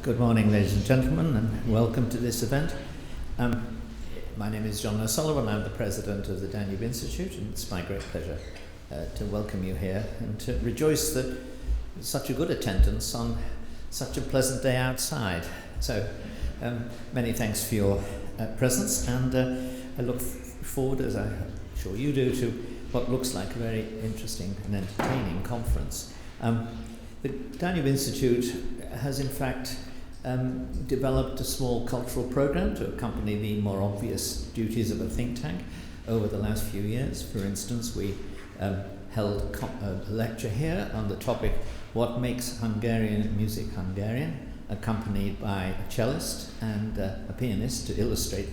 Good morning, ladies and gentlemen, and welcome to this event. My name is John O'Sullivan. I'm the president of the Danube Institute, and it's my great pleasure to welcome you here and to rejoice that there's such a good attendance on such a pleasant day outside. So many thanks for your presence, and I look forward, as I'm sure you do, to what looks like a very interesting and entertaining conference. The Danube Institute has in fact developed a small cultural program to accompany the more obvious duties of a think tank over the last few years. For instance, we held a lecture here on the topic, What Makes Hungarian Music Hungarian, accompanied by a cellist and a pianist to illustrate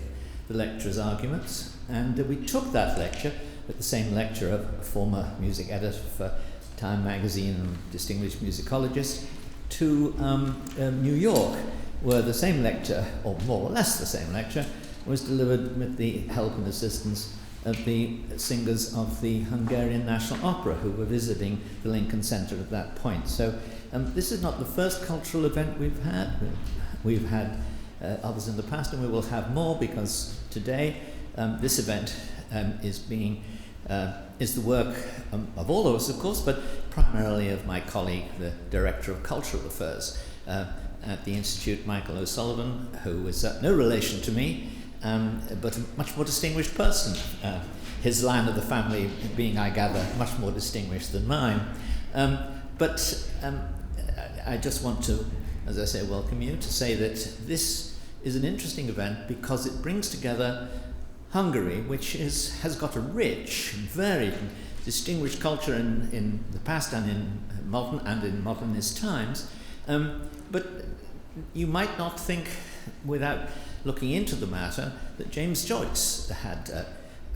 the lecturer's arguments. And we took that lecture with the same lecturer, a former music editor for Time magazine and distinguished musicologist, to New York, where the same lecture, or more or less the same lecture, was delivered with the help and assistance of the singers of the Hungarian National Opera, who were visiting the Lincoln Center at that point. So this is not the first cultural event we've had. We've had others in the past, and we will have more, because today this event is the work of all of us, of course, but primarily of my colleague, the Director of Cultural Affairs at the Institute, Michael O'Sullivan, who is no relation to me, but a much more distinguished person. His line of the family being, I gather, much more distinguished than mine. But I just want to, as I say, welcome you, to say that this is an interesting event because it brings together Hungary, which has got a rich, varied, distinguished culture in the past and in modernist times. But you might not think, without looking into the matter, that James Joyce had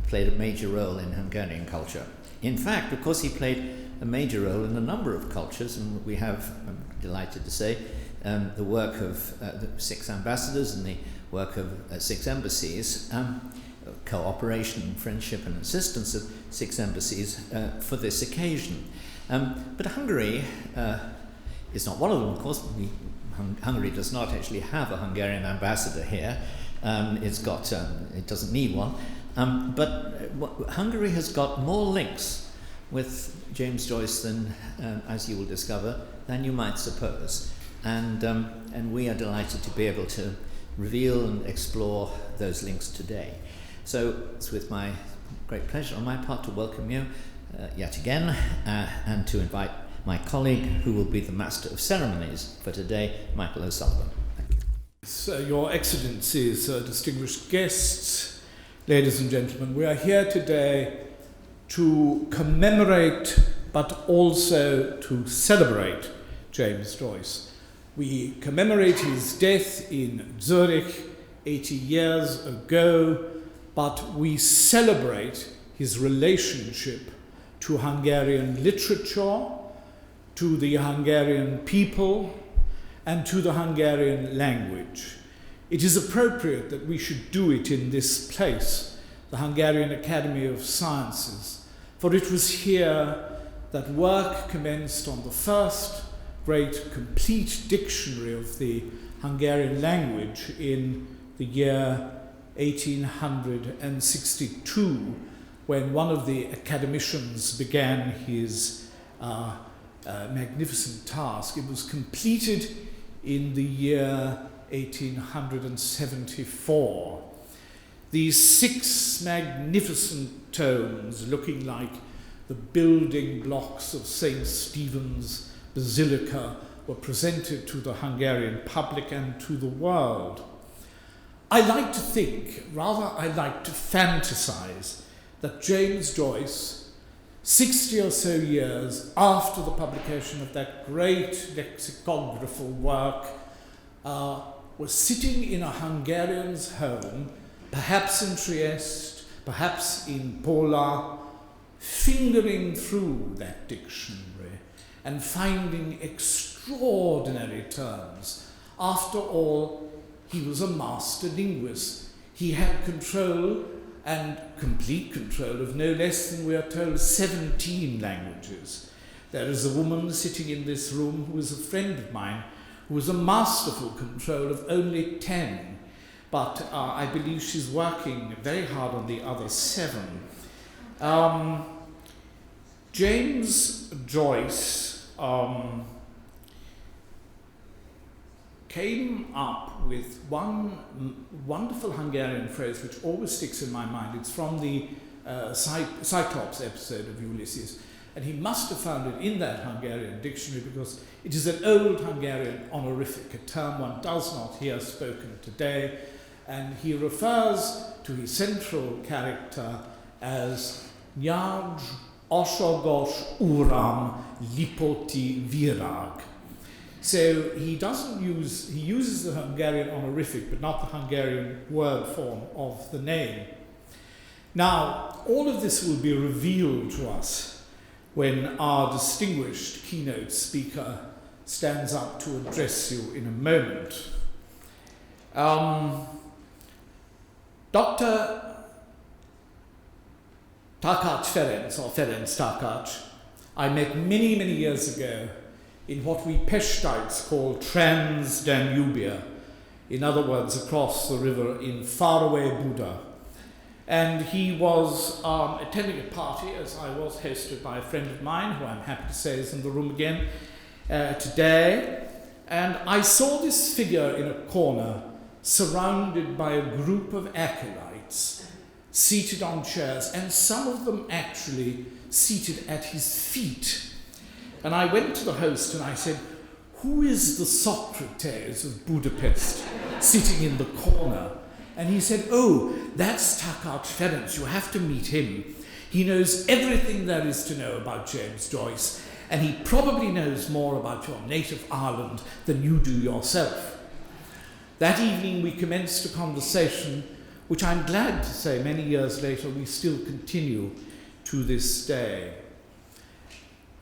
played a major role in Hungarian culture. In fact, of course, he played a major role in a number of cultures, and we have, I'm delighted to say, the work of the 6 ambassadors and the work of 6 embassies, cooperation, friendship and assistance of 6 embassies for this occasion. But Hungary is not one of them, of course. Hungary does not actually have a Hungarian ambassador here. It doesn't need one. But Hungary has got more links with James Joyce than, as you will discover, than you might suppose. And we are delighted to be able to reveal and explore those links today. So it's with my great pleasure on my part to welcome you yet again and to invite my colleague, who will be the Master of Ceremonies for today, Michael O'Sullivan. Thank you. So, Your Excellencies, distinguished guests, ladies and gentlemen, we are here today to commemorate but also to celebrate James Joyce. We commemorate his death in Zurich 80 years ago, but we celebrate his relationship to Hungarian literature, to the Hungarian people, and to the Hungarian language. It is appropriate that we should do it in this place, the Hungarian Academy of Sciences, for it was here that work commenced on the first great complete dictionary of the Hungarian language in the year 1862, when one of the academicians began his magnificent task. It was completed in the year 1874. These 6 magnificent tomes, looking like the building blocks of St. Stephen's Basilica, were presented to the Hungarian public and to the world. I like to think, rather I like to fantasize, that James Joyce, 60 or so years after the publication of that great lexicographical work, was sitting in a Hungarian's home, perhaps in Trieste, perhaps in Pola, fingering through that dictionary and finding extraordinary terms. After all, he was a master linguist. He had control, and complete control, of no less than, we are told, 17 languages. There is a woman sitting in this room who is a friend of mine, who has a masterful control of only 10, but I believe she's working very hard on the other 7. James Joyce came up with one wonderful Hungarian phrase which always sticks in my mind. It's from the Cyclops episode of Ulysses, and he must have found it in that Hungarian dictionary because it is an old Hungarian honorific, a term one does not hear spoken today, and he refers to his central character as Nyaj Osogos Uram Lipoti Virag. So he uses the Hungarian honorific, but not the Hungarian word form of the name. Now, all of this will be revealed to us when our distinguished keynote speaker stands up to address you in a moment. Dr. Takács Ferenc, or Ferenc Takács, I met many, many years ago in what we Pestites call Trans-Danubia, in other words, across the river in faraway Buda. And he was attending a party, as I was hosted by a friend of mine, who I'm happy to say is in the room again today. And I saw this figure in a corner, surrounded by a group of acolytes, seated on chairs, and some of them actually seated at his feet. And I went to the host and I said, "Who is the Socrates of Budapest sitting in the corner?" And he said, "Oh, that's Takács Ferenc, you have to meet him. He knows everything there is to know about James Joyce, and he probably knows more about your native Ireland than you do yourself." That evening we commenced a conversation which I'm glad to say many years later we still continue to this day.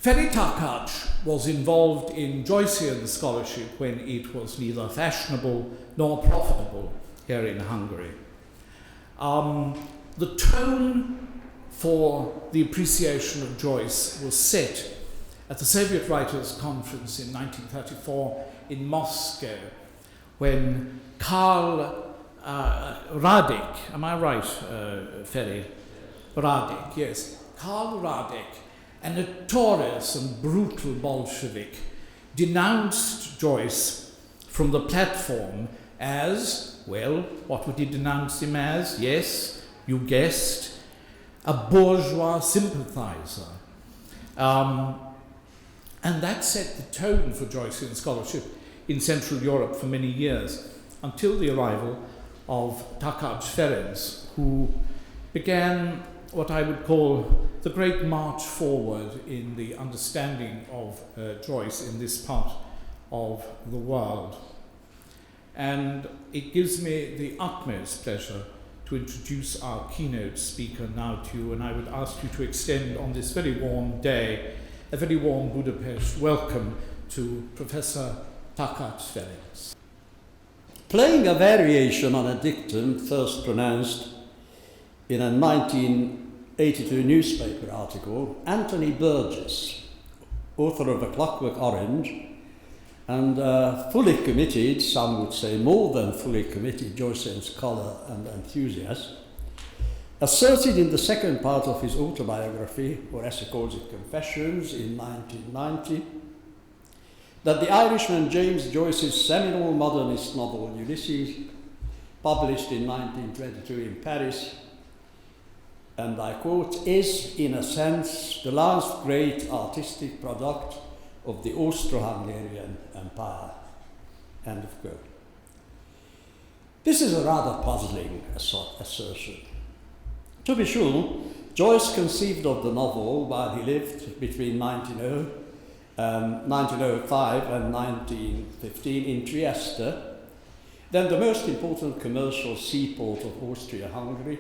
Ferenc Takács was involved in Joycean scholarship when it was neither fashionable nor profitable here in Hungary. The tone for the appreciation of Joyce was set at the Soviet Writers' Conference in 1934 in Moscow, when Karl Radek, am I right, Ferry? Radek, yes. Karl Radek, a notorious and brutal Bolshevik, denounced Joyce from the platform as, well, what would he denounce him as? Yes, you guessed, a bourgeois sympathizer. And that set the tone for Joycean scholarship in Central Europe for many years, until the arrival of Takács Ferenc, who began what I would call the great march forward in the understanding of Joyce in this part of the world. And it gives me the utmost pleasure to introduce our keynote speaker now to you, and I would ask you to extend on this very warm day a very warm Budapest welcome to Professor Takács Ferenc. Playing a variation on a dictum first pronounced in a 1982 newspaper article, Anthony Burgess, author of A Clockwork Orange, and fully committed, some would say more than fully committed, Joycean scholar and enthusiast, asserted in the second part of his autobiography, or as he calls it, Confessions, in 1990, that the Irishman James Joyce's seminal modernist novel Ulysses, published in 1922 in Paris, and I quote, is in a sense the last great artistic product of the Austro-Hungarian Empire. End of quote. This is a rather puzzling assertion. To be sure, Joyce conceived of the novel while he lived between 1905 and 1915 in Trieste, then the most important commercial seaport of Austria-Hungary,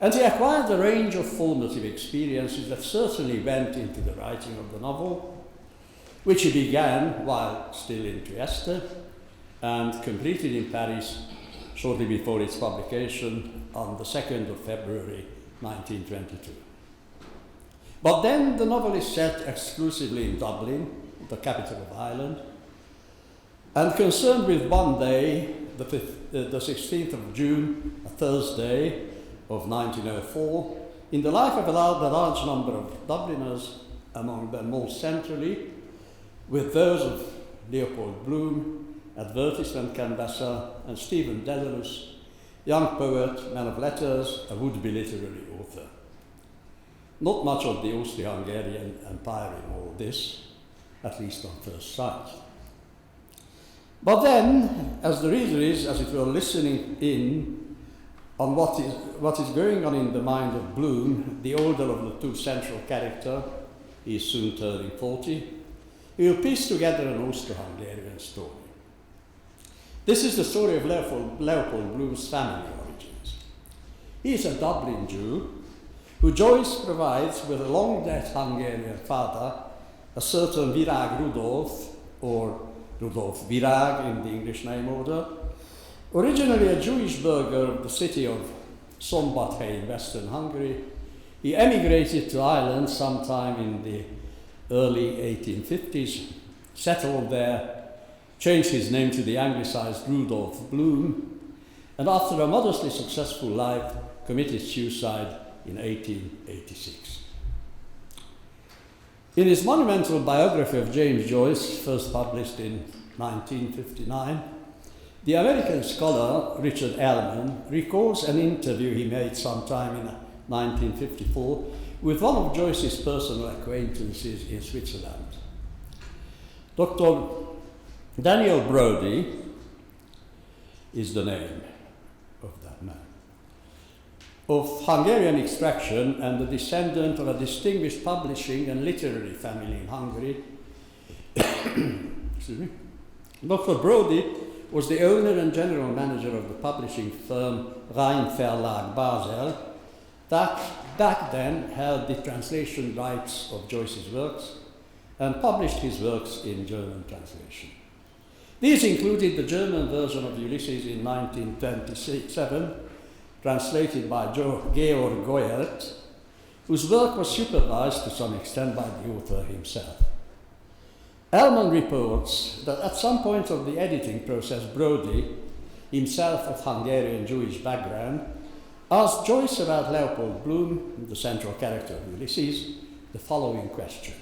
and he acquired a range of formative experiences that certainly went into the writing of the novel, which he began while still in Trieste and completed in Paris shortly before its publication on the 2nd of February 1922. But then the novel is set exclusively in Dublin, the capital of Ireland, and concerned with one day, the 16th of June, a Thursday of 1904, in the life of a large number of Dubliners, among them most centrally, with those of Leopold Bloom, advertisement canvasser, and Stephen Dedalus, young poet, man of letters, a would-be literary author. Not much of the Austro-Hungarian Empire in all this, at least on first sight. But then, as the reader is, as it were, listening in on what is going on in the mind of Bloom, the older of the two central characters, he is soon turning 40, he will piece together an Austro-Hungarian story. This is the story of Leopold Bloom's family origins. He is a Dublin Jew who Joyce provides with a long-dead Hungarian father, a certain Virag Rudolf, or Rudolf Virag in the English name order, originally a Jewish burgher of the city of Szombathely in western Hungary. He emigrated to Ireland sometime in the early 1850s, settled there, changed his name to the anglicized Rudolf Bloom, and after a modestly successful life, committed suicide in 1886. In his monumental biography of James Joyce, first published in 1959, the American scholar Richard Ellman recalls an interview he made sometime in 1954 with one of Joyce's personal acquaintances in Switzerland. Dr. Daniel Brodie is the name of that man. Of Hungarian extraction and the descendant of a distinguished publishing and literary family in Hungary, excuse me, Dr. Brodie was the owner and general manager of the publishing firm Rhein Verlag Basel that back then held the translation rights of Joyce's works and published his works in German translation. These included the German version of Ulysses in 1927, translated by Georg Goyert, whose work was supervised to some extent by the author himself. Ellman reports that at some point of the editing process, Brodie, himself of Hungarian Jewish background, asked Joyce about Leopold Bloom, the central character of Ulysses, the following question.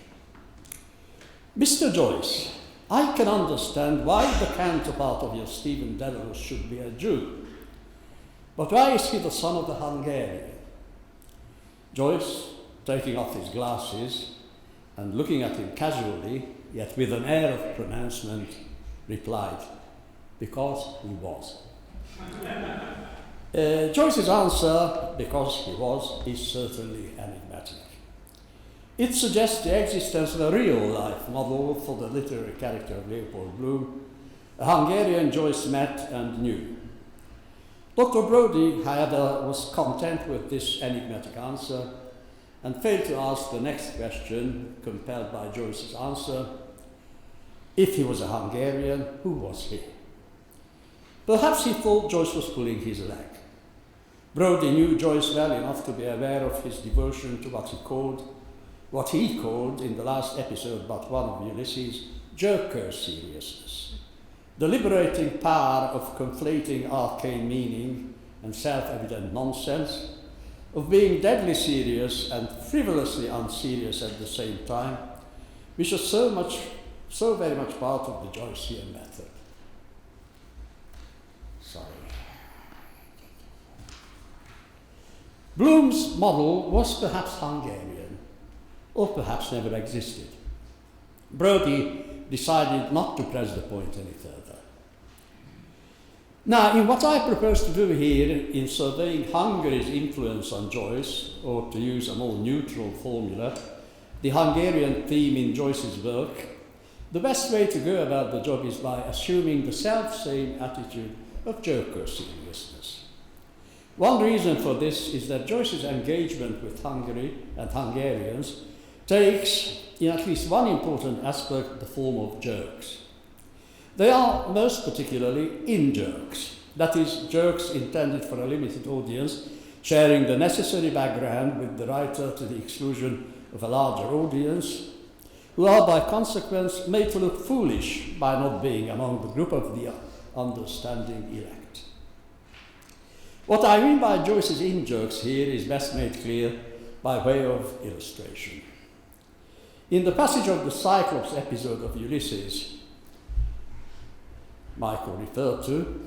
Mr. Joyce, I can understand why the counterpart of your Stephen Dedalus should be a Jew, but why is he the son of the Hungarian? Joyce, taking off his glasses and looking at him casually, yet with an air of pronouncement, replied, because he was. Joyce's answer, because he was, is certainly enigmatic. It suggests the existence of a real-life model for the literary character of Leopold Bloom, a Hungarian Joyce met and knew. Dr. Brodie, however, was content with this enigmatic answer and failed to ask the next question, compelled by Joyce's answer. If he was a Hungarian, who was he? Perhaps he thought Joyce was pulling his leg. Brodie knew Joyce well enough to be aware of his devotion to what he called in the last episode but one of Ulysses, jocose seriousness. The liberating power of conflating arcane meaning and self-evident nonsense, of being deadly serious and frivolously unserious at the same time, which was so very much part of the Joycean method. Sorry. Bloom's model was perhaps Hungarian, or perhaps never existed. Brodie decided not to press the point any further. Now, in what I propose to do here in surveying Hungary's influence on Joyce, or to use a more neutral formula, the Hungarian theme in Joyce's work, the best way to go about the job is by assuming the self-same attitude of jocose seriousness. One reason for this is that Joyce's engagement with Hungary and Hungarians takes, in at least one important aspect, the form of jokes. They are most particularly in-jokes, that is, jokes intended for a limited audience, sharing the necessary background with the writer to the exclusion of a larger audience, who are by consequence made to look foolish by not being among the group of the understanding elect. What I mean by Joyce's in-jokes here is best made clear by way of illustration. In the passage of the Cyclops episode of Ulysses, Michael referred to,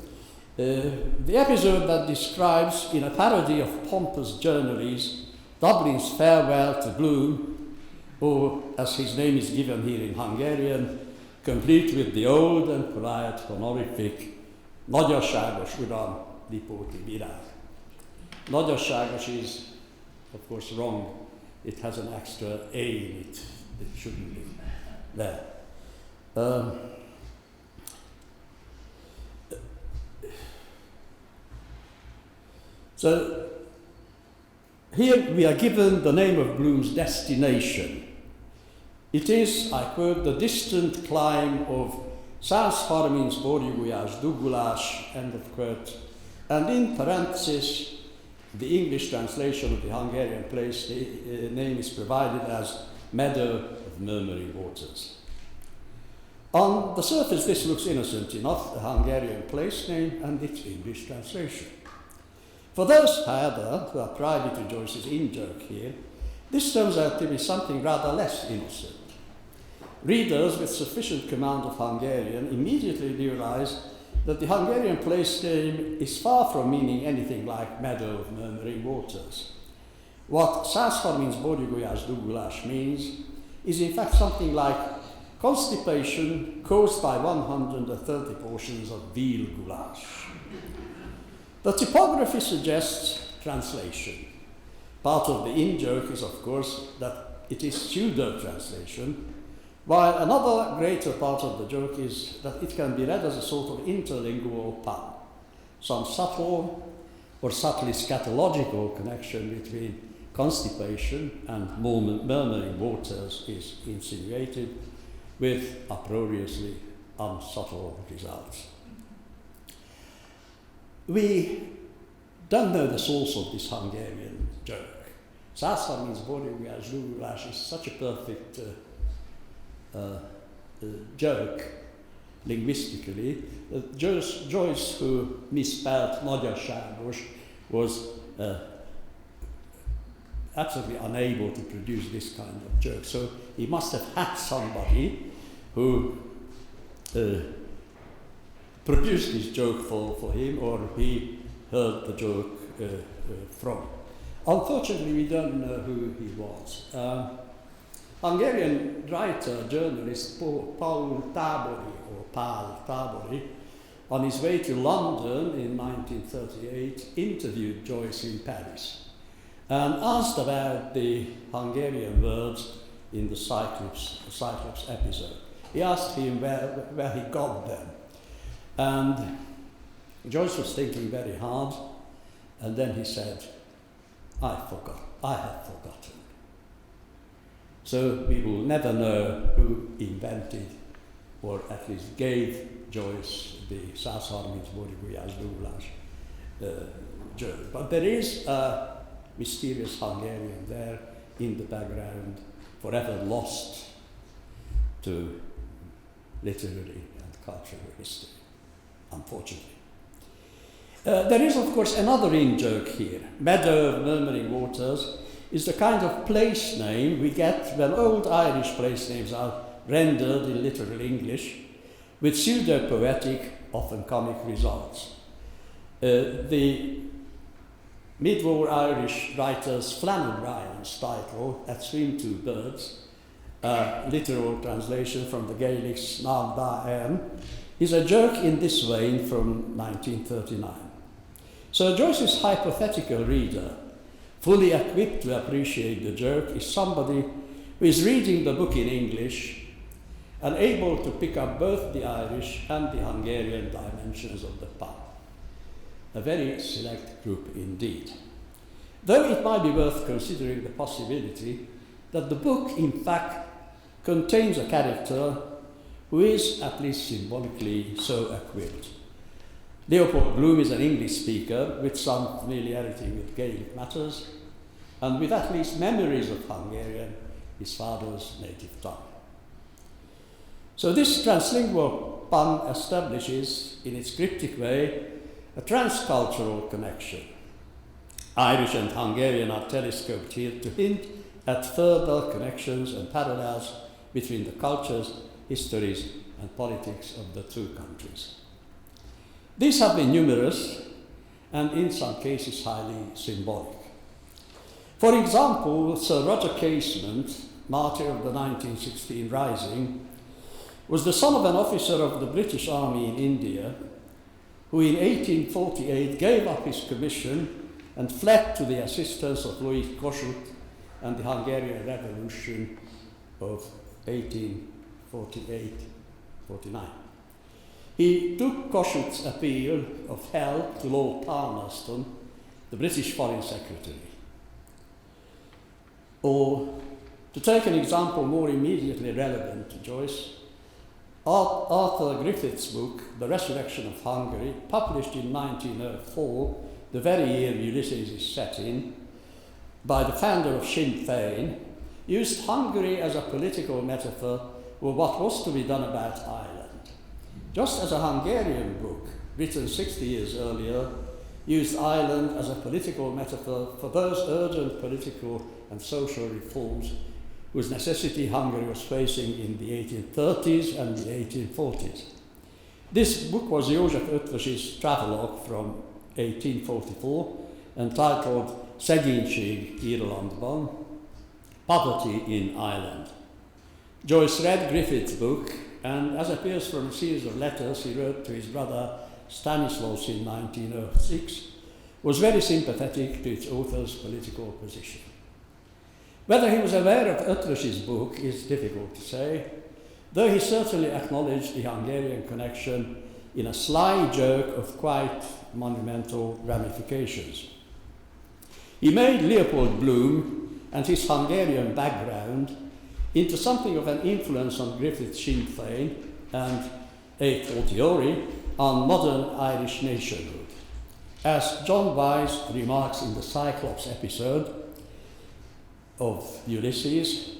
the episode that describes, in a parody of pompous journalese, Dublin's farewell to Bloom, or as his name is given here in Hungarian, complete with the old and polite honorific Nagyosságos Uram, Lipóti Virág. Nagyosságos is, of course, wrong. It has an extra A in it. It shouldn't be there. So here we are given the name of Bloom's destination. It is, I quote, the distant climb of 130 borjúgójás dugulás, end of quote, and in parenthesis, the English translation of the Hungarian place name is provided as Meadow of Murmuring Waters. On the surface, this looks innocent enough, a Hungarian place name and its English translation. For those, however, who are privy to Joyce's in-joke here, this turns out to be something rather less innocent. Readers with sufficient command of Hungarian immediately realize that the Hungarian place name is far from meaning anything like Meadow of Murmuring Waters. What 130 borjúgójás dugulás means is in fact something like constipation caused by 130 portions of veal goulash. The typography suggests translation. Part of the in-joke is, of course, that it is pseudo-translation, while another greater part of the joke is that it can be read as a sort of interlingual pun. Some subtle or subtly scatological connection between constipation and murmuring waters is insinuated, with uproariously unsubtle results. We don't know the source of this Hungarian joke. 130 borjúgójás dugulás is such a perfect joke linguistically that Joyce, who misspelled Nagyosságos, was absolutely unable to produce this kind of joke. So he must have had somebody who produced this joke for him, or he heard the joke from. Unfortunately, we don't know who he was. Hungarian writer, journalist Paul Tábori, on his way to London in 1938, interviewed Joyce in Paris and asked about the Hungarian words in the Cyclops episode. He asked him where he got them. And Joyce was thinking very hard, and then he said, I have forgotten. So we will never know who invented, or at least gave Joyce the 130 borjúgójás dugulás joke. But there is a mysterious Hungarian there in the background, forever lost to literary and cultural history, unfortunately. There is, of course, another in-joke here. Meadow of Murmuring Waters is the kind of place name we get when old Irish place names are rendered in literal English with pseudo-poetic, often comic results. The mid-war Irish writer's Flann O'Brien's title, At Swim Two Birds, a literal translation from the Gaelic Snáb da Éan, is a joke in this vein from 1939. So Joyce's hypothetical reader, fully equipped to appreciate the joke, is somebody who is reading the book in English and able to pick up both the Irish and the Hungarian dimensions of the pun. A very select group indeed. Though it might be worth considering the possibility that the book, in fact, contains a character who is, at least symbolically, so equipped. Leopold Bloom is an English speaker with some familiarity with Gaelic matters, and with at least memories of Hungarian, his father's native tongue. So this translingual pun establishes, in its cryptic way, a transcultural connection. Irish and Hungarian are telescoped here to hint at further connections and parallels between the cultures, histories, and politics of the two countries. These have been numerous and in some cases highly symbolic. For example, Sir Roger Casement, martyr of the 1916 Rising, was the son of an officer of the British Army in India who in 1848 gave up his commission and fled to the assistance of Louis Kossuth and the Hungarian Revolution of 1848-49. He took Kossuth's appeal of help to Lord Palmerston, the British Foreign Secretary. Or, to take an example more immediately relevant to Joyce, Arthur Griffith's book, The Resurrection of Hungary, published in 1904, the very year Ulysses is set in, by the founder of Sinn Féin, used Hungary as a political metaphor for what was to be done about Ireland. Just as a Hungarian book, written 60 years earlier, used Ireland as a political metaphor for those urgent political and social reforms whose necessity Hungary was facing in the 1830s and the 1840s. This book was József Eötvös's travelogue from 1844, entitled Szegénység Írlandban, Poverty in Ireland. Joyce read Griffith's book, and as appears from a series of letters he wrote to his brother Stanislaus in 1906, was very sympathetic to its author's political position. Whether he was aware of Eötvös's book is difficult to say, though he certainly acknowledged the Hungarian connection in a sly joke of quite monumental ramifications. He made Leopold Bloom and his Hungarian background into something of an influence on Griffith's Sinn Féin and, a fortiori, on modern Irish nationhood. As John Wise remarks in the Cyclops episode of Ulysses,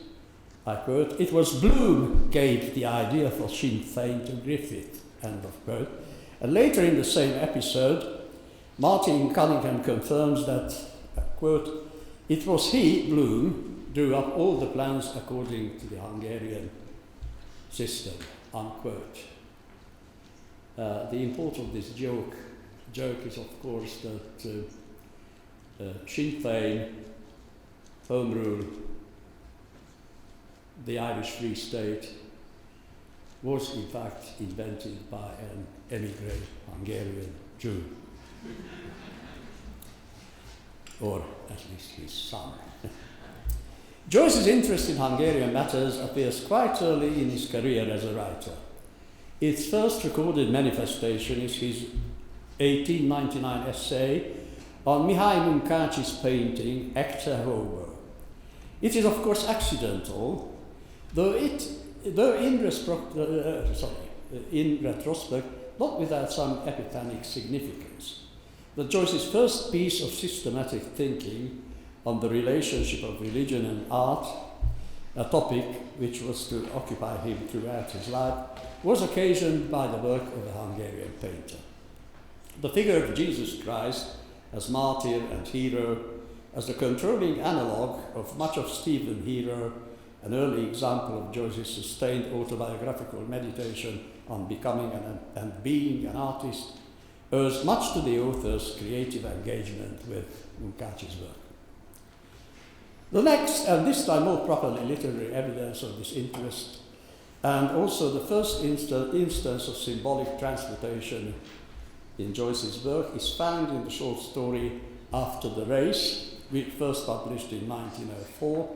I quote, "It was Bloom gave the idea for Sinn Féin to Griffith," end of quote. And later in the same episode, Martin Cunningham confirms that, quote, "It was he, Bloom, drew up all the plans according to the Hungarian system," unquote. The import of this joke is, of course, that Sinn Féin, Home Rule, the Irish Free State, was in fact invented by an emigre Hungarian Jew, or at least his son. Joyce's interest in Hungarian matters appears quite early in his career as a writer. Its first recorded manifestation is his 1899 essay on Mihály Munkácsi's painting Exile. It is of course accidental, though in retrospect not without some epiphanic significance, that Joyce's first piece of systematic thinking on the relationship of religion and art, a topic which was to occupy him throughout his life, was occasioned by the work of a Hungarian painter. The figure of Jesus Christ as martyr and hero, as the controlling analogue of much of Stephen Hero, an early example of Joyce's sustained autobiographical meditation on becoming and being an artist, owes much to the author's creative engagement with Munkácsi's work. The next, and this time more properly literary evidence of this interest, and also the first instance of symbolic transportation in Joyce's work, is found in the short story After the Race, which first published in 1904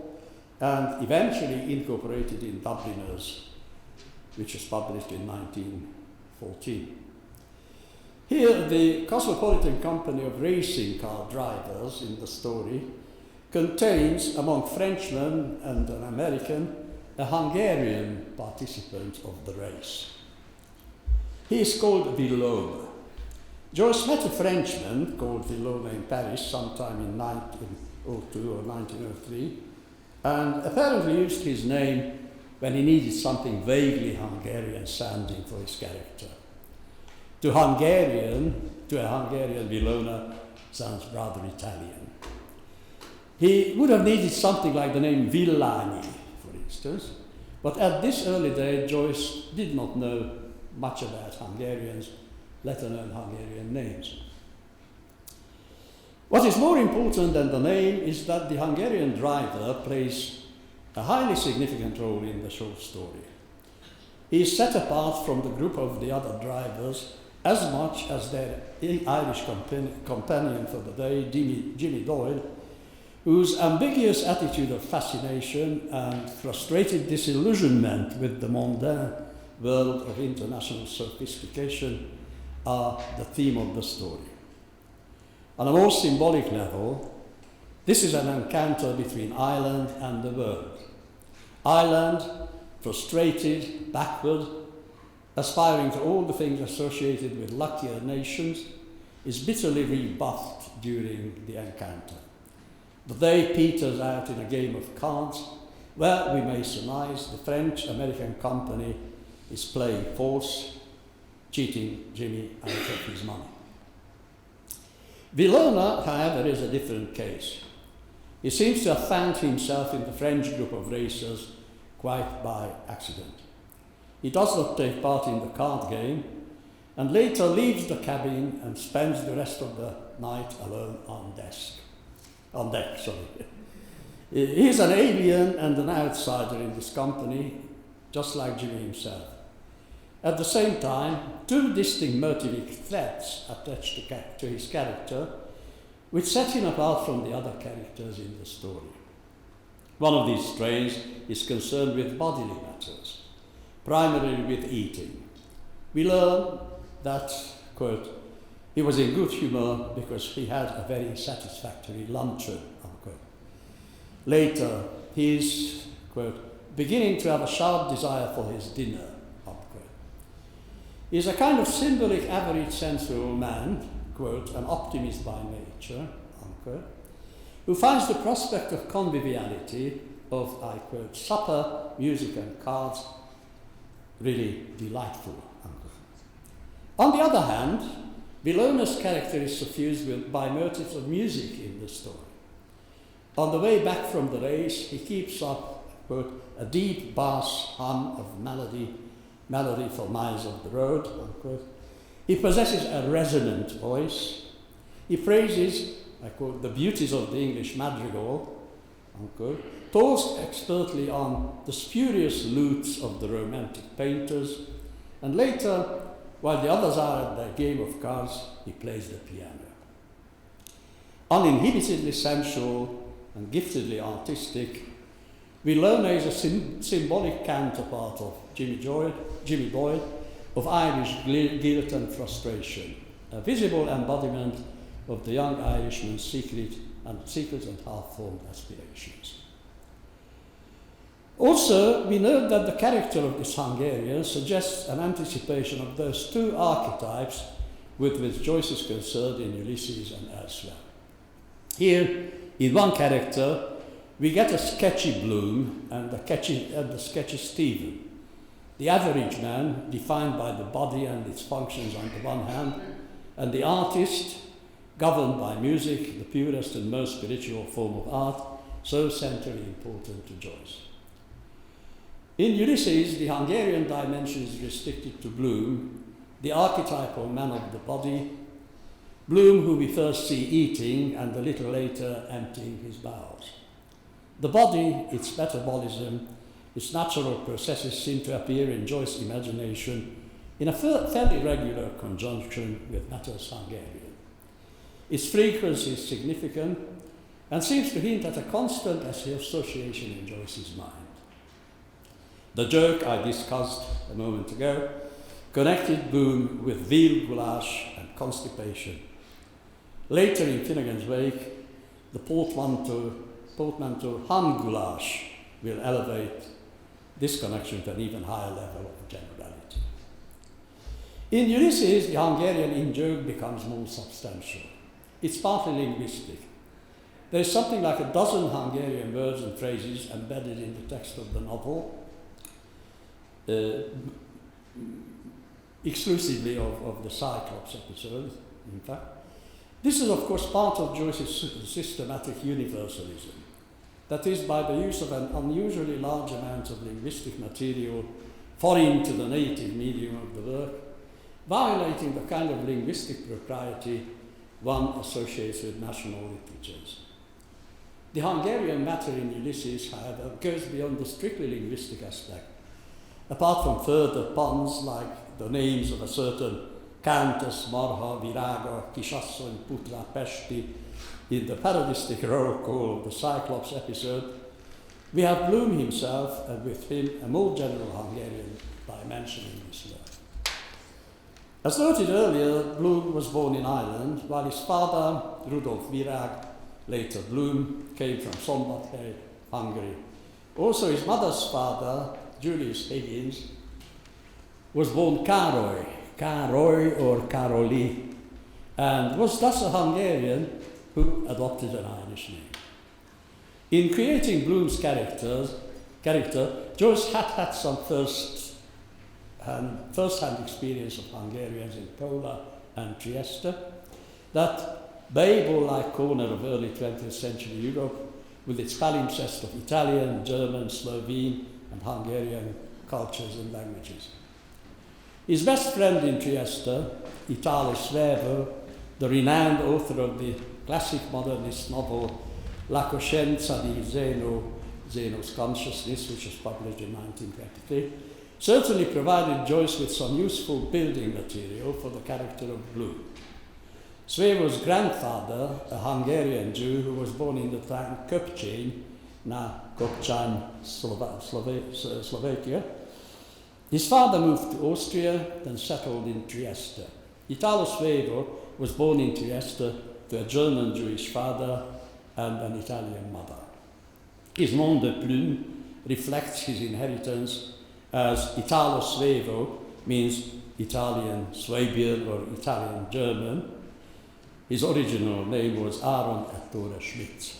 and eventually incorporated in Dubliners, which was published in 1914. Here, the Cosmopolitan Company of Racing Car Drivers in the story contains, among Frenchmen and an American, a Hungarian participant of the race. He is called Villaume. Joyce met a Frenchman called Villaume in Paris sometime in 1902 or 1903, and apparently used his name when he needed something vaguely Hungarian sounding for his character. To a Hungarian, Vilona sounds rather Italian. He would have needed something like the name Villani, for instance, but at this early day, Joyce did not know much about Hungarians, let alone Hungarian names. What is more important than the name is that the Hungarian driver plays a highly significant role in the short story. He is set apart from the group of the other drivers as much as their Irish companion for the day, Jimmy Doyle, whose ambiguous attitude of fascination and frustrated disillusionment with the mondain world of international sophistication are the theme of the story. On a more symbolic level, this is an encounter between Ireland and the world. Ireland, frustrated, backward, aspiring to all the things associated with luckier nations, is bitterly rebuffed during the encounter. The day peters out in a game of cards, where we may surmise the French-American company is playing false, cheating Jimmy out of his money. Vilona, however, is a different case. He seems to have found himself in the French group of racers quite by accident. He does not take part in the card game and later leaves the cabin and spends the rest of the night alone on deck. He is an alien and an outsider in this company, just like Jimmy himself. At the same time, two distinct motivic threads attached to his character, which set him apart from the other characters in the story. One of these strains is concerned with bodily matters, primarily with eating. We learn that, quote, he was in good humour because he had a very satisfactory luncheon, unquote. Later, he is, quote, beginning to have a sharp desire for his dinner, unquote. He is a kind of symbolic, average, sensual man, quote, an optimist by nature, unquote, who finds the prospect of conviviality, of, I quote, supper, music and cards, really delightful, unquote. On the other hand, Vilona's character is suffused by motifs of music in the story. On the way back from the race, he keeps up, quote, a deep bass hum of melody for miles of the road, unquote. He possesses a resonant voice. He praises, I quote, the beauties of the English madrigal, unquote, toils expertly on the spurious lutes of the romantic painters, and later, while the others are at their game of cards, he plays the piano. Uninhibitedly sensual and giftedly artistic, Vilona is a symbolic counterpart of Jimmy Boyd, of Irish guilt and frustration, a visible embodiment of the young Irishman's secret and half-formed aspirations. Also, we note that the character of this Hungarian suggests an anticipation of those two archetypes with which Joyce is concerned in Ulysses and elsewhere. Here, in one character, we get a sketchy Bloom and the sketchy Stephen. The average man, defined by the body and its functions on the one hand, and the artist, governed by music, the purest and most spiritual form of art, so centrally important to Joyce. In Ulysses, the Hungarian dimension is restricted to Bloom, the archetypal man of the body, Bloom, who we first see eating and a little later emptying his bowels. The body, its metabolism, its natural processes seem to appear in Joyce's imagination in a fairly regular conjunction with matters Hungarian. Its frequency is significant and seems to hint at a constant association in Joyce's mind. The joke I discussed a moment ago connected Bloom with veal goulash and constipation. Later in Finnegan's Wake, the portmanteau ham goulash will elevate this connection to an even higher level of generality. In Ulysses, the Hungarian in-joke becomes more substantial. It's partly linguistic. There is something like a dozen Hungarian words and phrases embedded in the text of the novel, exclusively of the Cyclops episode, in fact. This is, of course, part of Joyce's systematic universalism. That is, by the use of an unusually large amount of linguistic material foreign to the native medium of the work, violating the kind of linguistic propriety one associates with national literatures. The Hungarian matter in Ulysses, however, goes beyond the strictly linguistic aspect. Apart from further puns like the names of a certain Countess, Marha, Viraga, Kisasszony, Putra, Pesti in the parodistic roll call of the Cyclops episode, we have Bloom himself, and with him a more general Hungarian dimension in this work. As noted earlier, Bloom was born in Ireland, while his father, Rudolf Virag, later Bloom, came from Szombathely, Hungary. Also, his mother's father, Julius Higgins, was born Károly or Karoli, and was thus a Hungarian who adopted an Irish name. In creating Bloom's character, Joyce had some first-hand experience of Hungarians in Pola and Trieste, that Babel-like corner of early 20th century Europe, with its palimpsest of Italian, German, Slovene, and Hungarian cultures and languages. His best friend in Trieste, Italo Svevo, the renowned author of the classic modernist novel La coscienza di Zeno, Zeno's Consciousness, which was published in 1923, certainly provided Joyce with some useful building material for the character of Bloom. Svevo's grandfather, a Hungarian Jew who was born in the town Köpcsény, now Kopchan, Slovakia. His father moved to Austria, then settled in Trieste. Italo Svevo was born in Trieste to a German Jewish father and an Italian mother. His nom de plume reflects his inheritance, as Italo Svevo means Italian Swabian or Italian German. His original name was Aaron Ettore Schmitz.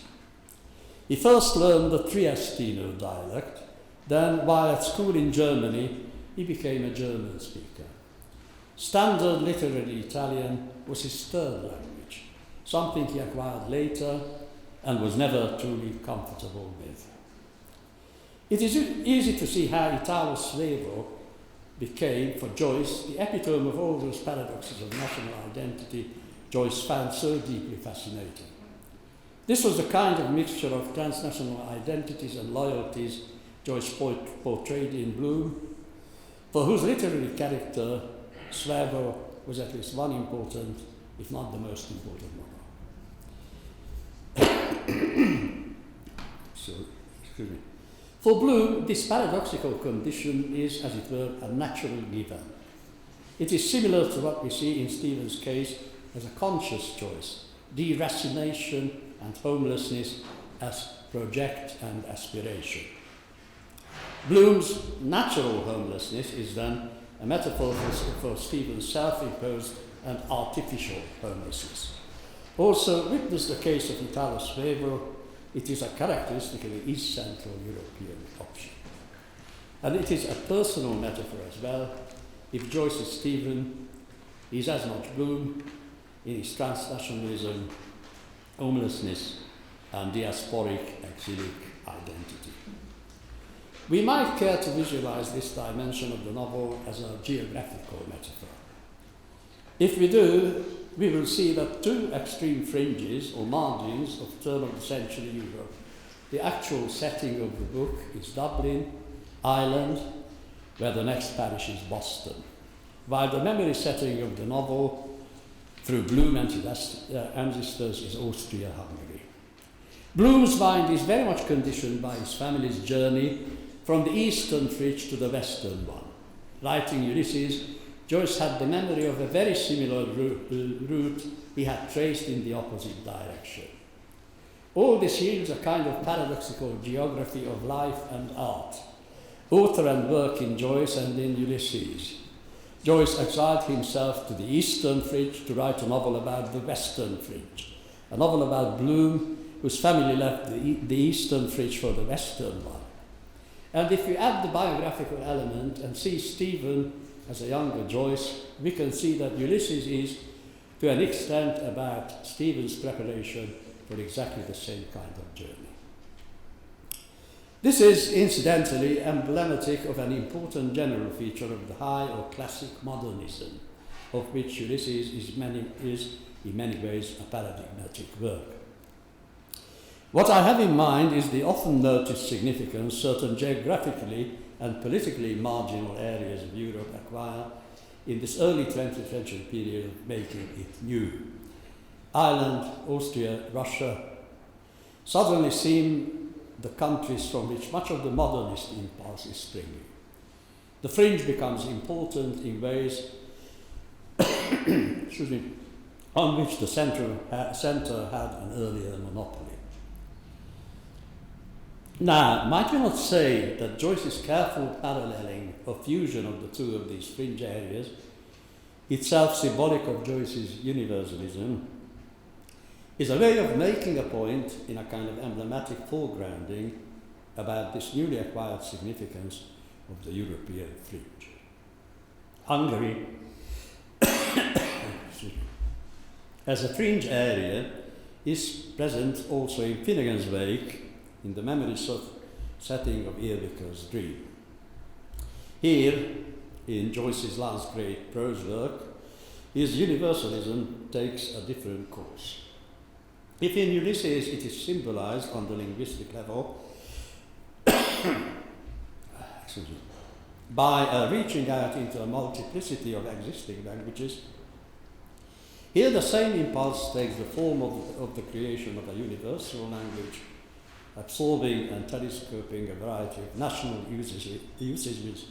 He first learned the Triestino dialect, then while at school in Germany, he became a German speaker. Standard literary Italian was his third language, something he acquired later and was never truly comfortable with. It is easy to see how Italo Svevo became, for Joyce, the epitome of all those paradoxes of national identity Joyce found so deeply fascinating. This was the kind of mixture of transnational identities and loyalties Joyce portrayed in Bloom, for whose literary character Svevo was at least one important, if not the most important model. Excuse me. For Bloom, this paradoxical condition is, as it were, a natural given. It is similar to what we see in Stephen's case as a conscious choice, deracination and homelessness as project and aspiration. Bloom's natural homelessness is then a metaphor for Stephen's self-imposed and artificial homelessness. Also, witness the case of Italo Svevo, it is a characteristically East Central European option. And it is a personal metaphor as well. If Joyce is Stephen, he is as much Bloom in his transnationalism, homelessness, and diasporic exilic identity. We might care to visualize this dimension of the novel as a geographical metaphor. If we do, we will see that two extreme fringes or margins of turn-of-the-century Europe. The actual setting of the book is Dublin, Ireland, where the next parish is Boston, while the memory setting of the novel, through Bloom and his ancestors, is Austria-Hungary. Bloom's mind is very much conditioned by his family's journey from the eastern fringe to the western one. Writing Ulysses, Joyce had the memory of a very similar route he had traced in the opposite direction. All this yields a kind of paradoxical geography of life and art, author and work in Joyce and in Ulysses. Joyce exiled himself to the eastern fringe to write a novel about the western fringe, a novel about Bloom, whose family left the eastern fringe for the western one. And if we add the biographical element and see Stephen as a younger Joyce, we can see that Ulysses is, to an extent, about Stephen's preparation for exactly the same kind of journey. This is, incidentally, emblematic of an important general feature of the high or classic modernism, of which Ulysses is in many ways a paradigmatic work. What I have in mind is the often noticed significance certain geographically and politically marginal areas of Europe acquire in this early 20th century period of making it new. Ireland, Austria, Russia suddenly seem the countries from which much of the modernist impulse is springing. The fringe becomes important in ways on which the centre had an earlier monopoly. Now, might you not say that Joyce's careful paralleling or fusion of the two of these fringe areas, itself symbolic of Joyce's universalism, is a way of making a point in a kind of emblematic foregrounding about this newly acquired significance of the European fringe. Hungary, as a fringe area, is present also in Finnegan's Wake, in the memories of setting of Eirvika's dream. Here, in Joyce's last great prose work, his universalism takes a different course. If in Ulysses it is symbolized on the linguistic level by reaching out into a multiplicity of existing languages, here the same impulse takes the form of the creation of a universal language, absorbing and telescoping a variety of national usages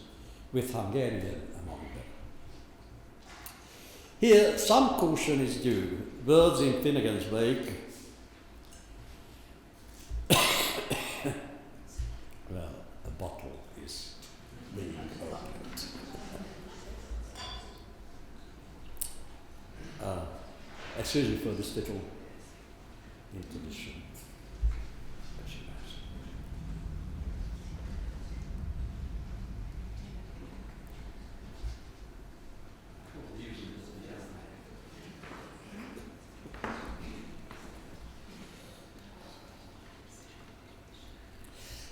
with Hungarian among them. Here, some caution is due. Words in Finnegan's Wake, well, a bottle is being opened. Excuse me for this little intermission.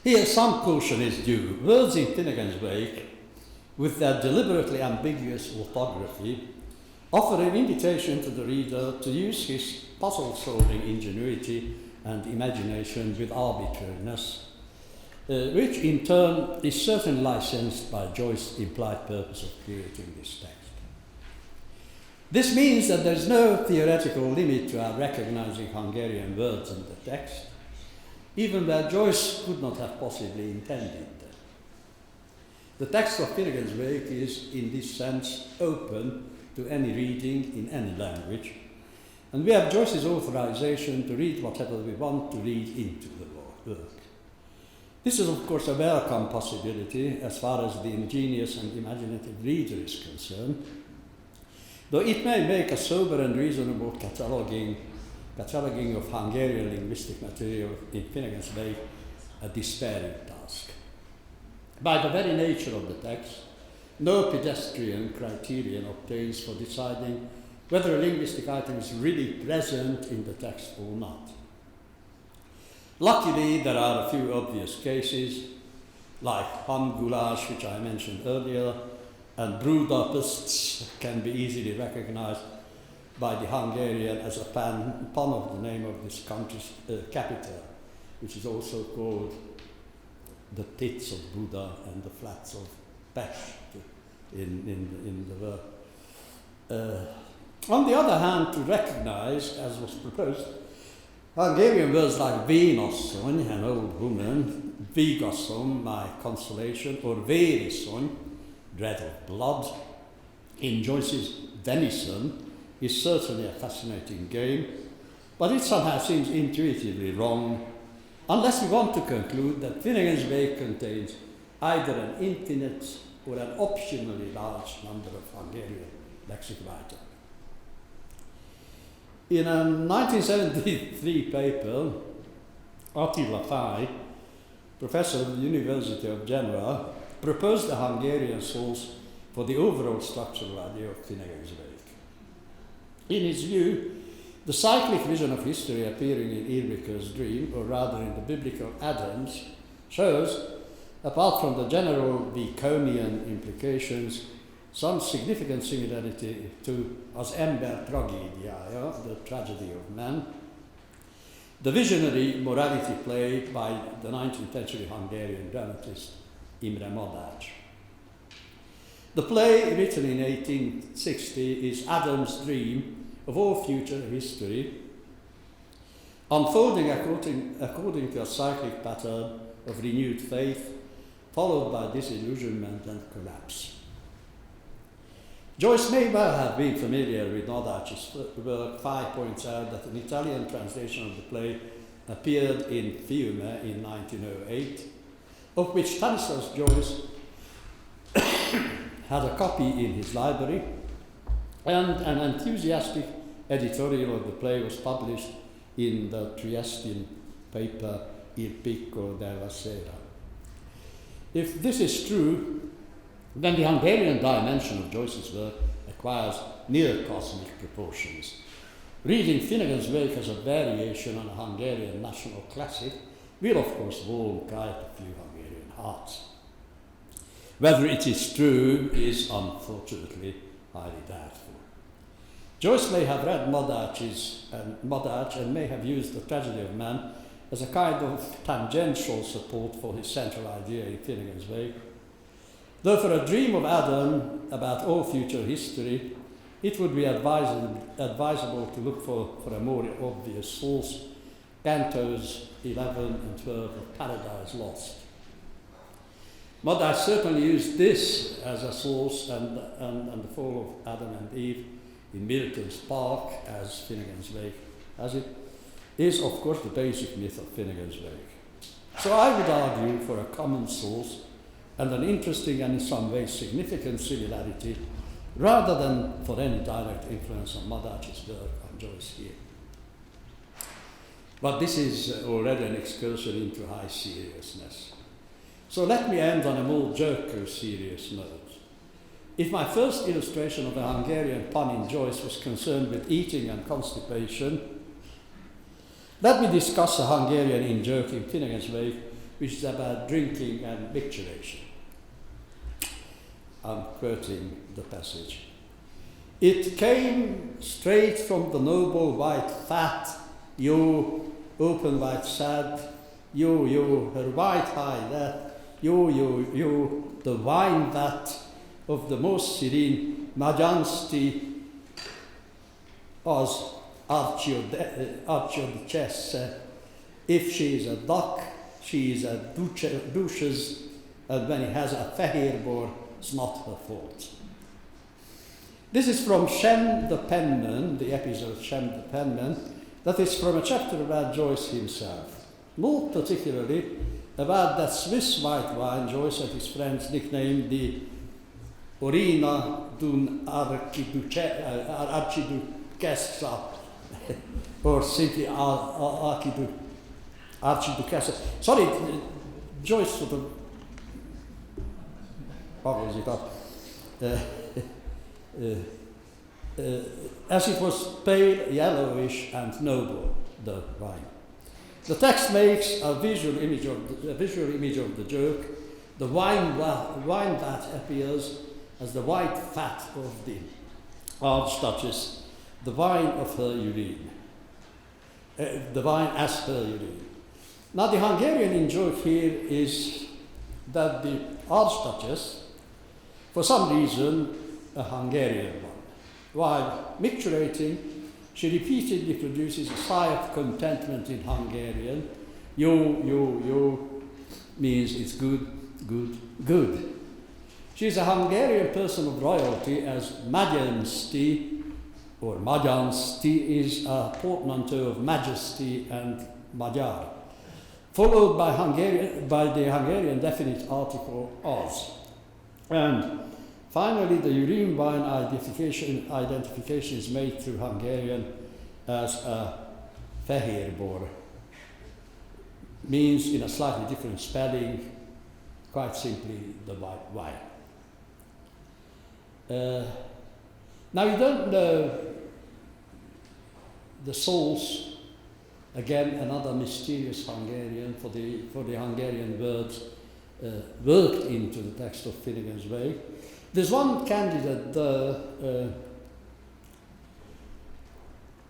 Here, some caution is due. Words in Finnegan's Wake, with their deliberately ambiguous orthography, offer an invitation to the reader to use his puzzle-solving ingenuity and imagination with arbitrariness, which in turn is certainly licensed by Joyce's implied purpose of creating this text. This means that there is no theoretical limit to our recognizing Hungarian words in the text, even where Joyce could not have possibly intended them. The text of Finnegan's Wake is, in this sense, open to any reading in any language, and we have Joyce's authorization to read whatever we want to read into the work. This is, of course, a welcome possibility as far as the ingenious and imaginative reader is concerned, though it may make a sober and reasonable cataloging of Hungarian linguistic material in Finnegan's Wake a despairing task. By the very nature of the text, no pedestrian criterion obtains for deciding whether a linguistic item is really present in the text or not. Luckily, there are a few obvious cases, like hangulás, which I mentioned earlier, and Brudapests can be easily recognized by the Hungarian as a pun of the name of this country's capital, which is also called the tits of Buda and the flats of Pest in the work. On the other hand, to recognize, as was proposed, Hungarian words like vénasszony, an old woman, vigasszony, my consolation, or vériszony, dread of blood, in Joyce's venison, is certainly a fascinating game, but it somehow seems intuitively wrong, unless we want to conclude that Finnegan's Wake contains either an infinite or an optionally large number of Hungarian lexical items. In a 1973 paper, Attila Fáj professor of the University of Genoa, proposed a Hungarian source for the overall structural idea of Finnegan's Wake. In his view, the cyclic vision of history appearing in Irvika's dream, or rather in the biblical Adams, shows, apart from the general Baconian implications, some significant similarity to Az ember tragédiája, the tragedy of man, the visionary morality play by the 19th century Hungarian dramatist Imre Madács. The play, written in 1860, is Adam's dream of all future history, unfolding according to a cyclic pattern of renewed faith, followed by disillusionment and collapse. Joyce may well have been familiar with Madács's work. Five points out that an Italian translation of the play appeared in Fiume in 1908, of which Stanislaus Joyce had a copy in his library, and an enthusiastic editorial of the play was published in the Triestine paper Il Picco della Sera. If this is true, then the Hungarian dimension of Joyce's work acquires near cosmic proportions. Reading Finnegan's Wake as a variation on a Hungarian national classic will of course warm quite a few Hungarian hearts. Whether it is true is unfortunately highly doubtful. Joyce may have read Madács and may have used the tragedy of man as a kind of tangential support for his central idea in Finnegan's Wake. Though for a dream of Adam about all future history, it would be advisable to look for a more obvious source, Cantos 11 and 12 of Paradise Lost. Madács certainly used this as a source and the fall of Adam and Eve in Milton's Park as Finnegan's Wake, as it is of course the basic myth of Finnegan's Wake. So I would argue for a common source and an interesting and in some ways significant similarity, rather than for any direct influence on Madács's work on Joyce here. But this is already an excursion into high seriousness. So let me end on a more jocose serious note. If my first illustration of a Hungarian pun in Joyce was concerned with eating and constipation, let me discuss a Hungarian in-joke in Finnegan's Wake, which is about drinking and micturition. I'm quoting the passage. It came straight from the noble white fat, yo, open white sad, yo, her white high that, yo, the wine vat of the most serene Majesty az Archduchess. If she is a duck, she is a duchess, and when he has a fehérbor, it's not her fault. This is from Shem the Penman, the episode Shem the Penman, that is from a chapter about Joyce himself. More particularly about that Swiss white wine Joyce and his friends nicknamed the Orina d'un Archiduchessa, or simply Archiduchessa. Sorry, Joyce sort of bubbles it up. As it was pale, yellowish, and noble, the wine. The text makes a visual image of the joke. The wine vat appears as the white fat of the Archduchess, the wine of her urine. The wine as her urine. Now the Hungarian in-joke here is that the Archduchess, for some reason, a Hungarian one, while micturating, she repeatedly produces a sigh of contentment in Hungarian. Yo means it's good. She is a Hungarian person of royalty, as Majesty, or Magyarsti, is a portmanteau of majesty and Magyar, followed by the Hungarian definite article az. And finally, the urine wine identification is made through Hungarian as a fehérbor, means, in a slightly different spelling, quite simply the white wine. Now you don't know the source, again another mysterious Hungarian, for the Hungarian words worked into the text of Finnegan's Wake. There's one candidate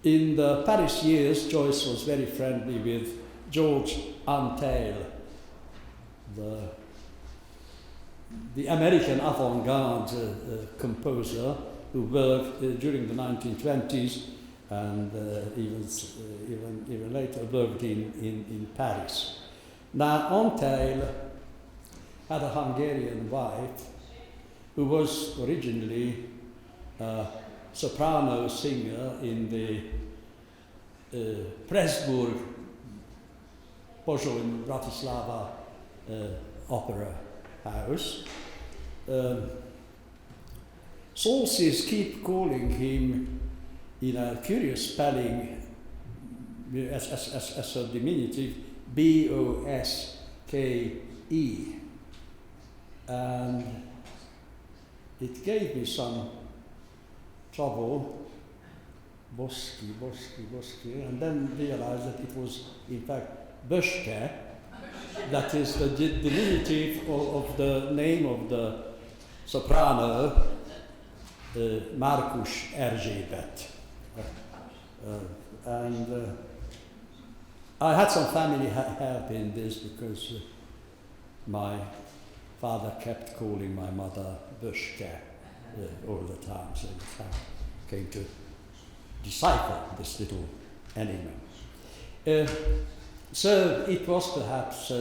in the Paris years. Joyce was very friendly with George Antheil, the American avant-garde composer who worked during the 1920s and even later worked in Paris. Now, Antheil had a Hungarian wife who was originally a soprano singer in the Pressburg, Pozsony in Bratislava opera house. Sources keep calling him, in a curious spelling, as a diminutive, B-O-S-K-E. And it gave me some trouble, Boski, and then realized that it was, in fact, Böske. That is the diminutive of the name of the soprano, Markus Erzsébet. And I had some family help in this because my father kept calling my mother Böske all the time, so I came to decipher this little enigma. So it was perhaps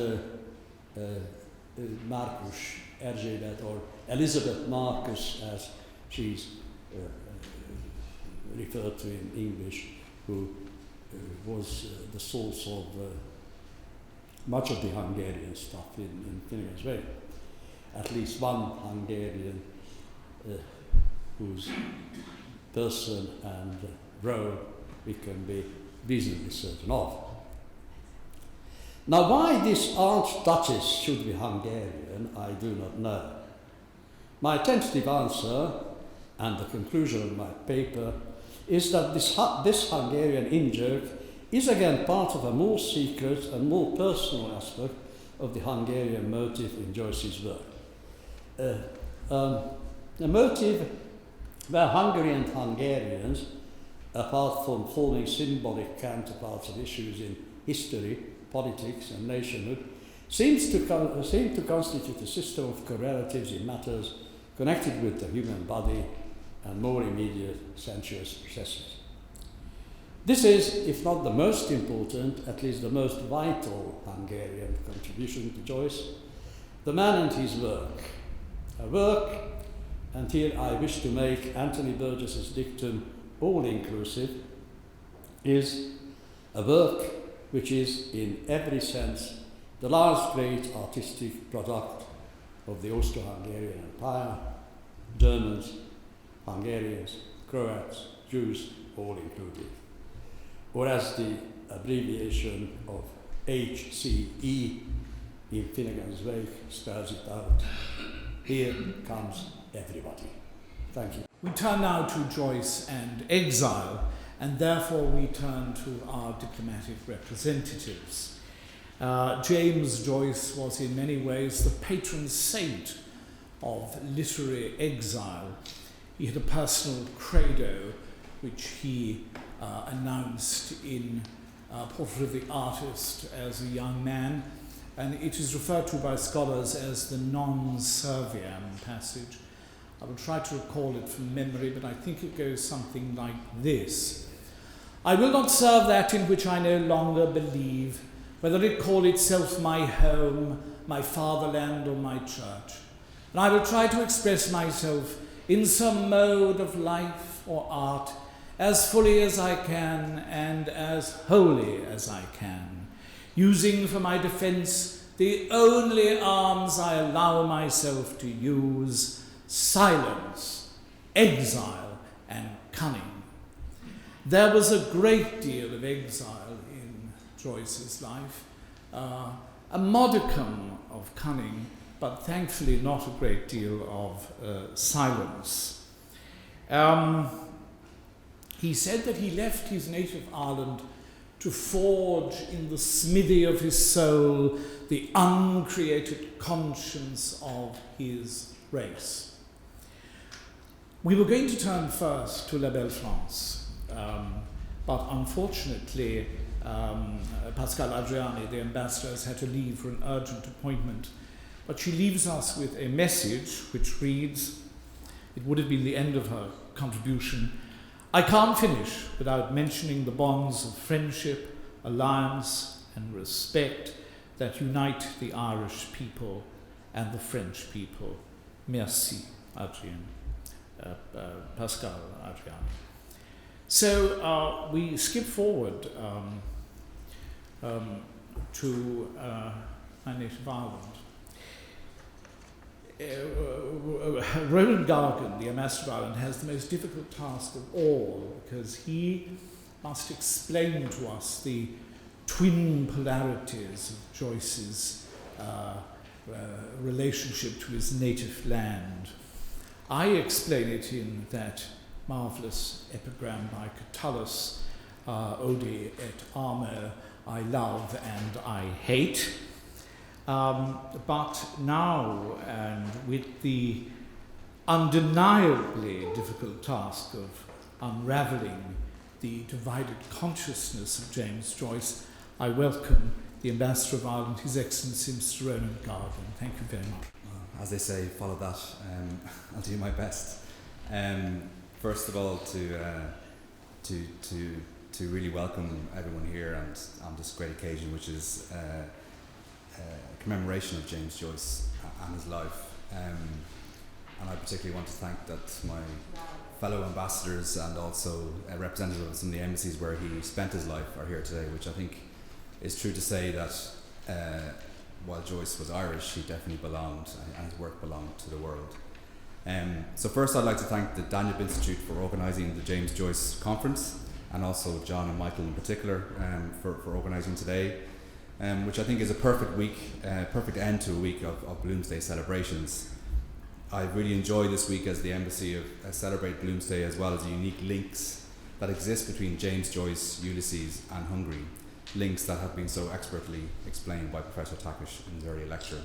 Markus Erzsébet, or Elizabeth Marcus as she's referred to in English, who was the source of much of the Hungarian stuff in Finnegan's Wake. At least one Hungarian whose person and role we can be reasonably certain of. Now, why this Archduchess should be Hungarian, I do not know. My tentative answer, and the conclusion of my paper, is that this Hungarian in-joke is again part of a more secret and more personal aspect of the Hungarian motive in Joyce's work. A motive where Hungary and Hungarians, apart from forming symbolic counterparts of issues in history, politics and nationhood, seem to constitute a system of correlatives in matters connected with the human body and more immediate sensuous processes. This is, if not the most important, at least the most vital Hungarian contribution to Joyce, the man and his work. A work, and here I wish to make Anthony Burgess's dictum all-inclusive, is a work which is, in every sense, the last great artistic product of the Austro-Hungarian Empire, Germans, Hungarians, Croats, Jews, all included. Or as the abbreviation of HCE in Finnegan's Wake spells it out, here comes everybody. Thank you. We turn now to Joyce and exile, and therefore we turn to our diplomatic representatives. James Joyce was in many ways the patron saint of literary exile. He had a personal credo which he announced in Portrait of the Artist as a young man, and it is referred to by scholars as the non-serviam passage. I will try to recall it from memory, but I think it goes something like this. I will not serve that in which I no longer believe, whether it call itself my home, my fatherland, or my church. And I will try to express myself in some mode of life or art as fully as I can and as wholly as I can, using for my defense the only arms I allow myself to use: silence, exile, and cunning. There was a great deal of exile in Joyce's life. a modicum of cunning, but thankfully not a great deal of silence. He said that he left his native Ireland to forge in the smithy of his soul the uncreated conscience of his race. We were going to turn first to La Belle France, but unfortunately Pascal Adriani, the ambassador, has had to leave for an urgent appointment. But she leaves us with a message which reads, it would have been the end of her contribution, I can't finish without mentioning the bonds of friendship, alliance and respect that unite the Irish people and the French people. Merci, Adrian. Pascal Adriani. So we skip forward to my native Ireland. Roland Gargan, the ambassador of Ireland, has the most difficult task of all because he must explain to us the twin polarities of Joyce's relationship to his native land. I explain it in that marvellous epigram by Catullus, Odi et amo, I love and I hate. But now, and with the undeniably difficult task of unravelling the divided consciousness of James Joyce, I welcome the Ambassador of Ireland, His Excellency Mr. Roland Gargan. Thank you very much. As they say, follow that. I'll do my best. First of all, to really welcome everyone here and on this great occasion, which is commemoration of James Joyce and his life. And I particularly want to thank that my fellow ambassadors and also representatives of some of the embassies where he spent his life are here today, which I think is true to say that while Joyce was Irish, he definitely belonged, and his work belonged to the world. So first I'd like to thank the Danube Institute for organising the James Joyce conference, and also John and Michael in particular for organising today. Which I think is a perfect end to a week of Bloomsday celebrations. I really enjoy this week as the embassy of celebrate Bloomsday, as well as the unique links that exist between James Joyce, Ulysses and Hungary, links that have been so expertly explained by Professor Takish in his earlier lecture.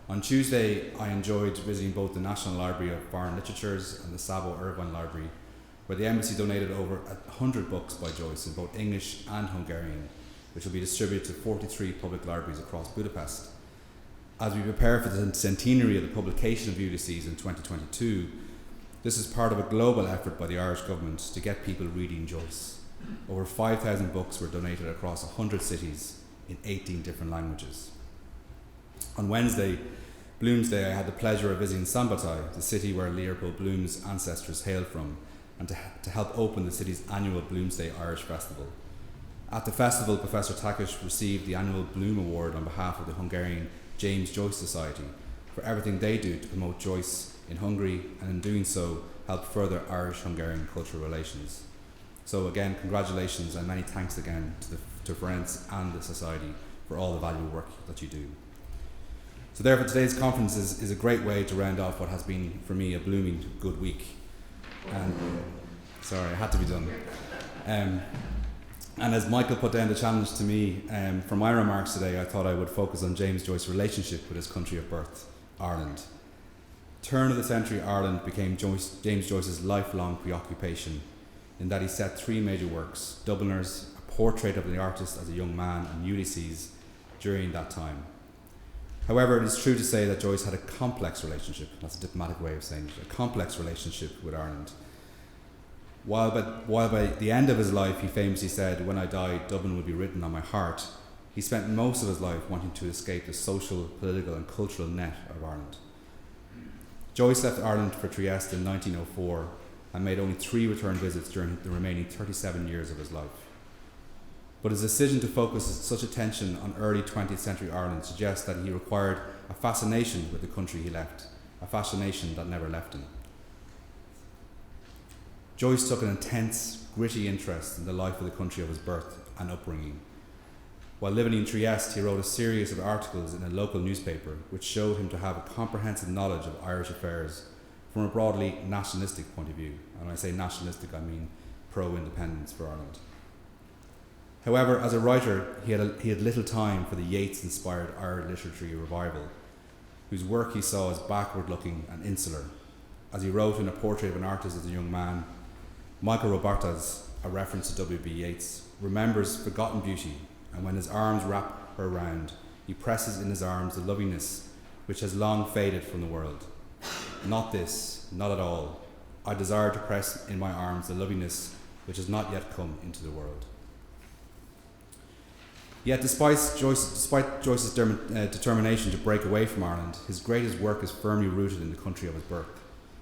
On Tuesday, I enjoyed visiting both the National Library of Foreign Literatures and the Savo Irvine Library, where the embassy donated over 100 books by Joyce in both English and Hungarian, which will be distributed to 43 public libraries across Budapest. As we prepare for the centenary of the publication of Ulysses in 2022, this is part of a global effort by the Irish government to get people reading Joyce. Over 5,000 books were donated across 100 cities in 18 different languages. On Wednesday, Bloomsday, I had the pleasure of visiting Symposium, the city where Leopold Bloom's ancestors hailed from, and to help open the city's annual Bloomsday Irish Festival. At the festival, Professor Takish received the annual Bloom Award on behalf of the Hungarian James Joyce Society for everything they do to promote Joyce in Hungary, and in doing so help further Irish-Hungarian cultural relations. So again, congratulations and many thanks again to friends and the Society for all the valuable work that you do. So therefore today's conference is a great way to round off what has been for me a blooming good week. And sorry, it had to be done. And as Michael put down the challenge to me, for my remarks today, I thought I would focus on James Joyce's relationship with his country of birth, Ireland. Turn of the century Ireland became James Joyce's lifelong preoccupation, in that he set three major works: Dubliners, a portrait of the artist as a young man, and Ulysses, during that time. However, it is true to say that Joyce had a complex relationship, that's a diplomatic way of saying it, a complex relationship with Ireland. While by the end of his life he famously said, "When I die, Dublin will be written on my heart," he spent most of his life wanting to escape the social, political and cultural net of Ireland. Joyce left Ireland for Trieste in 1904 and made only 3 return visits during the remaining 37 years of his life. But his decision to focus such attention on early 20th century Ireland suggests that he required a fascination with the country he left, a fascination that never left him. Joyce took an intense, gritty interest in the life of the country of his birth and upbringing. While living in Trieste, he wrote a series of articles in a local newspaper which showed him to have a comprehensive knowledge of Irish affairs from a broadly nationalistic point of view. And when I say nationalistic, I mean pro-independence for Ireland. However, as a writer, he had little time for the Yeats-inspired Irish literary revival, whose work he saw as backward-looking and insular. As he wrote in A Portrait of an Artist as a Young Man, Michael Roberta's, a reference to W.B. Yeats, remembers forgotten beauty, and when his arms wrap her round, he presses in his arms the loveliness which has long faded from the world. Not this, not at all. I desire to press in my arms the loveliness which has not yet come into the world. Yet despite Joyce's determination to break away from Ireland, his greatest work is firmly rooted in the country of his birth.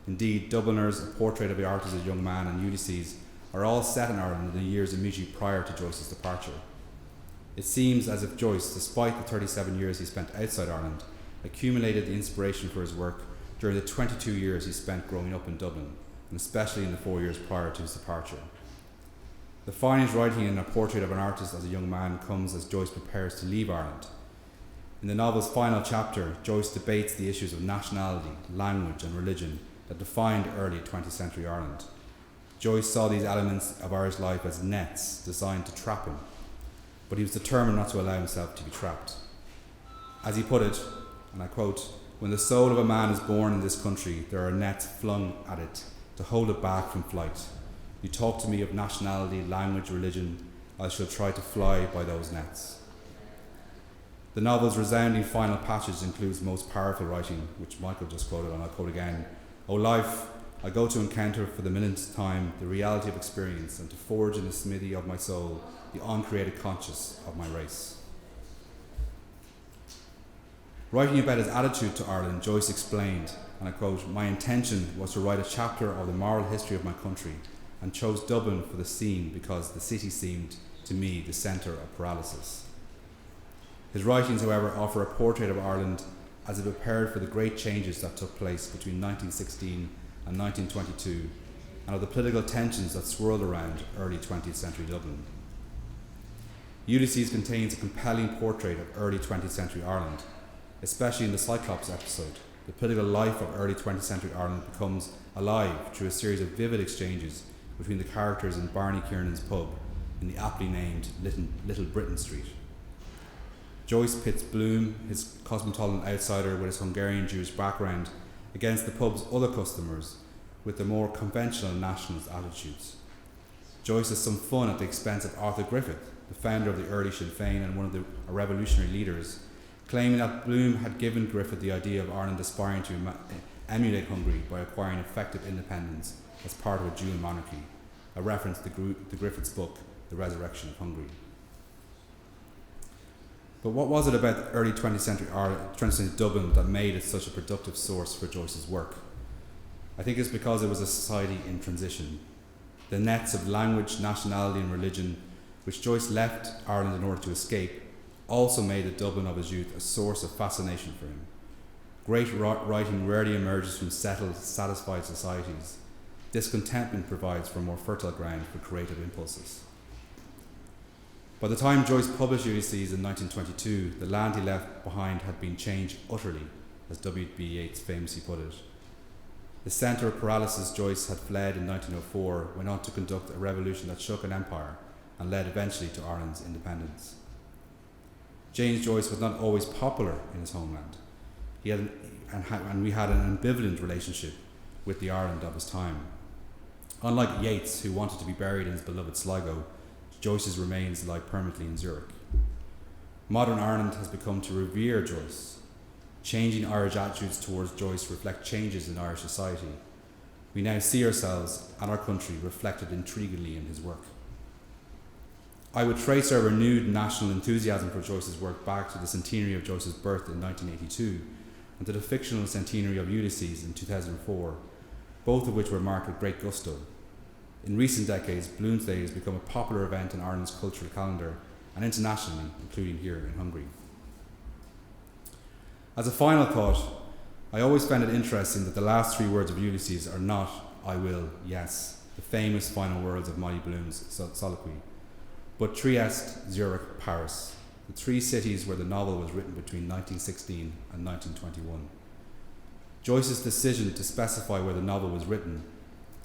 Indeed, Dubliners, A Portrait of the Artist as a Young Man, and Ulysses are all set in Ireland in the years immediately prior to Joyce's departure. It seems as if Joyce, despite the 37 years he spent outside Ireland, accumulated the inspiration for his work during the 22 years he spent growing up in Dublin, and especially in the 4 years prior to his departure. The finest writing in A Portrait of an Artist as a Young Man comes as Joyce prepares to leave Ireland. In the novel's final chapter, Joyce debates the issues of nationality, language and religion that defined early 20th century Ireland. Joyce saw these elements of Irish life as nets designed to trap him, but he was determined not to allow himself to be trapped. As he put it, and I quote, "When the soul of a man is born in this country, there are nets flung at it to hold it back from flight. You talk to me of nationality, language, religion, I shall try to fly by those nets." The novel's resounding final passage includes most powerful writing, which Michael just quoted, and I'll quote again. "O life, I go to encounter for the millionth time the reality of experience and to forge in the smithy of my soul the uncreated conscience of my race." Writing about his attitude to Ireland, Joyce explained, and I quote, "My intention was to write a chapter of the moral history of my country and chose Dublin for the scene because the city seemed to me the centre of paralysis." His writings, however, offer a portrait of Ireland as it prepared for the great changes that took place between 1916 and 1922 and of the political tensions that swirled around early 20th century Dublin. Ulysses contains a compelling portrait of early 20th century Ireland, especially in the Cyclops episode. The political life of early 20th century Ireland becomes alive through a series of vivid exchanges between the characters in Barney Kiernan's pub in the aptly named Little Britain Street. Joyce pits Bloom, his cosmopolitan outsider with his Hungarian Jewish background, against the pub's other customers with the more conventional nationalist attitudes. Joyce has some fun at the expense of Arthur Griffith, the founder of the early Sinn Féin and one of the revolutionary leaders, claiming that Bloom had given Griffith the idea of Ireland aspiring to emulate Hungary by acquiring effective independence as part of a dual monarchy, a reference to the Griffith's book, The Resurrection of Hungary. But what was it about early 20th century Dublin that made it such a productive source for Joyce's work? I think it's because it was a society in transition. The nets of language, nationality and religion, which Joyce left Ireland in order to escape, also made the Dublin of his youth a source of fascination for him. Great writing rarely emerges from settled, satisfied societies. Discontentment provides for more fertile ground for creative impulses. By the time Joyce published Ulysses in 1922, the land he left behind had been changed utterly, as W.B. Yeats famously put it. The centre of paralysis Joyce had fled in 1904 went on to conduct a revolution that shook an empire and led eventually to Ireland's independence. James Joyce was not always popular in his homeland. We had an ambivalent relationship with the Ireland of his time. Unlike Yeats, who wanted to be buried in his beloved Sligo, Joyce's remains lie permanently in Zurich. Modern Ireland has become to revere Joyce. Changing Irish attitudes towards Joyce reflect changes in Irish society. We now see ourselves and our country reflected intriguingly in his work. I would trace our renewed national enthusiasm for Joyce's work back to the centenary of Joyce's birth in 1982 and to the fictional centenary of Ulysses in 2004, both of which were marked with great gusto. In recent decades, Bloomsday has become a popular event in Ireland's cultural calendar and internationally, including here in Hungary. As a final thought, I always found it interesting that the last three words of Ulysses are not "I will, yes," the famous final words of Molly Bloom's soliloquy, but Trieste, Zurich, Paris. the three cities where the novel was written between 1916 and 1921. Joyce's decision to specify where the novel was written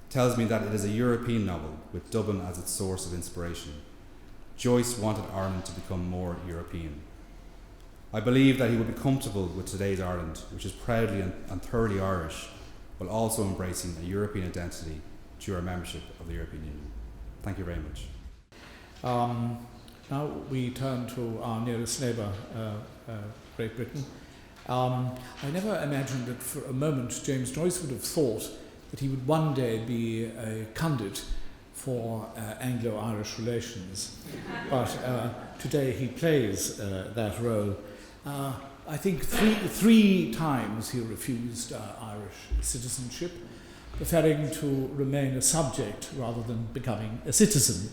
tells me that it is a European novel with Dublin as its source of inspiration. Joyce wanted Ireland to become more European. I believe that he would be comfortable with today's Ireland, which is proudly and thoroughly Irish, while also embracing a European identity through our membership of the European Union. Thank you very much. Now we turn to our nearest neighbour, Great Britain. I never imagined that for a moment James Joyce would have thought that he would one day be a candidate for Anglo-Irish relations, but today he plays that role. I think three times he refused Irish citizenship, preferring to remain a subject rather than becoming a citizen.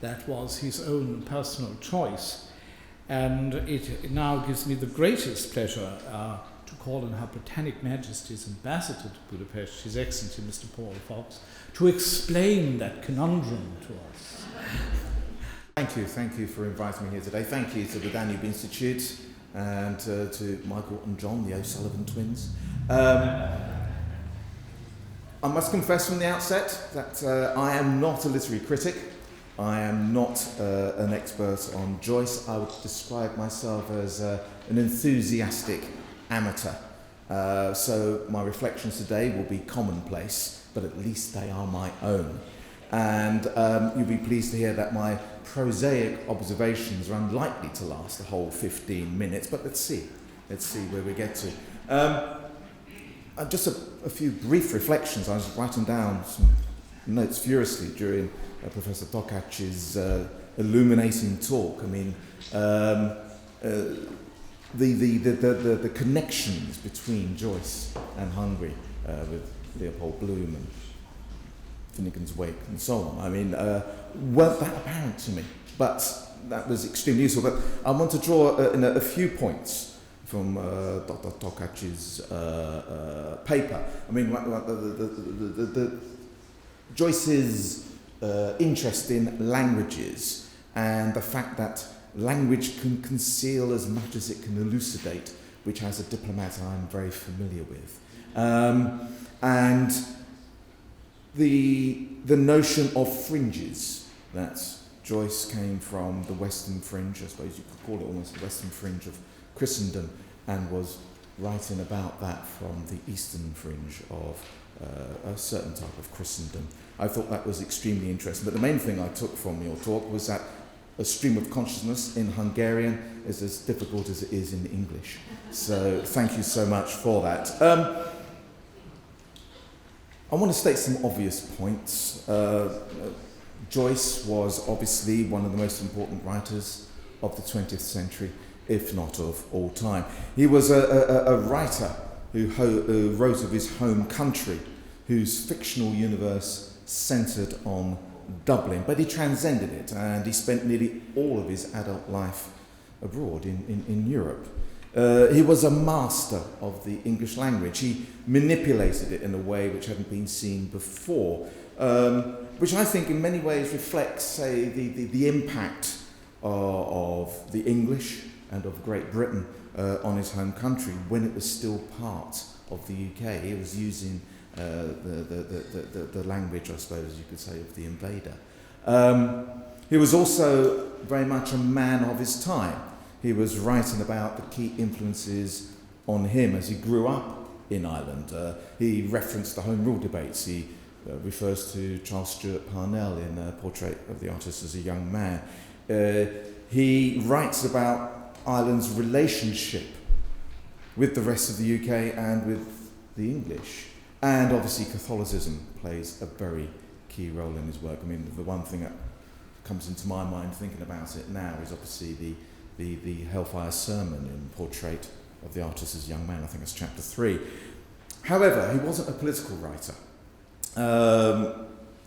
That was his own personal choice. And it now gives me the greatest pleasure to call on Her Britannic Majesty's Ambassador to Budapest, His Excellency Mr. Paul Fox, to explain that conundrum to us. Thank you for inviting me here today. Thank you to the Danube Institute and to Michael and John, the O'Sullivan twins. I must confess from the outset that I am not a literary critic. I am not an expert on Joyce. I would describe myself as an enthusiastic amateur. So my reflections today will be commonplace, but at least they are my own. And you'll be pleased to hear that my prosaic observations are unlikely to last the whole 15 minutes, but let's see where we get to. Just a few brief reflections. I was writing down some notes furiously during Professor Tokac's illuminating talk. I mean, the connections between Joyce and Hungary with Leopold Bloom and Finnegan's Wake and so on, I mean, weren't that apparent to me, but that was extremely useful. But I want to draw in a few points from Dr. Tokac's paper. I mean, Joyce's interest in languages and the fact that language can conceal as much as it can elucidate, which as a diplomat I'm very familiar with. And the notion of fringes, that Joyce came from the western fringe, I suppose you could call it almost the western fringe of Christendom, and was writing about that from the eastern fringe of a certain type of Christendom. I thought that was extremely interesting. But the main thing I took from your talk was that a stream of consciousness in Hungarian is as difficult as it is in English. So thank you so much for that. I want to state some obvious points. Joyce was obviously one of the most important writers of the 20th century, if not of all time. He was a writer who wrote of his home country, whose fictional universe centred on Dublin, but he transcended it, and he spent nearly all of his adult life abroad in Europe. He was a master of the English language. He manipulated it in a way which hadn't been seen before, which I think in many ways reflects, say, the impact of the English and of Great Britain on his home country when it was still part of the UK. He was using the language, I suppose you could say, of the invader. He was also very much a man of his time. He was writing about the key influences on him as he grew up in Ireland. He referenced the Home Rule debates. He refers to Charles Stewart Parnell in a Portrait of the Artist as a Young Man. He writes about Ireland's relationship with the rest of the UK and with the English. And obviously Catholicism plays a very key role in his work. I mean, the one thing that comes into my mind thinking about it now is obviously the Hellfire Sermon in Portrait of the Artist as a Young Man. I think it's chapter 3. However, he wasn't a political writer.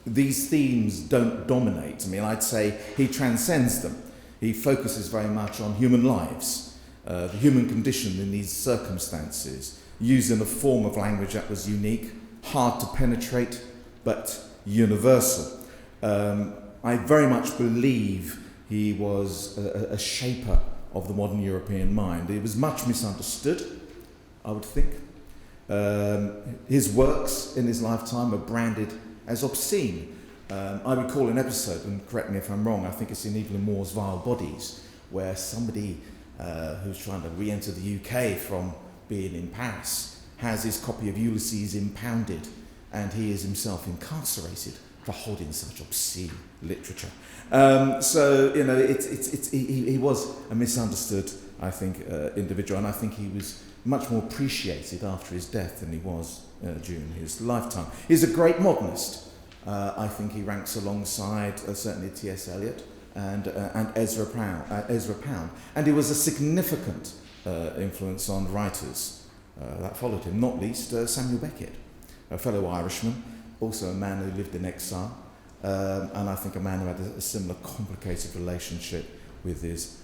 These themes don't dominate. I mean, I'd say he transcends them. He focuses very much on human lives, the human condition in these circumstances, using a form of language that was unique, hard to penetrate, but universal. I very much believe he was a shaper of the modern European mind. It was much misunderstood, I would think. His works in his lifetime are branded as obscene. I recall an episode, and correct me if I'm wrong, I think it's in Evelyn Moore's Vile Bodies, where somebody who's trying to re-enter the UK from being in Paris has his copy of Ulysses impounded, and he is himself incarcerated for holding such obscene literature. So, you know, he was a misunderstood, I think, individual, and I think he was much more appreciated after his death than he was during his lifetime. He's a great modernist. I think he ranks alongside certainly T.S. Eliot and Ezra Pound. And he was a significant influence on writers that followed him, not least Samuel Beckett, a fellow Irishman, also a man who lived in exile, and I think a man who had a similar complicated relationship with his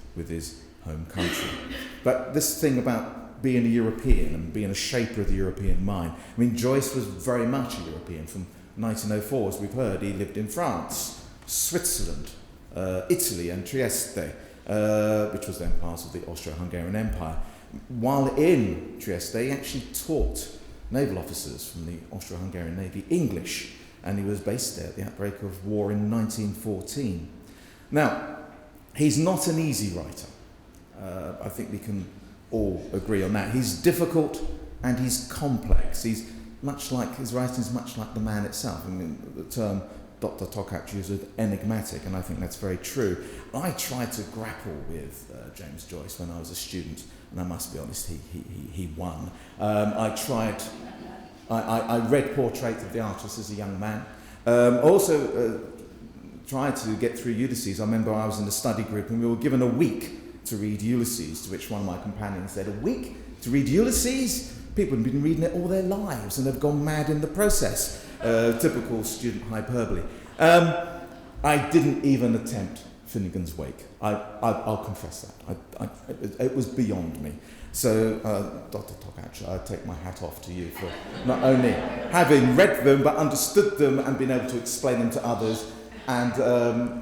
home country. But this thing about being a European and being a shaper of the European mind, I mean, Joyce was very much a European. From 1904, as we've heard, he lived in France, Switzerland, Italy and Trieste, which was then part of the Austro-Hungarian Empire. While in Trieste, he actually taught naval officers from the Austro-Hungarian Navy English, and he was based there at the outbreak of war in 1914. Now, he's not an easy writer. I think we can all agree on that. He's difficult and he's complex. He's much like, his writing's much like the man itself. I mean, the term Dr. Tokac used enigmatic, and I think that's very true. I tried to grapple with James Joyce when I was a student, and I must be honest, he won. I read Portrait of the Artist as a young man. Also tried to get through Ulysses. I remember I was in the study group and we were given a week to read Ulysses, to which one of my companions said, "A week to read Ulysses? People have been reading it all their lives and have gone mad in the process." Typical student hyperbole. I didn't even attempt Finnegan's Wake. I'll confess that. It was beyond me. So, Dr. Tokac, I take my hat off to you for not only having read them, but understood them and been able to explain them to others. And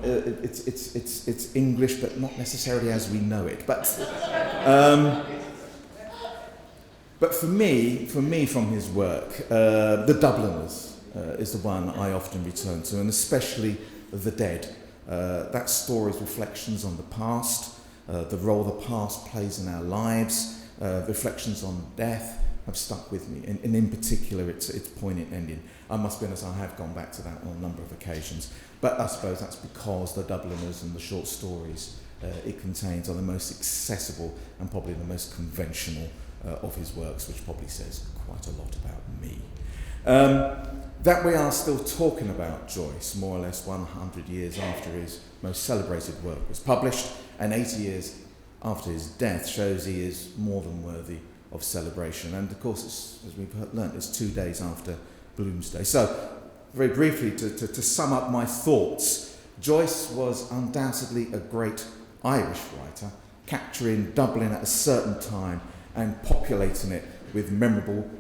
it's English, but not necessarily as we know it. But for me, from his work, The Dubliners is the one I often return to, and especially The Dead. That story's reflections on the past, the role the past plays in our lives, reflections on death have stuck with me, and in particular its poignant ending. I must be honest, I have gone back to that on a number of occasions, but I suppose that's because The Dubliners and the short stories it contains are the most accessible and probably the most conventional of his works, which probably says quite a lot about me. That we are still talking about Joyce, more or less 100 years after his most celebrated work was published, and 80 years after his death, shows he is more than worthy of celebration. And of course, as we've learnt, it's 2 days after Bloomsday. So, very briefly, to sum up my thoughts, Joyce was undoubtedly a great Irish writer, capturing Dublin at a certain time and populating it with memorable,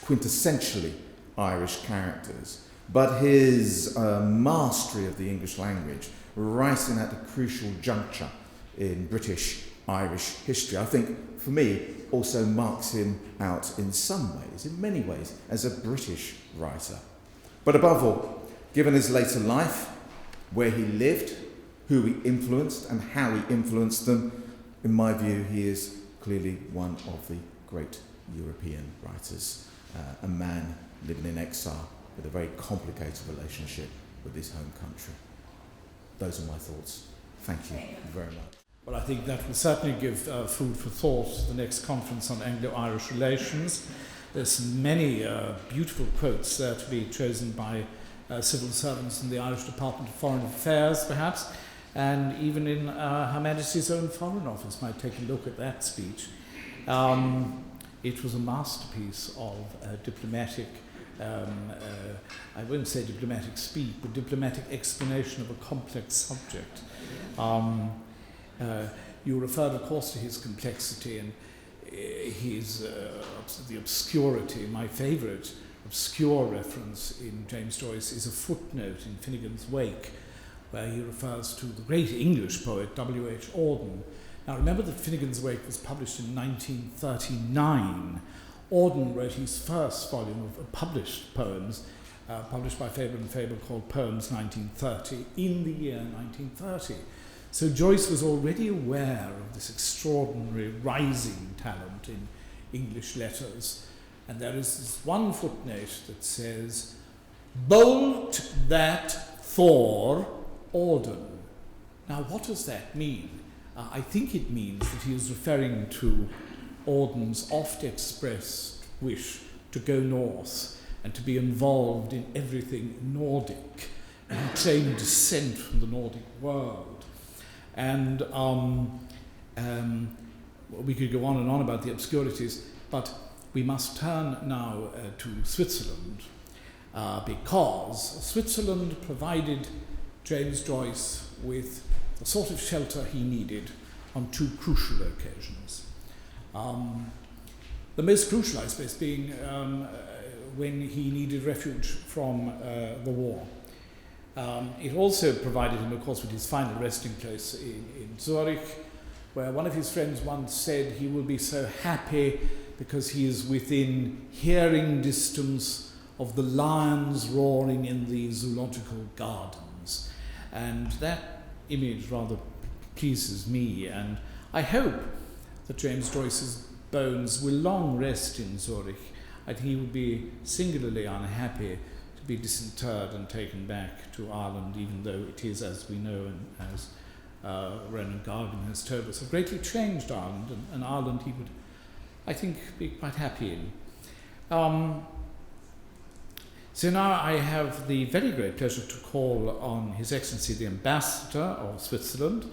quintessentially Irish characters. But his mastery of the English language, rising at a crucial juncture in British-Irish history, I think, for me, also marks him out in some ways, in many ways, as a British writer. But above all, given his later life, where he lived, who he influenced, and how he influenced them, in my view, he is clearly one of the great European writers, a man living in exile with a very complicated relationship with his home country. Those are my thoughts. Thank you very much. Well, I think that will certainly give food for thought to the next conference on Anglo-Irish relations. There's many beautiful quotes there to be chosen by civil servants in the Irish Department of Foreign Affairs, perhaps, and even in Her Majesty's own Foreign Office might take a look at that speech. It was a masterpiece of diplomatic, I wouldn't say diplomatic speak, but diplomatic explanation of a complex subject. You referred, of course, to his complexity and his the obscurity. My favourite obscure reference in James Joyce is a footnote in Finnegan's Wake, where he refers to the great English poet W.H. Auden Now remember that Finnegan's Wake was published in 1939. Auden wrote his first volume of published poems, published by Faber and Faber, called Poems 1930, in the year 1930. So Joyce was already aware of this extraordinary rising talent in English letters. And there is this one footnote that says, "Bolt that for Auden." Now what does that mean? I think it means that he is referring to Auden's oft expressed wish to go north and to be involved in everything Nordic, and he claimed descent from the Nordic world. And we could go on and on about the obscurities, but we must turn now to Switzerland, because Switzerland provided James Joyce with the sort of shelter he needed on two crucial occasions. The most crucial, I suppose, being when he needed refuge from the war. It also provided him, of course, with his final resting place in Zurich, where one of his friends once said he will be so happy because he is within hearing distance of the lions roaring in the zoological gardens. And that image rather pleases me, and I hope that James Joyce's bones will long rest in Zurich. I think he would be singularly unhappy to be disinterred and taken back to Ireland, even though it is, as we know and as Ronan Gargan has told us, a greatly changed Ireland, and Ireland he would, I think, be quite happy in. So now I have the very great pleasure to call on His Excellency the Ambassador of Switzerland,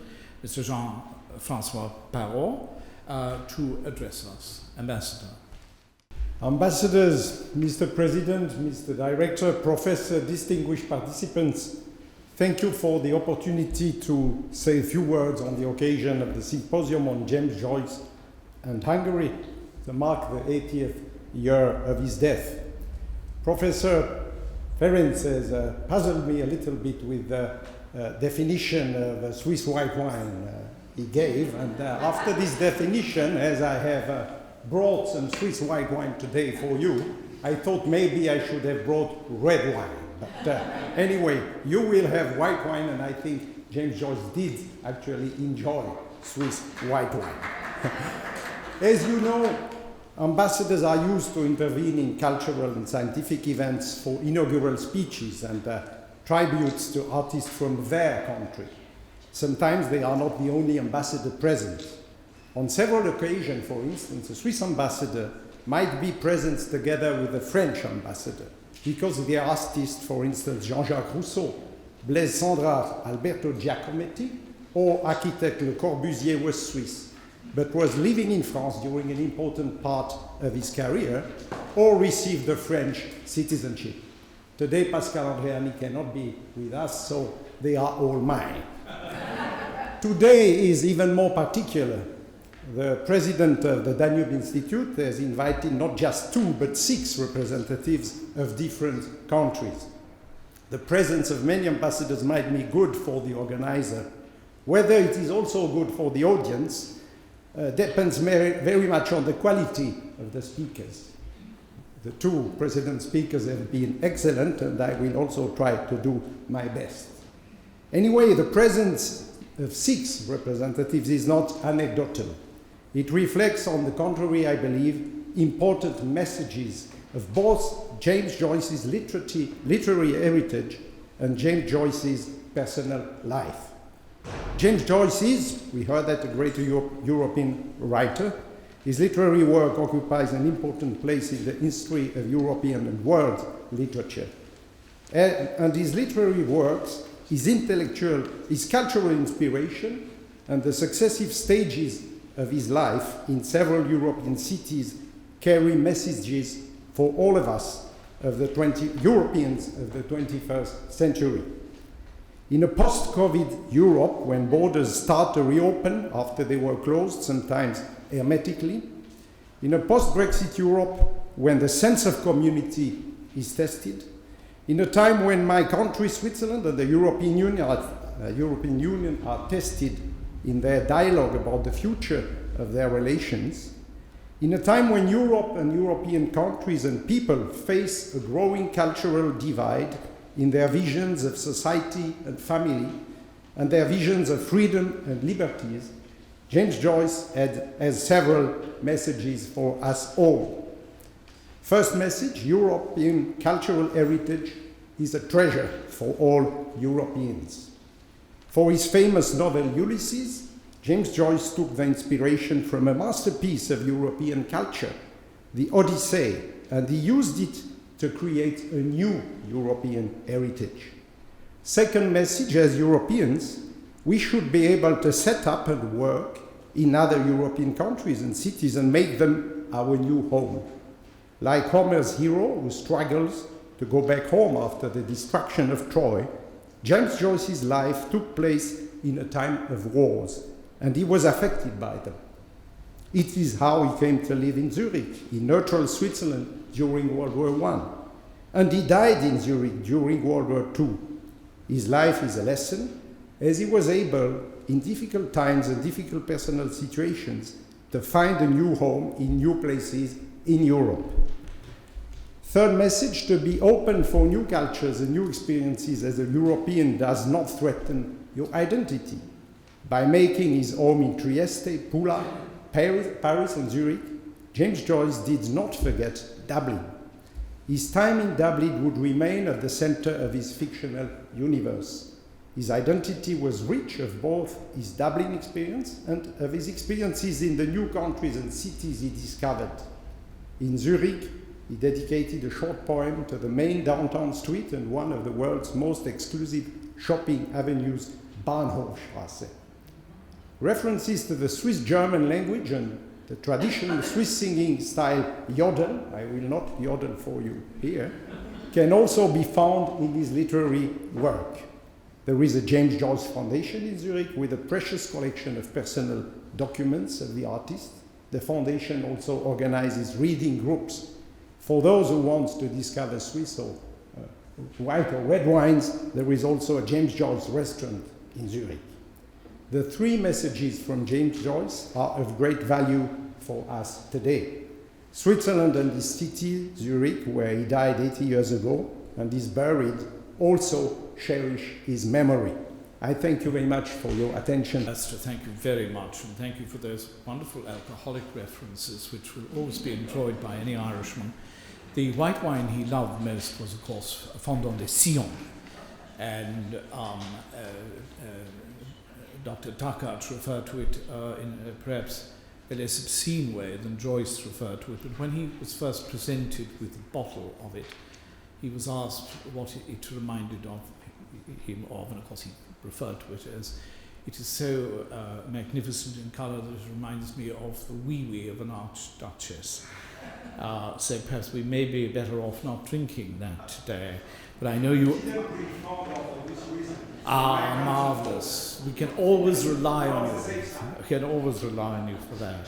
Mr. Jean-Francois Parot, to address us. Ambassador. Ambassadors, Mr. President, Mr. Director, Professor, distinguished participants, thank you for the opportunity to say a few words on the occasion of the Symposium on James Joyce and Hungary to mark the 80th year of his death. Professor Ferenc has puzzled me a little bit with the definition of Swiss white wine he gave, and after this definition, as I have brought some Swiss white wine today for you, I thought maybe I should have brought red wine. But anyway, you will have white wine, and I think James Joyce did actually enjoy Swiss white wine. As you know, ambassadors are used to intervene in cultural and scientific events for inaugural speeches and tributes to artists from their country. Sometimes they are not the only ambassador present. On several occasions, for instance, a Swiss ambassador might be present together with a French ambassador, because the artists, for instance, Jean-Jacques Rousseau, Blaise Cendrars, Alberto Giacometti, or architect Le Corbusier was Swiss, but was living in France during an important part of his career, or received the French citizenship. Today, Pascal Andreani cannot be with us, so they are all mine. Today is even more particular. The president of the Danube Institute has invited not just 2, but 6 representatives of different countries. The presence of many ambassadors might be good for the organizer. Whether it is also good for the audience depends very much on the quality of the speakers. The 2 president speakers have been excellent, and I will also try to do my best. Anyway, the presence of 6 representatives is not anecdotal. It reflects, on the contrary, I believe, important messages of both James Joyce's literary heritage and James Joyce's personal life. James Joyce is, we heard that, a great European writer. His literary work occupies an important place in the history of European and world literature. And his literary works, his intellectual, his cultural inspiration, and the successive stages of his life in several European cities carry messages for all of us, of the Europeans of the 21st century. In a post-COVID Europe, when borders start to reopen after they were closed, sometimes hermetically, in a post-Brexit Europe, when the sense of community is tested, in a time when my country, Switzerland, and the European Union are tested in their dialogue about the future of their relations, in a time when Europe and European countries and people face a growing cultural divide in their visions of society and family and their visions of freedom and liberties, James Joyce has several messages for us all. First message, European cultural heritage is a treasure for all Europeans. For his famous novel Ulysses, James Joyce took the inspiration from a masterpiece of European culture, the Odyssey, and he used it to create a new European heritage. Second message, as Europeans, we should be able to set up and work in other European countries and cities and make them our new home. Like Homer's hero who struggles to go back home after the destruction of Troy, James Joyce's life took place in a time of wars, and he was affected by them. It is how he came to live in Zurich, in neutral Switzerland during World War I, and he died in Zurich during World War II. His life is a lesson, as he was able, in difficult times and difficult personal situations, to find a new home in new places in Europe. Third message, to be open for new cultures and new experiences as a European does not threaten your identity. By making his home in Trieste, Pula, Paris and Zurich, James Joyce did not forget Dublin. His time in Dublin would remain at the center of his fictional universe. His identity was rich of both his Dublin experience and of his experiences in the new countries and cities he discovered. In Zurich, he dedicated a short poem to the main downtown street and one of the world's most exclusive shopping avenues, Bahnhofstrasse. References to the Swiss-German language and the traditional Swiss singing style yodel, I will not yodel for you here, can also be found in his literary work. There is a James Joyce Foundation in Zurich with a precious collection of personal documents of the artist. The foundation also organizes reading groups for those who want to discover Swiss or white or red wines. There is also a James Joyce restaurant in Zurich. The three messages from James Joyce are of great value for us today. Switzerland and the city, Zurich, where he died 80 years ago and is buried, also cherish his memory. I thank you very much for your attention. Lester, thank you very much, and thank you for those wonderful alcoholic references, which will always be enjoyed by any Irishman. The white wine he loved most was, of course, Fondant de Sion, and Dr. Takac referred to it in perhaps a less obscene way than Joyce referred to it, but when he was first presented with a bottle of it, he was asked what it reminded of him of, and of course he referred to it as, it is so magnificent in colour that it reminds me of the wee-wee of an archduchess. So perhaps we may be better off not drinking that today. But I know you... marvellous. We can always rely on you. We can always rely on you for that.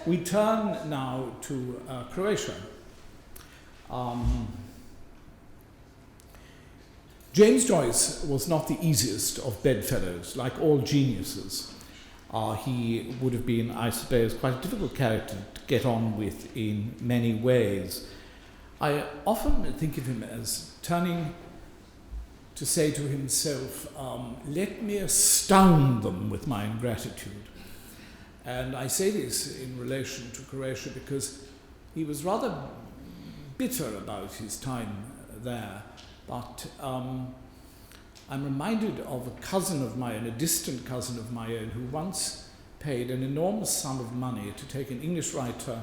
We turn now to Croatia. James Joyce was not the easiest of bedfellows, like all geniuses. He would have been, I suppose, quite a difficult character to get on with in many ways. I often think of him as turning to say to himself, let me astound them with my ingratitude. And I say this in relation to Croatia because he was rather bitter about his time there. But I'm reminded of a cousin of mine, a distant cousin of my own, who once paid an enormous sum of money to take an English writer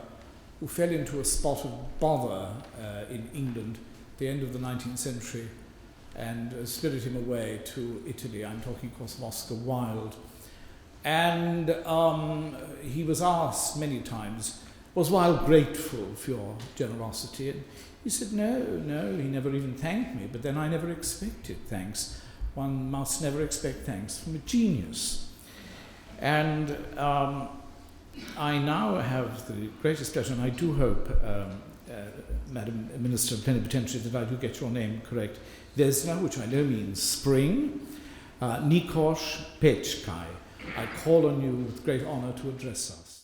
who fell into a spot of bother in England at the end of the 19th century and spirit him away to Italy. I'm talking, of course, of Oscar Wilde. And he was asked many times, was Wilde grateful for your generosity? And he said, no, he never even thanked me, but then I never expected thanks. One must never expect thanks from a genius. And I now have the greatest pleasure, and I do hope, Madam Minister Plenipotentiary, that I do get your name correct, Vesna, which I know means spring, Nikos Pečkai, I call on you with great honor to address us.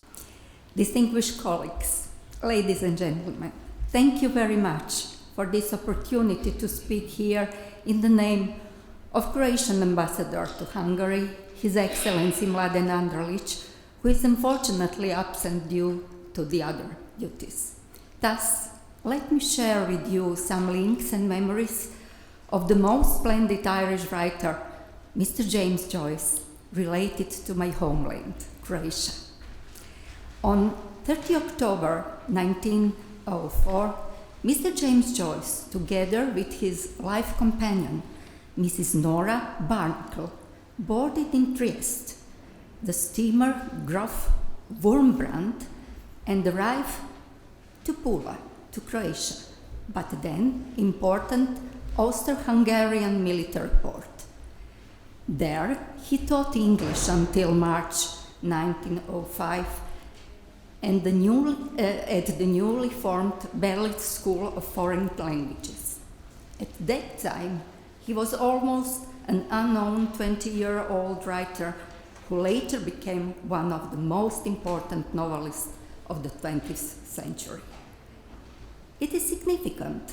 Distinguished colleagues, ladies and gentlemen, thank you very much for this opportunity to speak here in the name of Croatian Ambassador to Hungary, His Excellency Mladen Androlić, who is unfortunately absent due to the other duties. Thus, let me share with you some links and memories of the most splendid Irish writer, Mr. James Joyce, related to my homeland, Croatia. On 30 October 1904, Mr. James Joyce, together with his life companion, Mrs. Nora Barnacle, boarded in Trieste the steamer Grof Wurmbrand and arrived to Pula, to Croatia, but then important Austro-Hungarian military port. There he taught English until March 1905 and at the newly formed Berlitz School of Foreign Languages. At that time, he was almost an unknown 20-year-old writer who later became one of the most important novelists of the 20th century. It is significant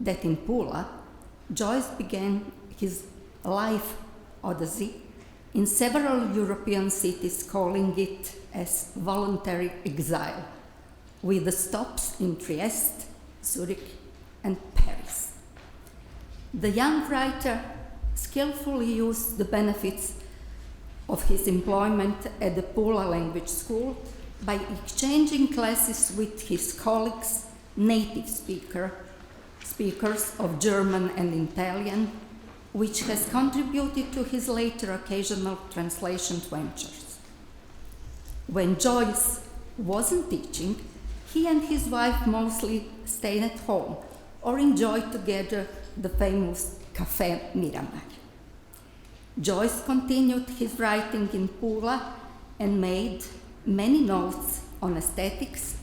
that in Pula, Joyce began his life odyssey in several European cities, calling it as voluntary exile, with the stops in Trieste, Zurich, and Paris. The young writer skillfully used the benefits of his employment at the Pula language school by exchanging classes with his colleagues, native speakers of German and Italian, which has contributed to his later occasional translation ventures. When Joyce wasn't teaching, he and his wife mostly stayed at home or enjoyed together the famous Café Miramar. Joyce continued his writing in Pula and made many notes on aesthetics,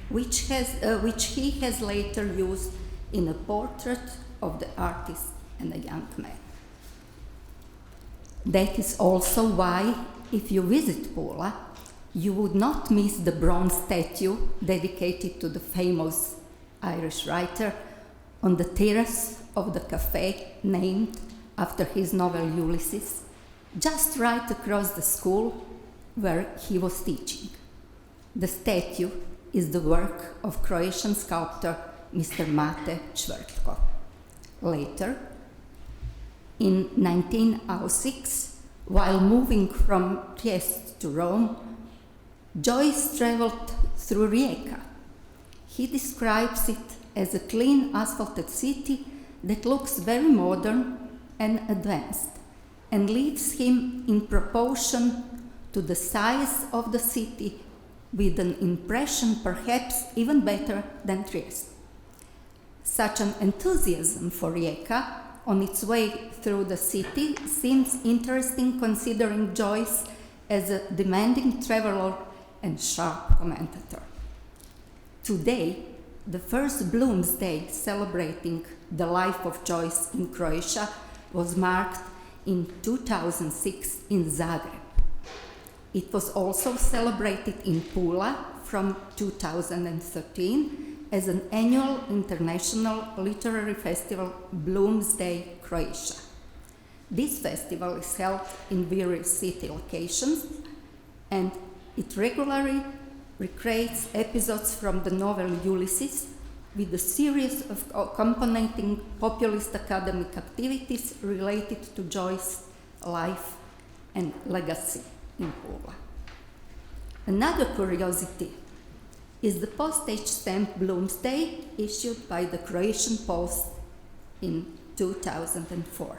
which he has later used in a portrait of the artist and a young man. That is also why, if you visit Pula, you would not miss the bronze statue dedicated to the famous Irish writer on the terrace of the cafe named after his novel Ulysses, just right across the school where he was teaching. The statue is the work of Croatian sculptor Mr. Mate Čvrtko. Later, in 1906, while moving from Trieste to Rome, Joyce traveled through Rijeka. He describes it as a clean asphalted city that looks very modern and advanced, and leaves him in proportion to the size of the city with an impression perhaps even better than Trieste. Such an enthusiasm for Rijeka on its way through the city seems interesting considering Joyce as a demanding traveler and sharp commentator. Today, the first Bloomsday celebrating the life of Joyce in Croatia was marked in 2006 in Zagreb. It was also celebrated in Pula from 2013 as an annual international literary festival, Bloomsday Croatia. This festival is held in various city locations, and it regularly recreates episodes from the novel Ulysses with a series of accompanying populist academic activities related to Joyce's life and legacy in Pula. Another curiosity is the postage stamp Bloomsday issued by the Croatian Post in 2004.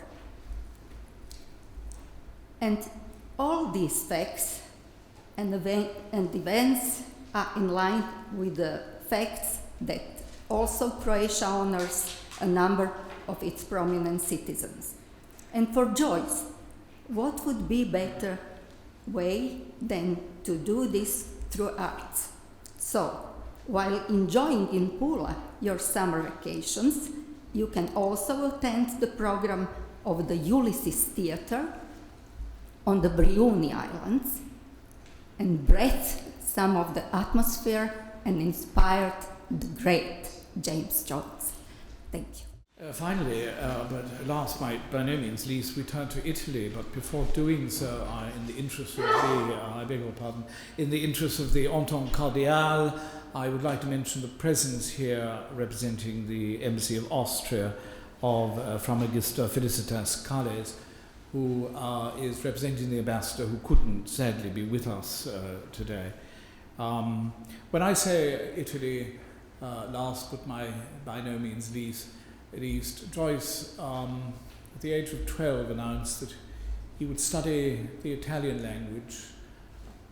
And all these facts and events are in line with the facts that also Croatia honors a number of its prominent citizens. And for Joyce, what would be better way than to do this through arts? So, while enjoying in Pula your summer vacations, you can also attend the program of the Ulysses Theatre on the Brioni Islands and breathed some of the atmosphere and inspired the great James Joyce. Thank you. Finally, but last by no means least, we turn to Italy. But before doing so, in the interest of I beg your pardon, in the interest of the entente cordiale, I would like to mention the presence here representing the Embassy of Austria of Frau Magister Felicitas Calles, who is representing the ambassador who couldn't sadly be with us today. When I say Italy, last but by no means least, Joyce, at the age of 12, announced that he would study the Italian language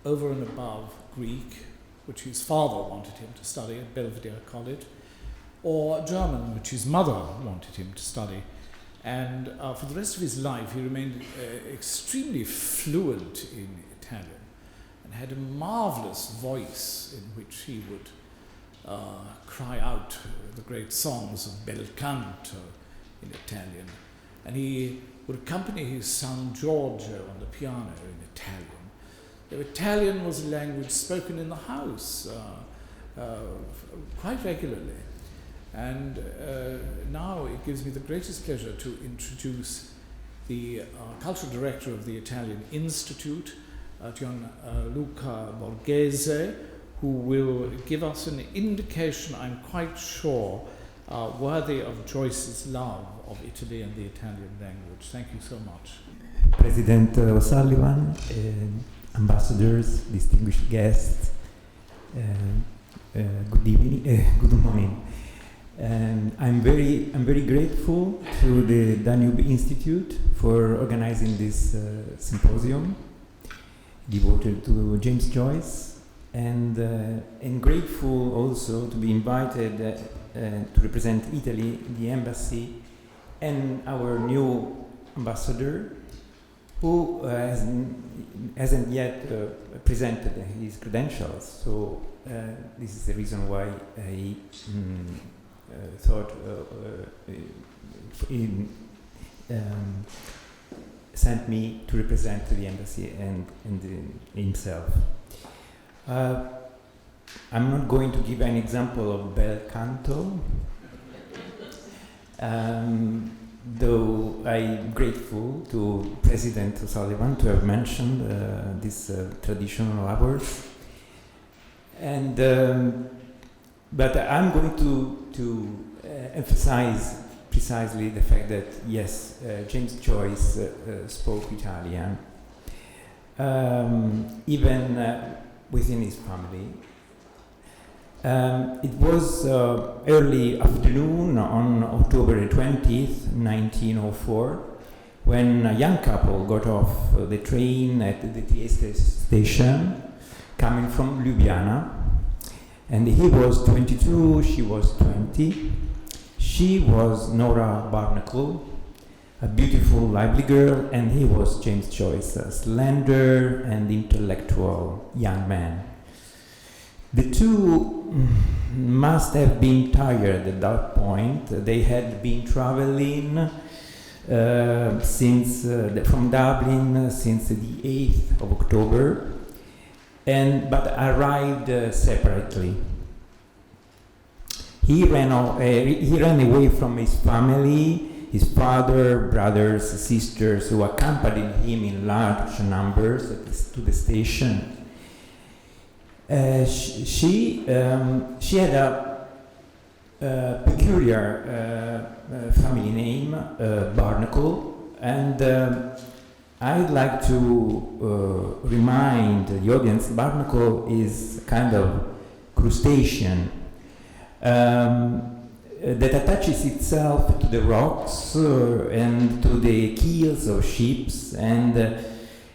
over and above Greek, which his father wanted him to study at Belvedere College, or German, which his mother wanted him to study. And for the rest of his life, he remained extremely fluent in Italian and had a marvelous voice in which he would cry out the great songs of bel canto in Italian. And he would accompany his son Giorgio on the piano in Italian. The Italian was a language spoken in the house quite regularly. And now it gives me the greatest pleasure to introduce the cultural director of the Italian Institute, Gianluca Borghese, who will give us an indication, I'm quite sure, worthy of Joyce's love of Italy and the Italian language. Thank you so much. President O'Sullivan, ambassadors, distinguished guests, good evening, good morning. I'm very grateful to the Danube Institute for organizing this symposium devoted to James Joyce, and grateful also to be invited to represent Italy, the embassy, and our new ambassador, who hasn't yet presented his credentials. So this is the reason why I thought sent me to represent the embassy and himself. I'm not going to give an example of bel canto, though I'm grateful to President O'Sullivan to have mentioned this tradition of ours. And but I'm going to emphasize precisely the fact that yes, James Joyce spoke Italian, even within his family. It was early afternoon on October 20th, 1904, when a young couple got off the train at the Trieste station coming from Ljubljana. And he was 22, she was 20. She was Nora Barnacle, a beautiful, lively girl, and he was James Joyce, a slender and intellectual young man. The two must have been tired at that point. They had been traveling from Dublin since the 8th of October, but arrived separately. He ran away from his family, his father, brothers, sisters, who accompanied him in large numbers to the station. She had a peculiar family name, Barnacle, and I'd like to remind the audience Barnacle is a kind of crustacean that attaches itself to the rocks and to the keels of ships, and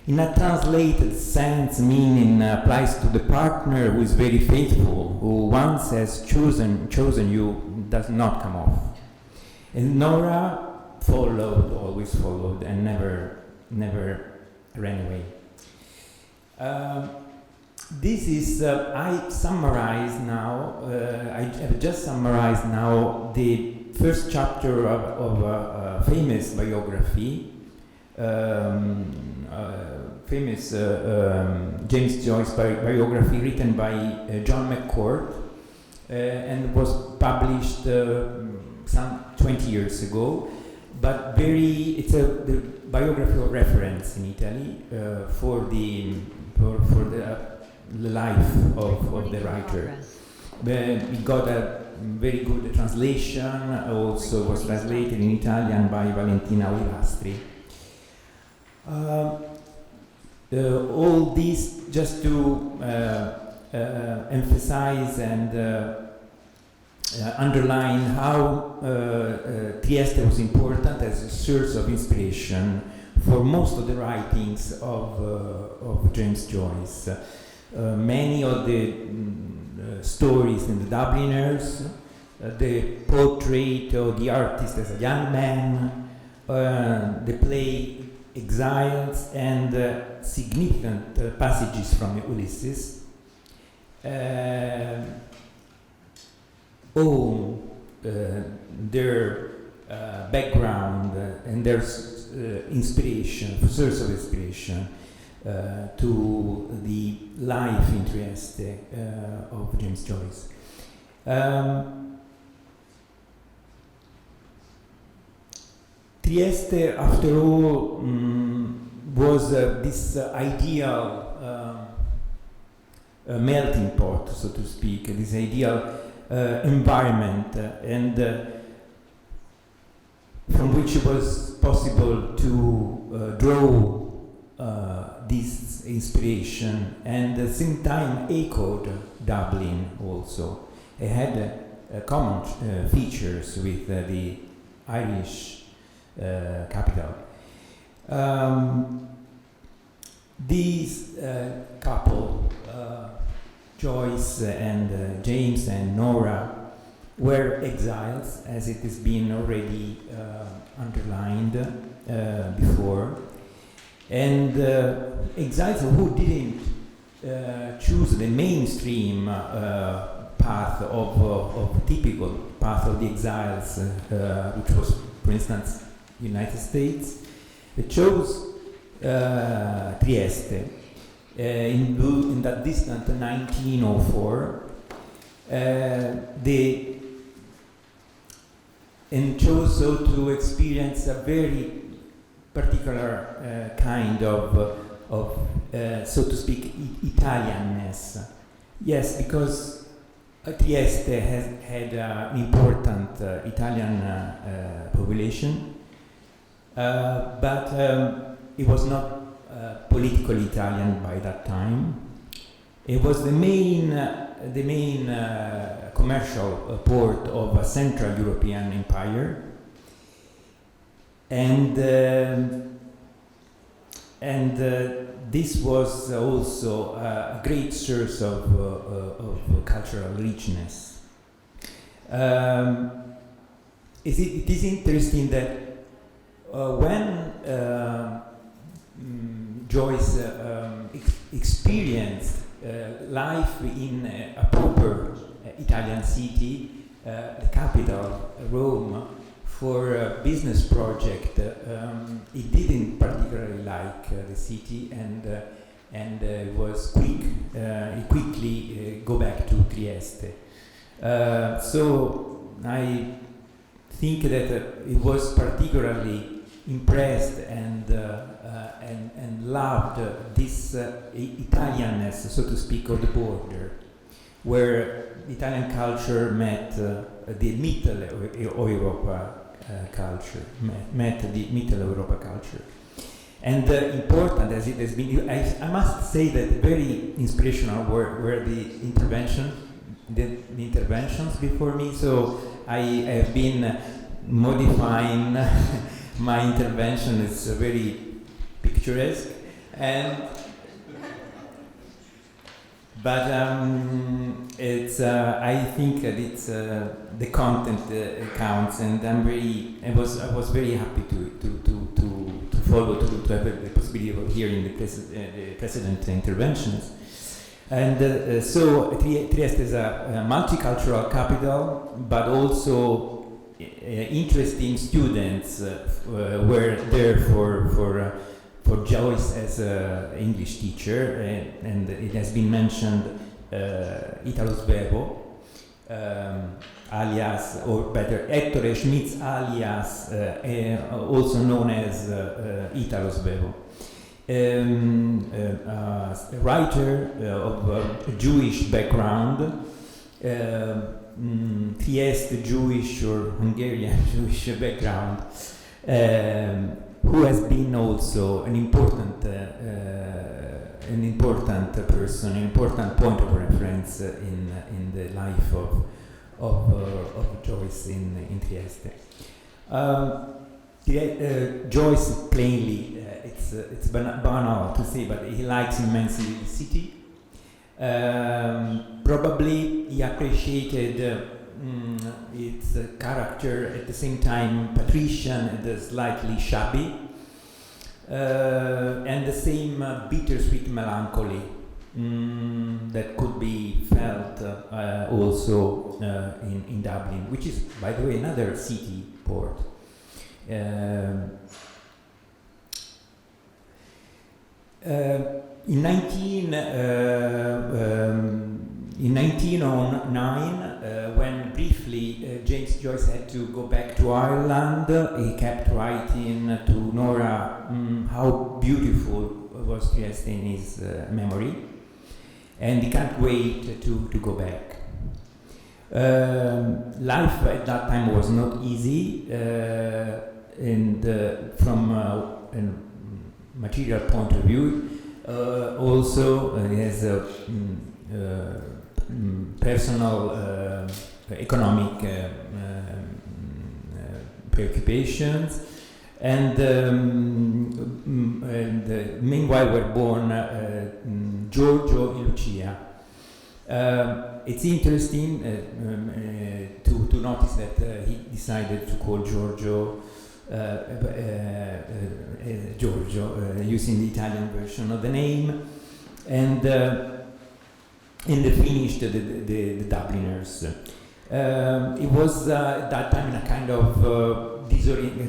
in a translated sense meaning applies to the partner who is very faithful, who once has chosen you does not come off. And Nora always followed, and never ran away. This is, I summarize now, I have just summarized now the first chapter of a famous biography famous James Joyce biography written by John McCourt and was published some 20 years ago. But it's the biography of reference in Italy for the life of the writer. He got a very good translation, also was translated in Italian by Valentina Olivastri. All this just to emphasize and underline how Trieste was important as a source of inspiration for most of the writings of James Joyce. Many of the stories in the Dubliners, the portrait of the artist as a young man, the play Exiles, and significant passages from Ulysses. All their background and their inspiration, source of inspiration to the life in Trieste of James Joyce. Trieste, after all, was this ideal melting pot, so to speak, this ideal environment, and from which it was possible to draw this inspiration, and at the same time echoed Dublin also. It had common features with the Irish capital. These couple, Joyce and James and Nora, were exiles, as it has been already underlined before, and exiles who didn't choose the mainstream path of typical path of the exiles, which was, for instance, United States. They chose Trieste in that distant 1904. And chose so to experience a very particular kind of so to speak, Italianness. Yes, because Trieste has had an important Italian population, but it was not politically Italian by that time. It was the main commercial port of a Central European empire, and this was also a great source of cultural richness. It is interesting that when Joyce experienced life in a proper Italian city, the capital, Rome, for a business project, he didn't particularly like the city, and was he quickly go back to Trieste. So I think that he was particularly impressed and loved this Italianness, so to speak, of the border, where Italian culture met the Middle Europa culture, met the Middle Europa culture. And important as it has been, I must say that very inspirational were the interventions before me. So I have been modifying my intervention. It's very picturesque, but it's. I think that it's the content counts, and I was very happy to follow, to have the possibility of hearing the precedent interventions. And so Trieste is a multicultural capital, but also interesting students were there for Joyce as an English teacher, and it has been mentioned Italo Svevo, alias, or better, Ettore Schmitz alias, also known as Italo Svevo. A writer of Jewish background, Trieste Jewish or Hungarian Jewish background, who has been also an important person, an important point of reference in the life of Joyce in Trieste. Joyce, plainly, it's banal to say, but he likes immensely the city. Probably he appreciated its character, at the same time patrician and slightly shabby, and the same bittersweet melancholy that could be felt also in Dublin, which is, by the way, another city port. In 1909, when briefly James Joyce had to go back to Ireland, he kept writing to Nora how beautiful was Trieste in his memory, and he can't wait to go back. Life at that time was not easy, and from a material point of view, also he has personal economic preoccupations, and meanwhile were born Giorgio and Lucia. It's interesting to notice that he decided to call Giorgio using the Italian version of the name, and finished the Dubliners. It was at that time in a kind of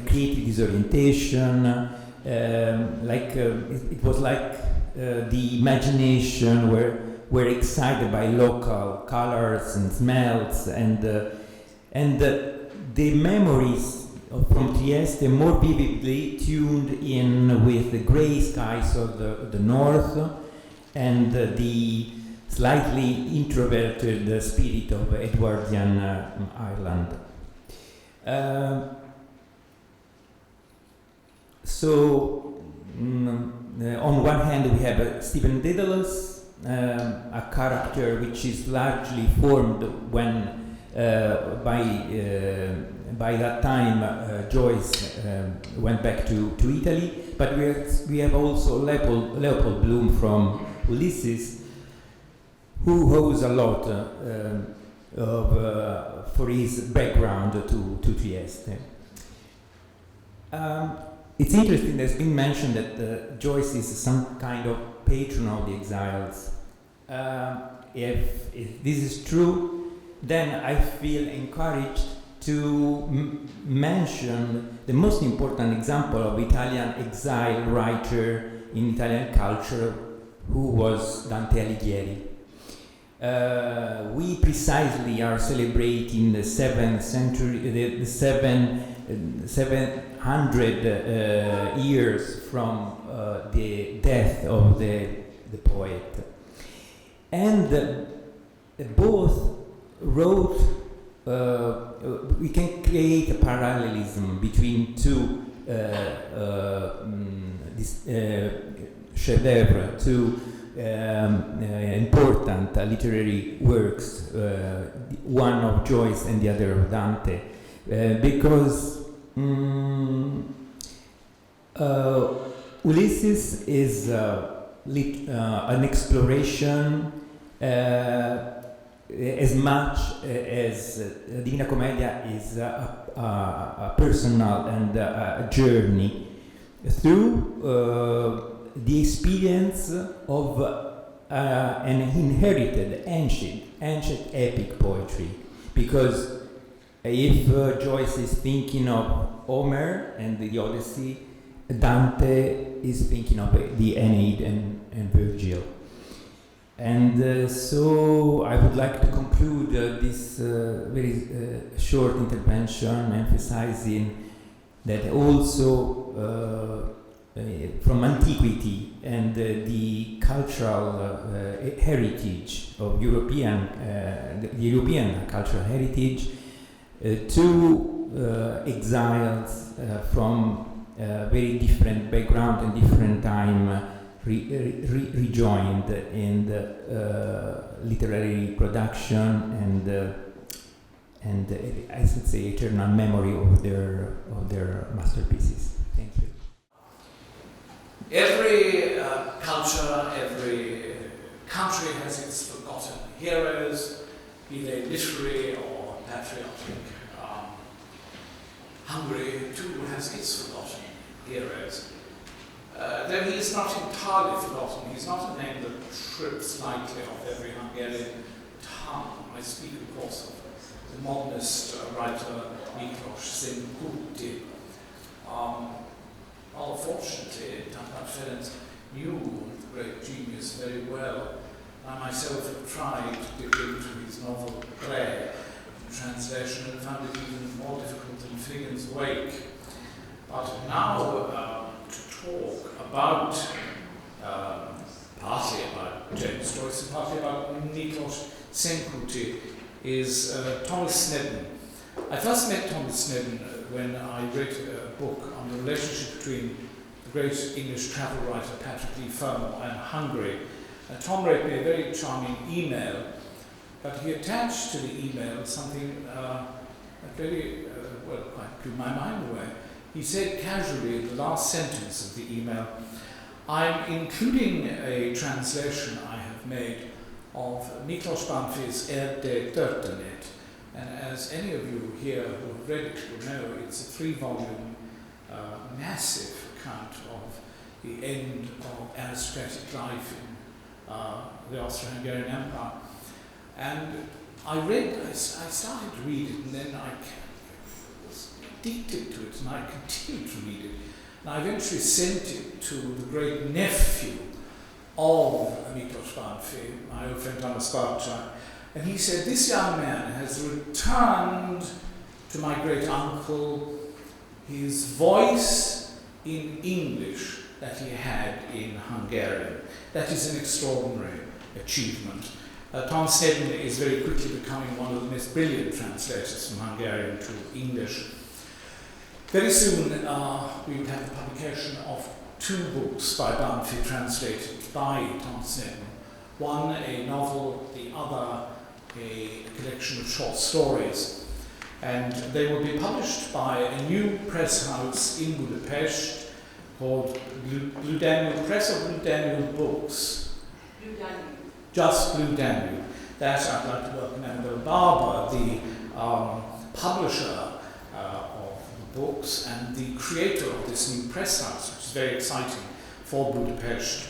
creative disorientation, it was like the imagination were excited by local colors and smells, and the memories from Trieste more vividly tuned in with the grey skies of the north and the slightly introverted spirit of Edwardian Ireland. On one hand we have Stephen Dedalus, a character which is largely formed when by that time Joyce went back to Italy, but we have also Leopold Bloom from Ulysses, who owes a lot for his background to Trieste. It's interesting, there's been mentioned that Joyce is some kind of patron of the exiles. If this is true, then I feel encouraged to mention the most important example of Italian exile writer in Italian culture, who was Dante Alighieri. We precisely are celebrating the 7th century, the 700 years from the death of the poet, and both wrote. We can create a parallelism between two chefs-d'œuvre, two important literary works, one of Joyce and the other of Dante, because Ulysses is an exploration as much as Divina Commedia is a personal and a journey through the experience of an inherited ancient epic poetry, because If Joyce is thinking of Homer and the Odyssey, Dante is thinking of the Aeneid and Virgil. And so I would like to conclude this very short intervention emphasizing that also from antiquity and the cultural heritage of the European cultural heritage to exiles from very different background and different time rejoined in the literary production and I should say eternal memory of their masterpieces. Thank you. Every culture, every country has its forgotten heroes, be they literary or patriotic. Hungary too has its forgotten heroes. Though he is not entirely forgotten, he's not a name that trips lightly off every Hungarian tongue. I speak, of course, of the modernist writer Miklós Symposium. Unfortunately, Tankat Ferenc knew the great genius very well. I myself have tried to dig into his novel Play in translation and found it even more difficult than Finn's Wake. But now to talk about partly about James Joyce and partly about Miklós Symposium is Thomas Snedden. I first met Thomas Snedden when I read a book on the relationship between the great English travel writer Patrick Leigh Fermor and Hungary. Tom wrote me a very charming email, but he attached to the email something that very, quite blew my mind away. He said casually in the last sentence of the email, I'm including a translation I have made of Miklós Bánfi's Erde Történet. And as any of you here who have read it will know, it's a 3-volume, massive account of the end of aristocratic life in the Austro-Hungarian Empire. And I started to read it, and then I was addicted to it, and I continued to read it. And I eventually sent it to the great nephew of Miklós Bánfi, my old friend Thomas Barczak. And he said, this young man has returned to my great uncle his voice in English that he had in Hungarian. That is an extraordinary achievement. Tom Snedden is very quickly becoming one of the most brilliant translators from Hungarian to English. Very soon we will have the publication of 2 books by Bánfi translated by Tom Snedden. One a novel, the other a collection of short stories. And they will be published by a new press house in Budapest called Blue Danube Press or Blue Danube Books? Blue Danube. Just Blue Danube. That I'd like to welcome Annabelle Barber, the publisher of the books and the creator of this new press house, which is very exciting for Budapest.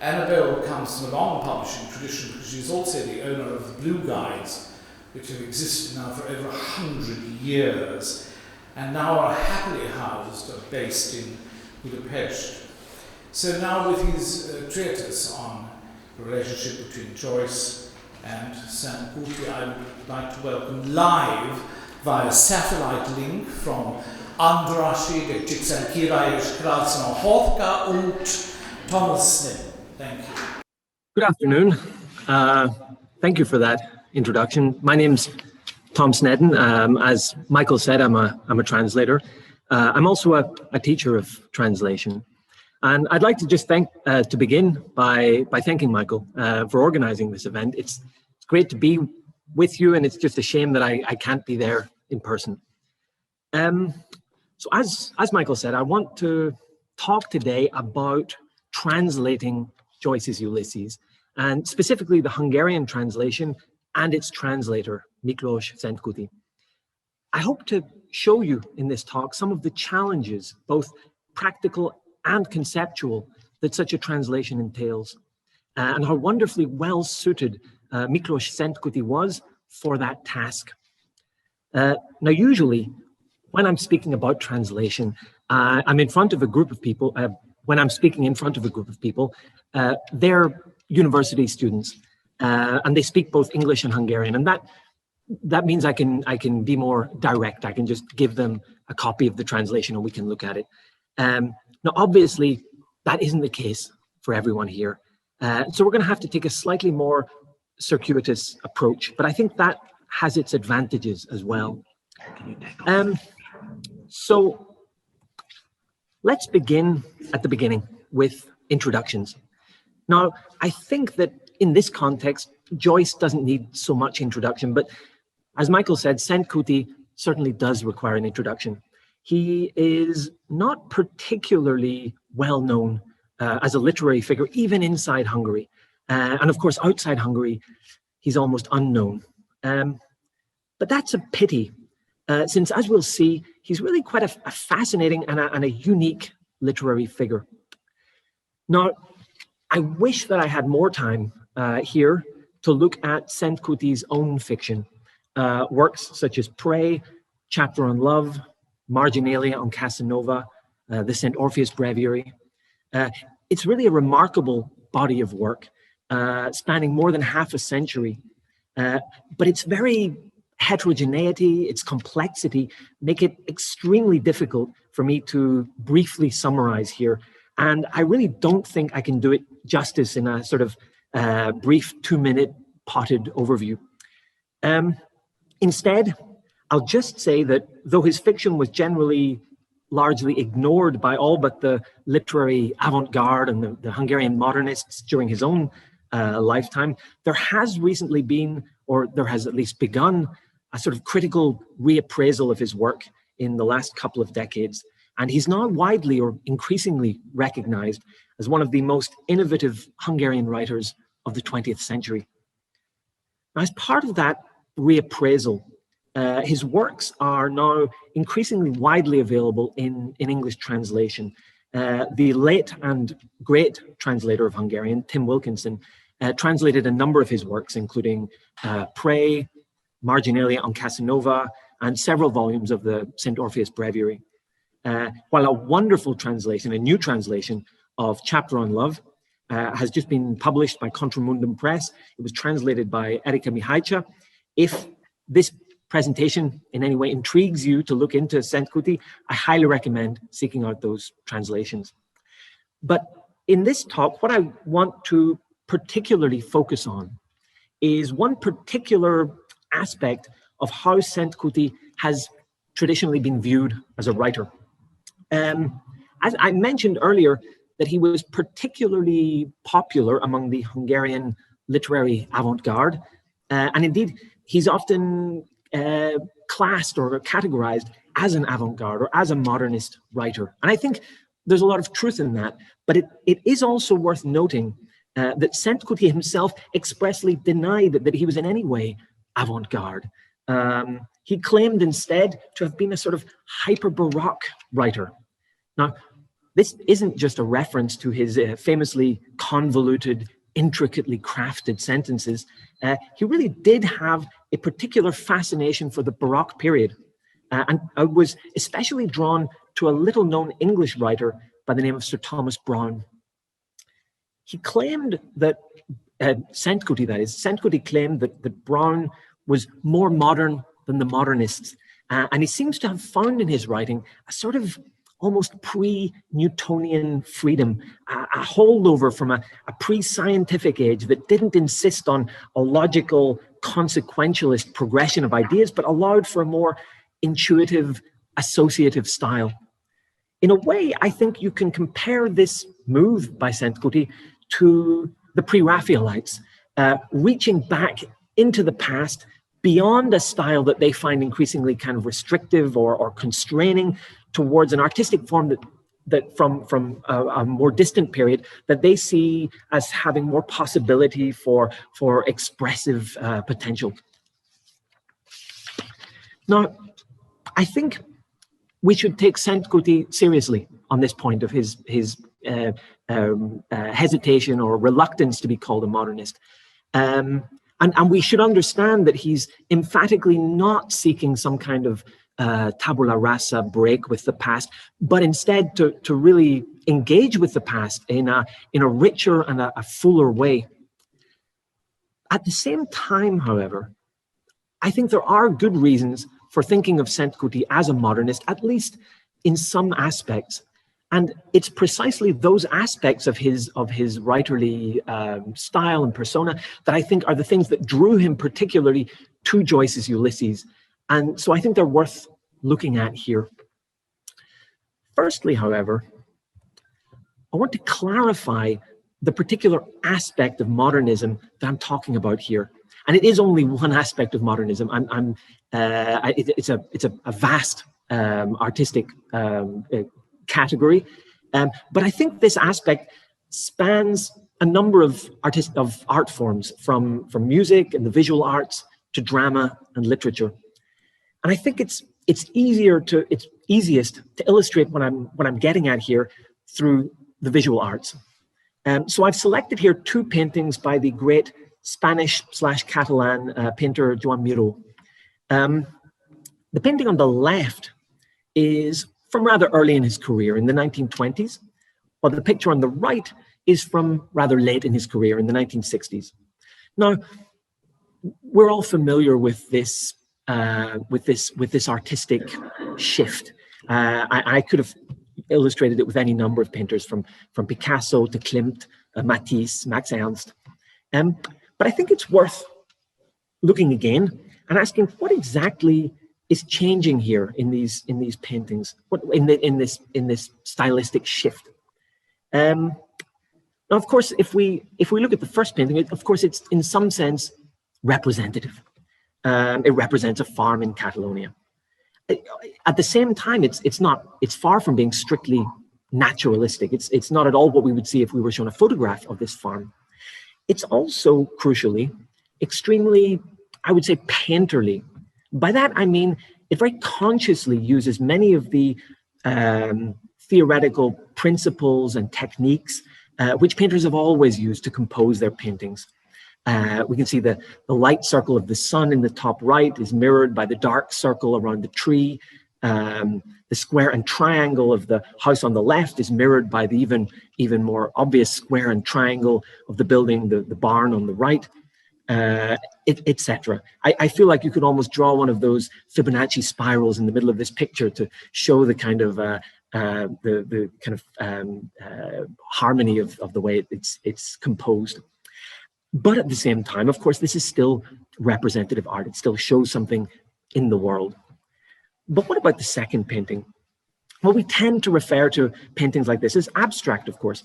Annabelle comes from a long publishing tradition because she's also the owner of the Blue Guides, which have existed now for over 100 years and now are happily housed or based in Budapest. So now with his treatise on the relationship between Joyce and Symposium, I would like to welcome live via satellite link from Andrassy, de Csíkszentmihalyi és Krásznahorka und Thomas Snedden. Thank you. Good afternoon. Thank you for that introduction. My name's Tom Snedden. As Michael said, I'm a translator. I'm also a teacher of translation. And I'd like to just to begin by thanking Michael for organizing this event. It's great to be with you, and it's just a shame that I can't be there in person. So as Michael said, I want to talk today about translating Joyce's Ulysses, and specifically the Hungarian translation and its translator, Miklós Szentkuti. I hope to show you in this talk some of the challenges, both practical and conceptual, that such a translation entails, and how wonderfully well suited Miklós Szentkuti was for that task. Now, usually, when I'm speaking about translation, I'm in front of a group of people. When I'm speaking in front of a group of people, they're university students, and they speak both English and Hungarian, and that means I can be more direct. I can just give them a copy of the translation, and we can look at it. Now, obviously, that isn't the case for everyone here, so we're going to have to take a slightly more circuitous approach, but I think that has its advantages as well. So let's begin at the beginning with introductions. Now, I think that in this context, Joyce doesn't need so much introduction, but as Michael said, Szent Kuti certainly does require an introduction. He is not particularly well known as a literary figure, even inside Hungary. And of course, outside Hungary, he's almost unknown. But that's a pity, since as we'll see, he's really quite a fascinating and a unique literary figure. Now, I wish that I had more time here to look at Szent Kuti's own fiction, works such as Pray, Chapter on Love, Marginalia on Casanova, the St. Orpheus Breviary. It's really a remarkable body of work, spanning more than half a century, but its very heterogeneity, its complexity, make it extremely difficult for me to briefly summarize here. And I really don't think I can do it justice in a sort of brief 2-minute potted overview. Instead, I'll just say that though his fiction was generally largely ignored by all but the literary avant-garde and the Hungarian modernists during his own lifetime, there has recently been, or there has at least begun, a sort of critical reappraisal of his work in the last couple of decades. And he's now widely or increasingly recognized as one of the most innovative Hungarian writers of the 20th century. Now, as part of that reappraisal, his works are now increasingly widely available in English translation. The late and great translator of Hungarian, Tim Wilkinson, translated a number of his works, including Pray, Marginalia on Casanova, and several volumes of the St. Orpheus Breviary. While a wonderful translation, a new translation of Chapter on Love has just been published by Contramundum Press. It was translated by Erika Mihajca. If this presentation in any way intrigues you to look into Szent Kuti, I highly recommend seeking out those translations. But in this talk, what I want to particularly focus on is one particular aspect of how Szent Kuti has traditionally been viewed as a writer. As I mentioned earlier, that he was particularly popular among the Hungarian literary avant-garde, and indeed, he's often classed or categorized as an avant-garde or as a modernist writer. And I think there's a lot of truth in that, but it is also worth noting that Szent Kuti himself expressly denied that he was in any way avant-garde. He claimed instead to have been a sort of hyper-Baroque writer. Now, this isn't just a reference to his famously convoluted, intricately crafted sentences. He really did have a particular fascination for the Baroque period, and I was especially drawn to a little-known English writer by the name of Sir Thomas Browne. He claimed that, Szent Kuti that is, Szent Kuti claimed that Browne was more modern than the modernists, and he seems to have found in his writing a sort of almost pre-Newtonian freedom, a holdover from a pre-scientific age that didn't insist on a logical, consequentialist progression of ideas, but allowed for a more intuitive, associative style. In a way, I think you can compare this move by Szent Kuti to the pre-Raphaelites, reaching back into the past beyond a style that they find increasingly kind of restrictive or constraining, towards an artistic form that from a more distant period that they see as having more possibility for expressive potential. Now, I think we should take Szent Kuti seriously on this point of his hesitation or reluctance to be called a modernist. And we should understand that he's emphatically not seeking some kind of tabula rasa break with the past, but instead to really engage with the past in a richer and a fuller way. At the same time, however, I think there are good reasons for thinking of Szent-Kuti as a modernist, at least in some aspects. And it's precisely those aspects of his writerly style and persona that I think are the things that drew him particularly to Joyce's Ulysses. And so I think they're worth looking at here. Firstly, however, I want to clarify the particular aspect of modernism that I'm talking about here. And it is only one aspect of modernism. It's a vast artistic category, but I think this aspect spans a number of art forms, from music and the visual arts to drama and literature. And I think it's easiest to illustrate what I'm getting at here through the visual arts. So I've selected here two paintings by the great Spanish/Catalan painter Joan Miró. The painting on the left is from rather early in his career, in the 1920s, while the picture on the right is from rather late in his career, in the 1960s. Now, we're all familiar with this artistic shift. I could have illustrated it with any number of painters, from Picasso to Klimt, Matisse, Max Ernst. But I think it's worth looking again and asking what exactly is changing here in these paintings, what in this stylistic shift. Now, of course, if we look at the first painting, of course, it's in some sense representative. It represents a farm in Catalonia. At the same time, it's far from being strictly naturalistic. It's not at all what we would see if we were shown a photograph of this farm. It's also, crucially, extremely, I would say, painterly. By that, I mean, it very consciously uses many of the theoretical principles and techniques which painters have always used to compose their paintings. We can see the light circle of the sun in the top right is mirrored by the dark circle around the tree. The square and triangle of the house on the left is mirrored by the even more obvious square and triangle of the building, the barn on the right, etc. I feel like you could almost draw one of those Fibonacci spirals in the middle of this picture to show the kind of harmony of the way it's composed. But at the same time, of course, this is still representative art. It still shows something in the world. But what about the second painting? Well, we tend to refer to paintings like this as abstract, of course.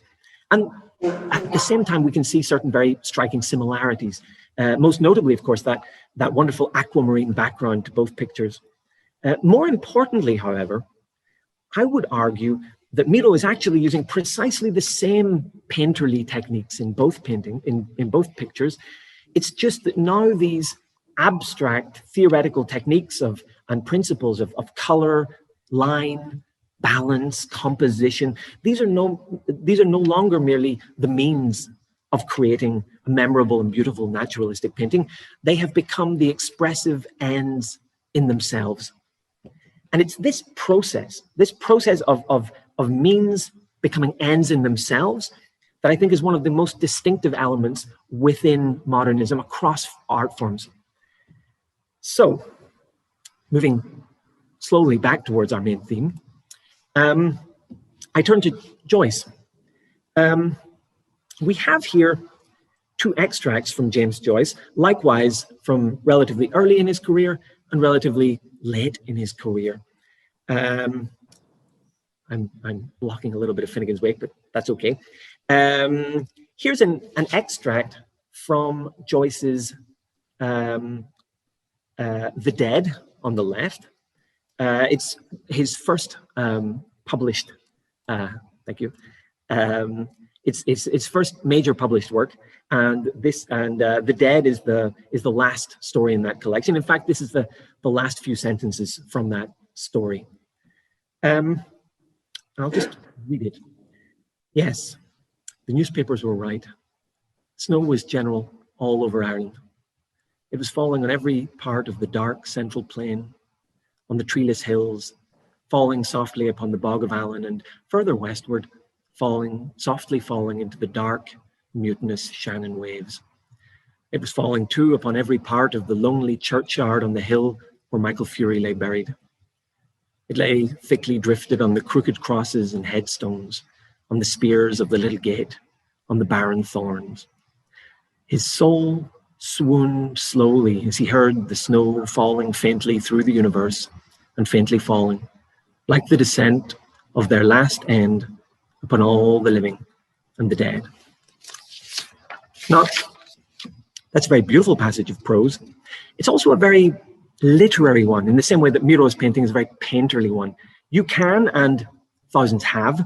And at the same time, we can see certain very striking similarities. Most notably, of course, that wonderful aquamarine background to both pictures. More importantly, however, I would argue that Miró is actually using precisely the same painterly techniques in both pictures. It's just that now these abstract theoretical techniques and principles of color, line, balance, composition, these are no longer merely the means of creating a memorable and beautiful naturalistic painting. They have become the expressive ends in themselves. And it's this process of means becoming ends in themselves that I think is one of the most distinctive elements within modernism across art forms. So, moving slowly back towards our main theme, I turn to Joyce. We have here two extracts from James Joyce, likewise from relatively early in his career and relatively late in his career. I'm blocking a little bit of Finnegan's Wake, but that's okay. Here's an extract from Joyce's The Dead on the left. It's his first published, thank you. It's its first major published work, and The Dead is the last story in that collection. In fact, this is the last few sentences from that story. I'll just read it. Yes, the newspapers were right. Snow was general all over Ireland. It was falling on every part of the dark central plain, on the treeless hills, falling softly upon the bog of Allen, and further westward, softly falling into the dark, mutinous Shannon waves. It was falling too upon every part of the lonely churchyard on the hill where Michael Fury lay buried. It lay thickly drifted on the crooked crosses and headstones, on the spears of the little gate, on the barren thorns. His soul swooned slowly as he heard the snow falling faintly through the universe and faintly falling, like the descent of their last end upon all the living and the dead. Now, that's a very beautiful passage of prose. It's also a very literary one, in the same way that Miro's painting is a very painterly one. You can, and thousands have,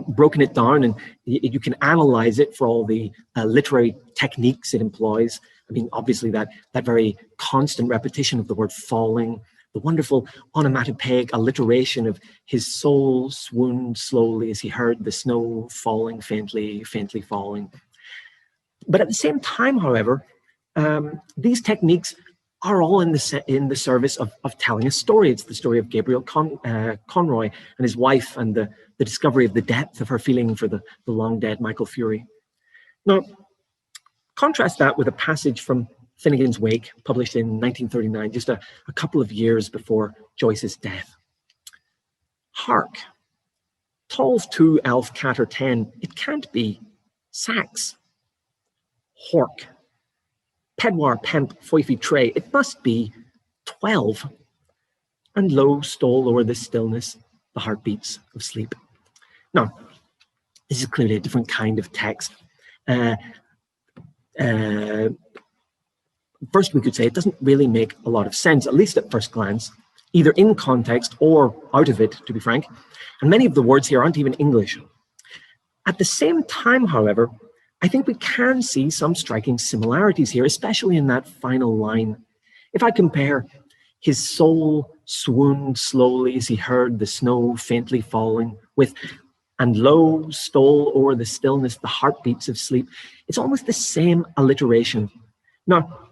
broken it down, and you can analyze it for all the literary techniques it employs. I mean, obviously that very constant repetition of the word falling, the wonderful onomatopoeic alliteration of his soul swooned slowly as he heard the snow falling faintly, faintly falling. But at the same time, however, these techniques are all in the service of telling a story. It's the story of Gabriel Conroy and his wife, and the discovery of the depth of her feeling for the long dead Michael Fury. Now, contrast that with a passage from Finnegan's Wake, published in 1939, just a couple of years before Joyce's death. Hark, tolls 2 elf catter 10, it can't be sax. Hork, pedwar pemp foifi tray, it must be 12. And low stole o'er the stillness the heartbeats of sleep. Now, this is clearly a different kind of text. First, we could say it doesn't really make a lot of sense, at least at first glance, either in context or out of it, to be frank. And many of the words here aren't even English. At the same time, however, I think we can see some striking similarities here, especially in that final line. If I compare his soul swooned slowly as he heard the snow faintly falling with and lo stole o'er the stillness the heartbeats of sleep, it's almost the same alliteration. Now,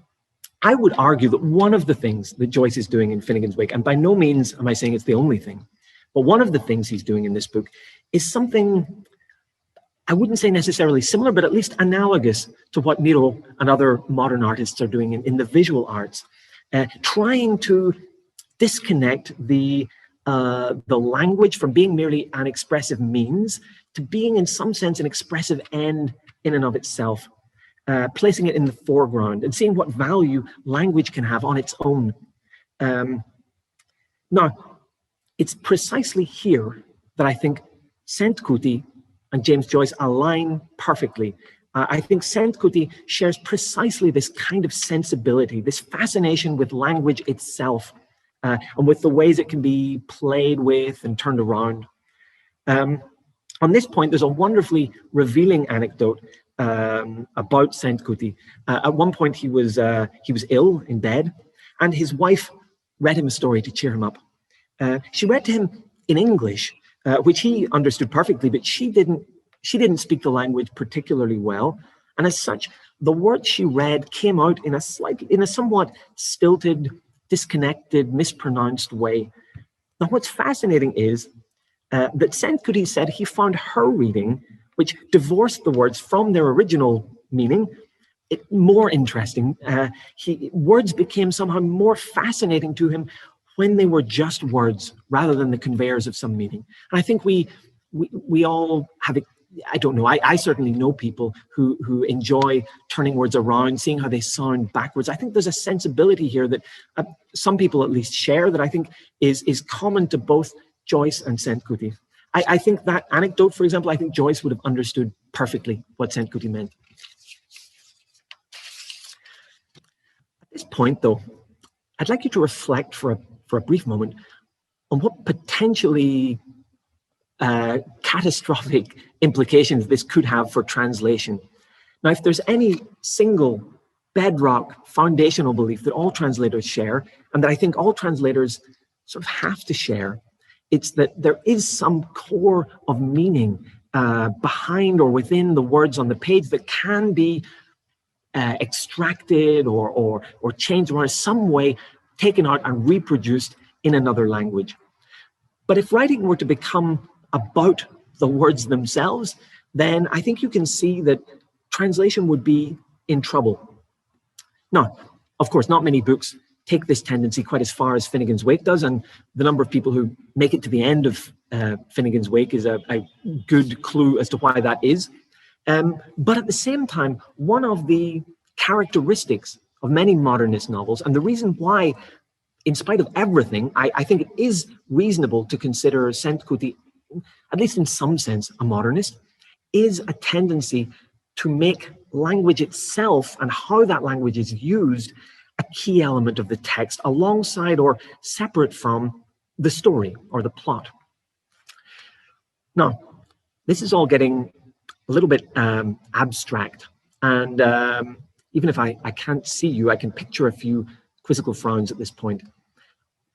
I would argue that one of the things that Joyce is doing in Finnegan's Wake, and by no means am I saying it's the only thing, but one of the things he's doing in this book is something, I wouldn't say necessarily similar, but at least analogous to what Miro and other modern artists are doing in the visual arts, trying to disconnect the language from being merely an expressive means to being in some sense an expressive end in and of itself, placing it in the foreground and seeing what value language can have on its own. Now, it's precisely here that I think Saint Kuti and James Joyce align perfectly. I think Saint Kuti shares precisely this kind of sensibility, this fascination with language itself, and with the ways it can be played with and turned around. On this point, there's a wonderfully revealing anecdote about Saint Kuti. At one point, he was ill in bed, and his wife read him a story to cheer him up. She read to him in English, which he understood perfectly, but she didn't speak the language particularly well, and as such, the words she read came out in a somewhat stilted, disconnected, mispronounced way. Now, what's fascinating is that Saint Kuti said he found her reading, which divorced the words from their original meaning, more interesting. Words became somehow more fascinating to him when they were just words rather than the conveyors of some meaning. And I think we all have, I don't know, I certainly know people who enjoy turning words around, seeing how they sound backwards. I think there's a sensibility here that some people at least share that I think is common to both Joyce and Saint Kuti. I think that anecdote, for example, I think Joyce would have understood perfectly what Saint Kuti meant. At this point, though, I'd like you to reflect for a brief moment on what potentially catastrophic implications this could have for translation. Now, if there's any single bedrock foundational belief that all translators share, and that I think all translators sort of have to share, it's that there is some core of meaning behind or within the words on the page that can be extracted or changed, or in some way taken out and reproduced in another language. But if writing were to become about the words themselves, then I think you can see that translation would be in trouble. Now, of course, not many books take this tendency quite as far as Finnegan's Wake does, and the number of people who make it to the end of Finnegan's Wake is a good clue as to why that is. But at the same time, one of the characteristics of many modernist novels, and the reason why, in spite of everything, I think it is reasonable to consider Sainte-Coutille, at least in some sense, a modernist, is a tendency to make language itself and how that language is used a key element of the text, alongside or separate from the story or the plot. Now, this is all getting a little bit abstract, and even if I can't see you, I can picture a few quizzical frowns at this point.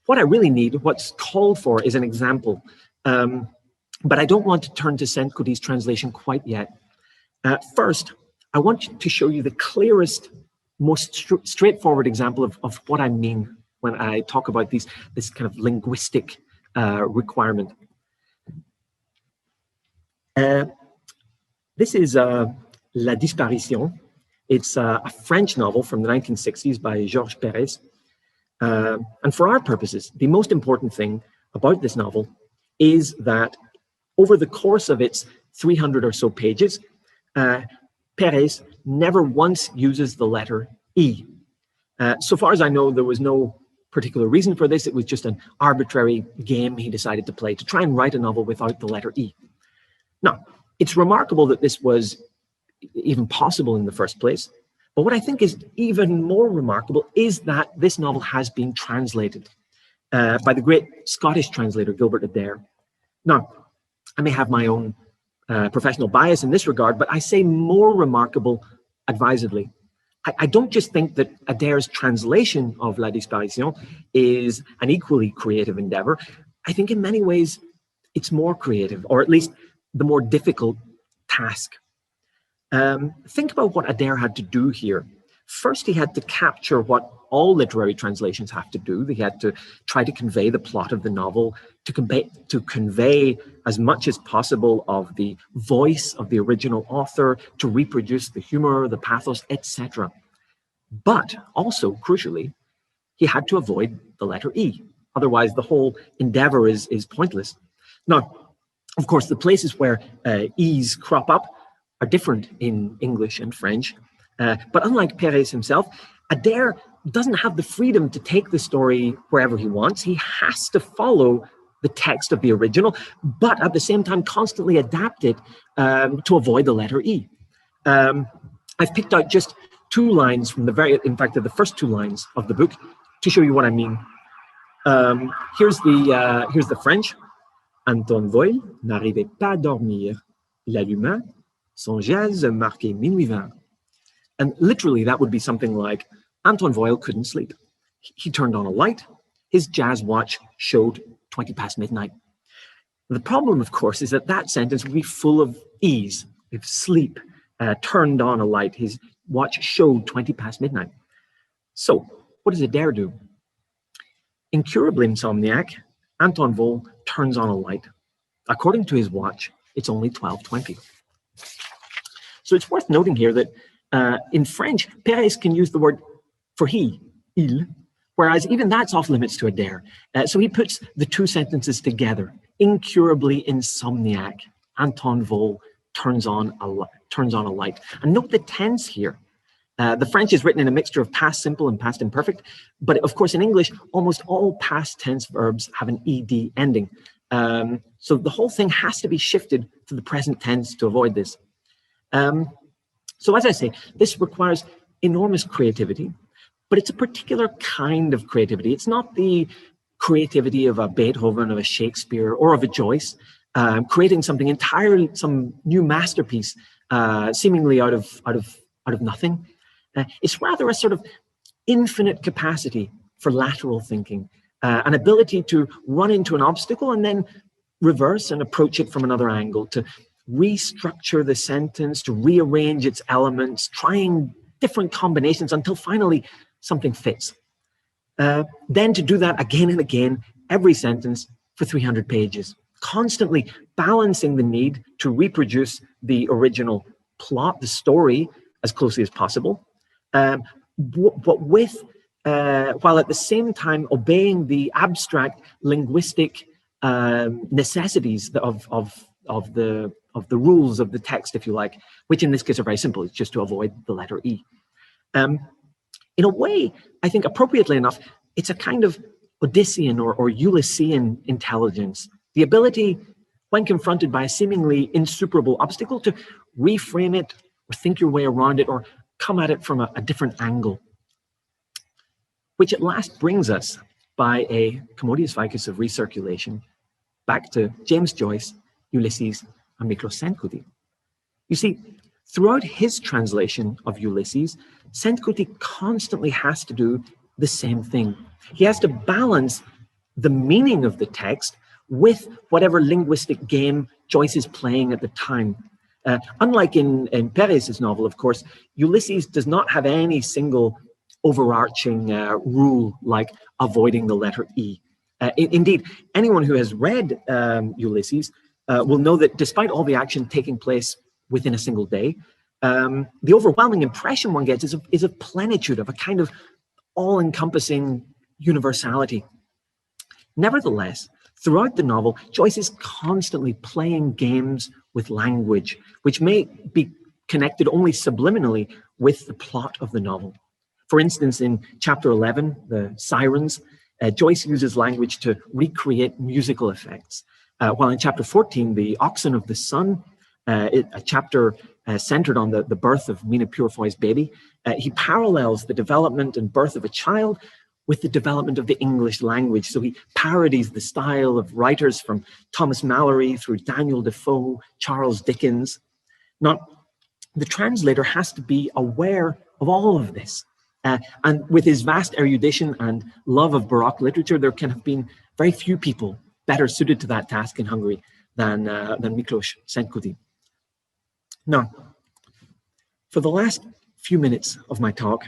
What I really need, what's called for, is an example, but I don't want to turn to Sainte-Coutille's translation quite yet. First, I want to show you the clearest, most straightforward example of what I mean when I talk about this kind of linguistic requirement. This is La Disparition. It's a French novel from the 1960s by Georges Perez. And for our purposes, the most important thing about this novel is that over the course of its 300 or so pages, Perez never once uses the letter E. So far as I know, there was no particular reason for this. It was just an arbitrary game he decided to play to try and write a novel without the letter E. Now, it's remarkable that this was even possible in the first place. But what I think is even more remarkable is that this novel has been translated by the great Scottish translator, Gilbert Adair. Now, I may have my own professional bias in this regard, but I say more remarkable advisedly. I don't just think that Adair's translation of La Disparition is an equally creative endeavor. I think in many ways it's more creative, or at least the more difficult task. Think about what Adair had to do here. First, he had to capture what all literary translations have to do. He had to try to convey the plot of the novel, to convey as much as possible of the voice of the original author, to reproduce the humor, the pathos, etc. But also, crucially, he had to avoid the letter E. Otherwise, the whole endeavor is pointless. Now, of course, the places where E's crop up are different in English and French. But unlike Perez himself, Adair doesn't have the freedom to take the story wherever he wants. He has to follow the text of the original, but at the same time constantly adapt it to avoid the letter E. I've picked out just two lines from in fact, the first two lines of the book to show you what I mean. Here's the French. Anton Voil n'arrivait pas à dormir. Il alluma son jazz marqué minuit 20. And literally that would be something like, Anton Voil couldn't sleep. He turned on a light. His jazz watch showed 20 past midnight. The problem, of course, is that sentence would be full of E's. If sleep, turned on a light, his watch showed 20 past midnight. So what does Adair do? Incurably insomniac, Anton Voil turns on a light. According to his watch, it's only 12:20. So it's worth noting here that in French, Perez can use the word for he, il, whereas even that's off limits to Adair. So he puts the two sentences together. Incurably insomniac, Anton Voil turns on a light. And note the tense here. The French is written in a mixture of past simple and past imperfect, but of course in English, almost all past tense verbs have an ed ending. So the whole thing has to be shifted to the present tense to avoid this. So as I say, this requires enormous creativity, but it's a particular kind of creativity. It's not the creativity of a Beethoven, of a Shakespeare, or of a Joyce, creating something entirely, some new masterpiece, seemingly out of nothing. It's rather a sort of infinite capacity for lateral thinking, an ability to run into an obstacle and then reverse and approach it from another angle, to restructure the sentence, to rearrange its elements, trying different combinations until finally something fits. Then to do that again and again, every sentence for 300 pages, constantly balancing the need to reproduce the original plot, the story, as closely as possible, but with, while at the same time obeying the abstract linguistic necessities of the rules of the text, if you like, which in this case are very simple. It's just to avoid the letter E. In a way, I think appropriately enough, it's a kind of Odyssean or Ulyssian intelligence, the ability, when confronted by a seemingly insuperable obstacle, to reframe it or think your way around it or come at it from a different angle. Which at last brings us, by a commodious vicus of recirculation, back to James Joyce, Ulysses, and Miklos Senkuti. You see, throughout his translation of Ulysses, Senkuti constantly has to do the same thing. He has to balance the meaning of the text with whatever linguistic game Joyce is playing at the time. Unlike in Perez's novel, of course, Ulysses does not have any single overarching rule like avoiding the letter E. Indeed, anyone who has read Ulysses will know that despite all the action taking place within a single day, the overwhelming impression one gets is of plenitude, of a kind of all-encompassing universality. Nevertheless, throughout the novel, Joyce is constantly playing games with language, which may be connected only subliminally with the plot of the novel. For instance, in chapter 11, the Sirens, Joyce uses language to recreate musical effects. While in chapter 14, the Oxen of the Sun, a chapter centered on the birth of Mina Purefoy's baby, he parallels the development and birth of a child with the development of the English language. So he parodies the style of writers from Thomas Mallory through Daniel Defoe, Charles Dickens. Now, the translator has to be aware of all of this. And with his vast erudition and love of Baroque literature, there can have been very few people better suited to that task in Hungary than Miklos Senkuti. Now, for the last few minutes of my talk,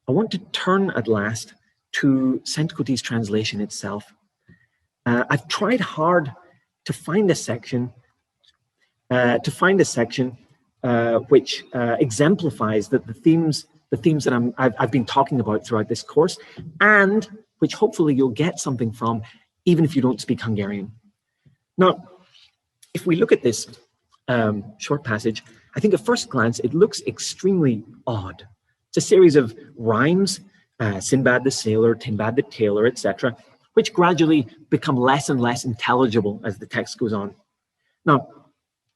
I want to turn at last to Sentkuti's translation itself. I've tried hard to find a section which exemplifies the themes that I've been talking about throughout this course, and which hopefully you'll get something from, even if you don't speak Hungarian. Now, if we look at this short passage, I think at first glance, it looks extremely odd. It's a series of rhymes, Sinbad the sailor, Tinbad the tailor, etc., which gradually become less and less intelligible as the text goes on. Now,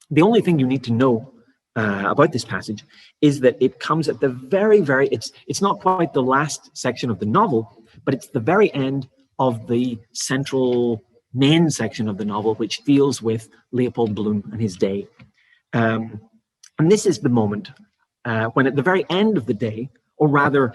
the only thing you need to know about this passage is that it comes at the very, it's not quite the last section of the novel, but it's the very end of the central main section of the novel, which deals with Leopold Bloom and his day. And this is the moment when at the very end of the day, or rather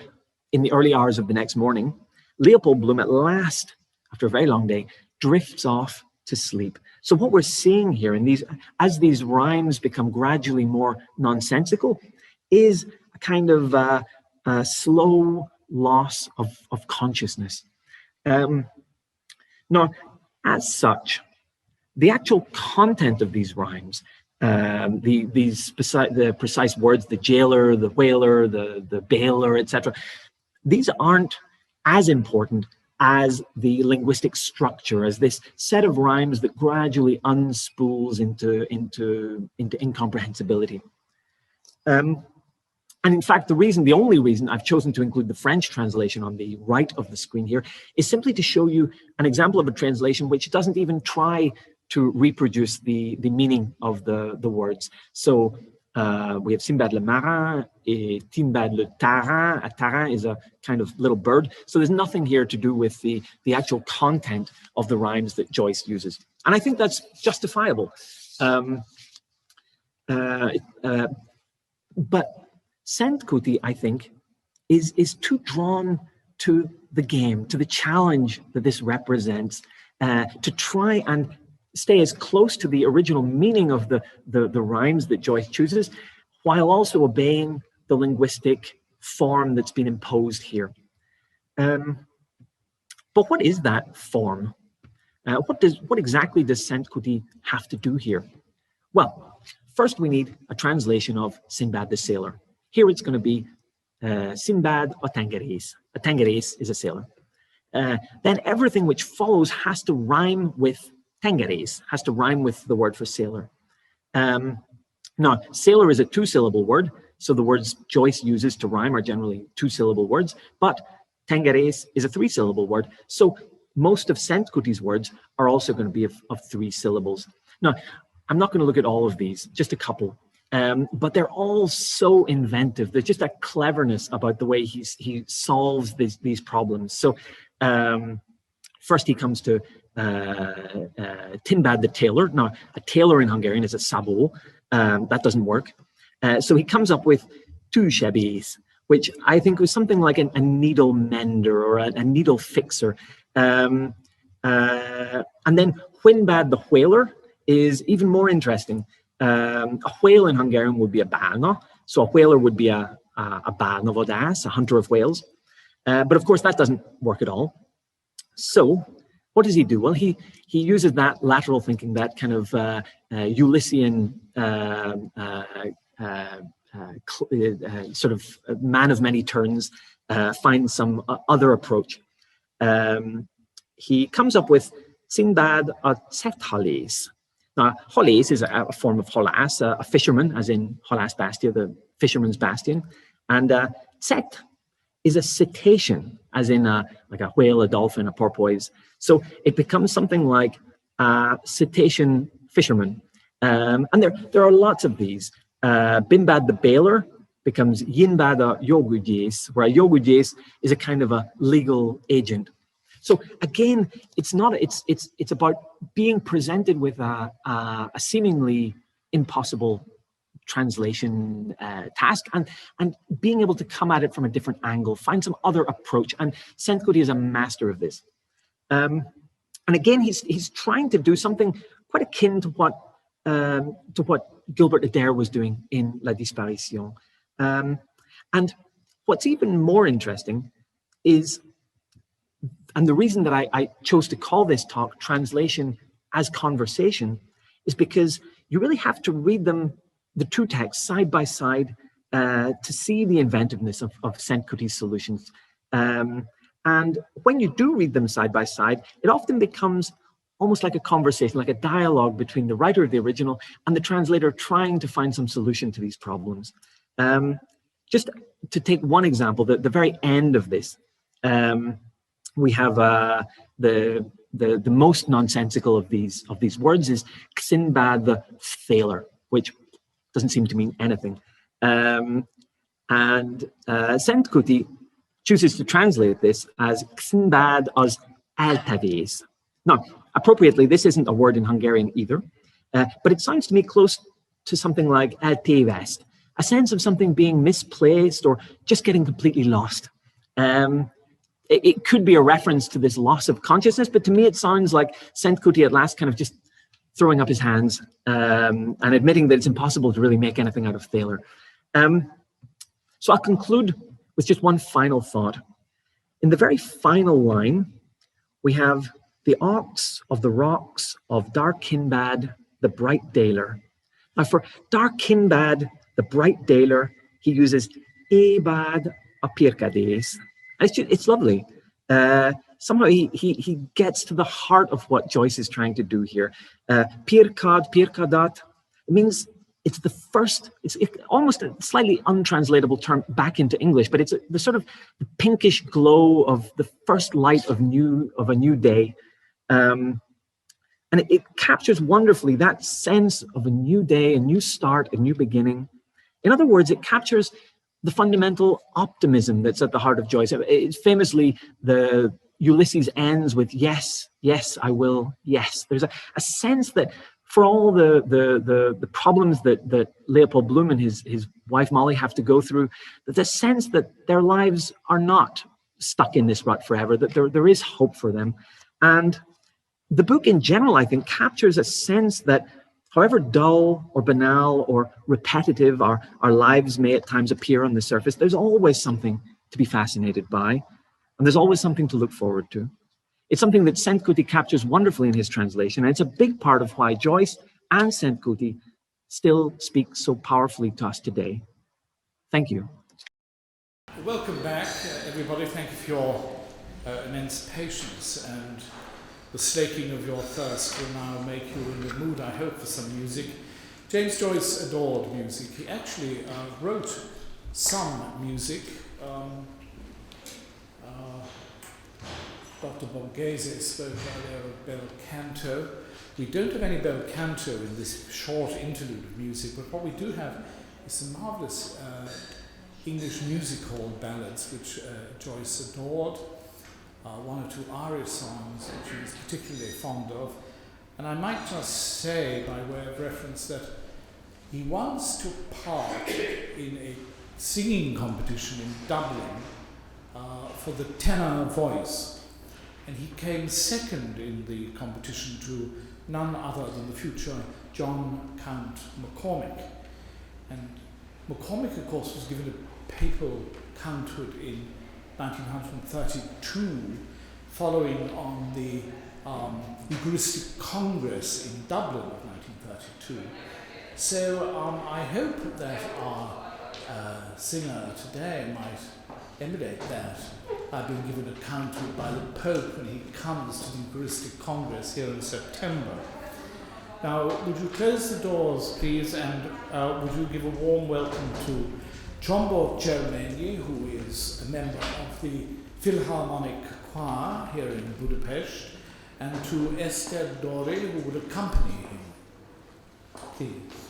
in the early hours of the next morning, Leopold Bloom at last, after a very long day, drifts off to sleep. So what we're seeing here in as these rhymes become gradually more nonsensical, is a kind of a slow loss of consciousness. Now, as such, the actual content of these rhymes, the precise words, the jailer, the whaler, the bailer, etc., these aren't as important as the linguistic structure, as this set of rhymes that gradually unspools into incomprehensibility. And in fact, the only reason I've chosen to include the French translation on the right of the screen here is simply to show you an example of a translation which doesn't even try to reproduce the meaning of the words. So we have Sinbad le marin, et Tinbad le tarin. A tarin is a kind of little bird. So there's nothing here to do with the actual content of the rhymes that Joyce uses. And I think that's justifiable. But Senkuti, I think, is too drawn to the game, to the challenge that this represents, to try and stay as close to the original meaning of the rhymes that Joyce chooses, while also obeying the linguistic form that's been imposed here. But what is that form? What exactly does Szent-Kuti have to do here? Well, first we need a translation of Sinbad the Sailor. Here it's going to be Sinbad a tengerész. A tengerész is a sailor. Then everything which follows has to rhyme with tengerész, has to rhyme with the word for sailor. Now, sailor is a two-syllable word, so the words Joyce uses to rhyme are generally two-syllable words, but tengerész is a three-syllable word, so most of Szent-Kuti's words are also going to be of three syllables. Now, I'm not going to look at all of these, just a couple, but they're all so inventive. There's just a cleverness about the way he solves these problems. So first he comes to Tinbad the tailor. Now, a tailor in Hungarian is a szabó. That doesn't work. So he comes up with two sebész, which I think was something like a needle mender or a needle fixer. And then Hwinbad the whaler is even more interesting. A whale in Hungarian would be a bálna, so a whaler would be a bálnavadász, a hunter of whales. But of course that doesn't work at all. So what does he do? Well, he uses that lateral thinking, that kind of Ulyssian sort of man of many turns, finds some other approach. He comes up with Sinbad a Cethalész. Now, Holész is a form of Holas, a fisherman, as in Holas Bastia, the fisherman's bastion. And Cet is a cetacean, as in like a whale, a dolphin, a porpoise. So it becomes something like a cetacean fisherman. And there are lots of these. Bimbad the baler becomes Yinbad a Jogügyész, where a Jogügyész is a kind of a legal agent. So again, it's about being presented with a seemingly impossible translation task and being able to come at it from a different angle, find some other approach. And Szent-Kuti is a master of this. And again, he's trying to do something quite akin to what Gilbert Adair was doing in La Disparition. And what's even more interesting is, and the reason that I chose to call this talk Translation as Conversation, is because you really have to read them, the two texts, side by side to see the inventiveness of Szent-Kuti's solutions. And when you do read them side by side, it often becomes almost like a conversation, like a dialogue between the writer of the original and the translator trying to find some solution to these problems. Just to take one example, the very end of this, we have the most nonsensical of these words is Sinbad the Sailor, which doesn't seem to mean anything. And Szent-Kuti chooses to translate this as Sinbad as eltevész. Now, appropriately, this isn't a word in Hungarian either, but it sounds to me close to something like eltéveszt, a sense of something being misplaced or just getting completely lost. It could be a reference to this loss of consciousness, but to me it sounds like Szent-Kuti at last kind of just throwing up his hands and admitting that it's impossible to really make anything out of Thaler. So I'll conclude with just one final thought. In the very final line, we have the ox of the rocks of Dark Kinbad, the bright Daler. Now for Dark Kinbad, the bright Daler, he uses Ebad a Pirkadész. It's lovely. Somehow he gets to the heart of what Joyce is trying to do here. Pirkad, Pirkadat, it means it's the first, it's almost a slightly untranslatable term back into English, but it's the sort of pinkish glow of the first light of a new day. And it captures wonderfully that sense of a new day, a new start, a new beginning. In other words, it captures the fundamental optimism that's at the heart of Joyce. It's famously, the Ulysses ends with yes, yes, I will, yes. There's a sense that for all the problems that Leopold Bloom and his wife Molly have to go through, that the sense that their lives are not stuck in this rut forever, that there is hope for them. And the book in general, I think, captures a sense that However dull or banal or repetitive our lives may at times appear on the surface, there's always something to be fascinated by, and there's always something to look forward to. It's something that Sent-Kuti captures wonderfully in his translation, and it's a big part of why Joyce and Sent-Kuti still speak so powerfully to us today. Thank you. Welcome back, everybody. Thank you for your immense patience, and the slaking of your thirst will now make you in the mood, I hope, for some music. James Joyce adored music. He actually wrote some music. Dr. Borghese spoke earlier of bel canto. We don't have any bel canto in this short interlude of music, but what we do have is some marvellous English music hall ballads which Joyce adored, one or two aria songs which he was particularly fond of. And I might just say, by way of reference, that he once took part in a singing competition in Dublin for the tenor voice. And he came second in the competition to none other than the future John Count McCormick. And McCormick, of course, was given a papal counthood in 1932, following on the Linguistic Congress in Dublin of 1932. So I hope that our singer today might emulate that. I've been given a counthood by the Pope when he comes to the Eucharistic Congress here in September. Now, would you close the doors, please, and would you give a warm welcome to Csombo Germányi, who is a member of the Philharmonic Choir here in Budapest, and to Esther Dori, who would accompany him. Please.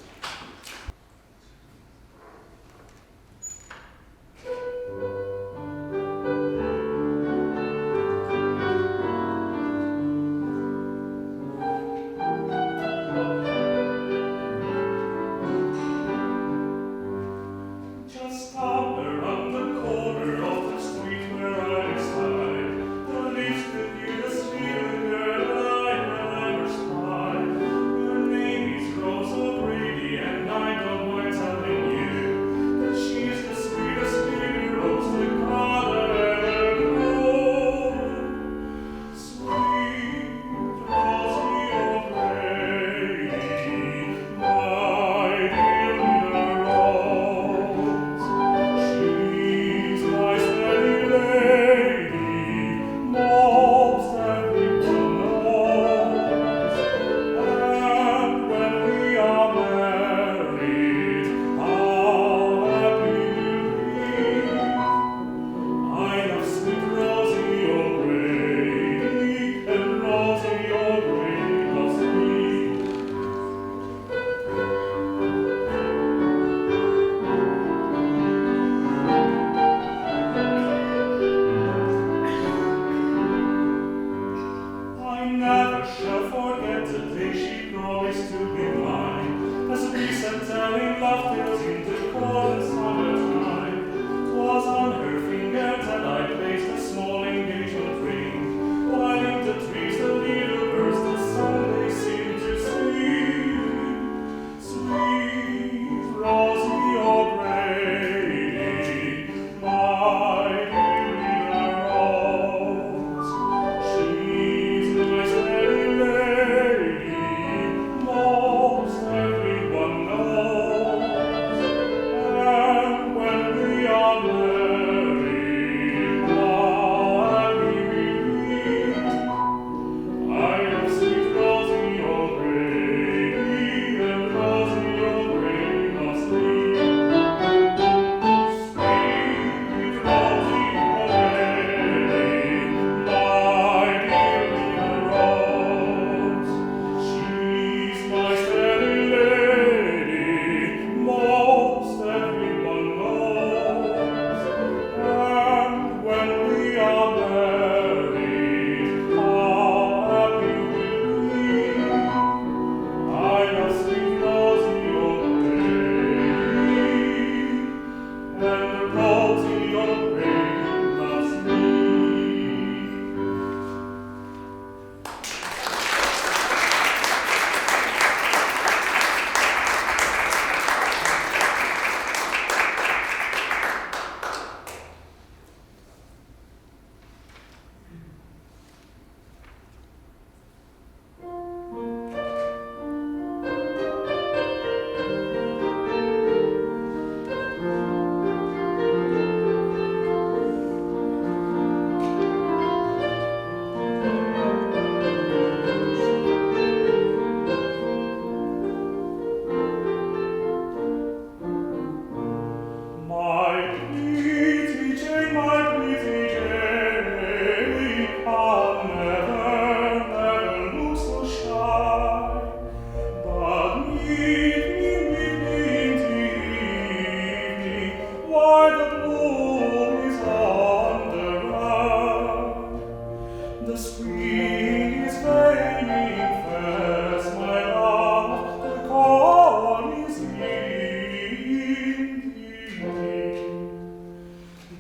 Your name is Rose of Green. while the bloom is underground. The spring is fading fast, my love, the corn is in thee.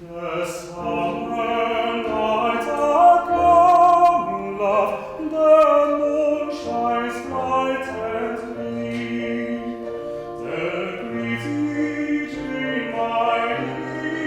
The summer nights are come, love, the moon shines bright and clean. The breeze in my ear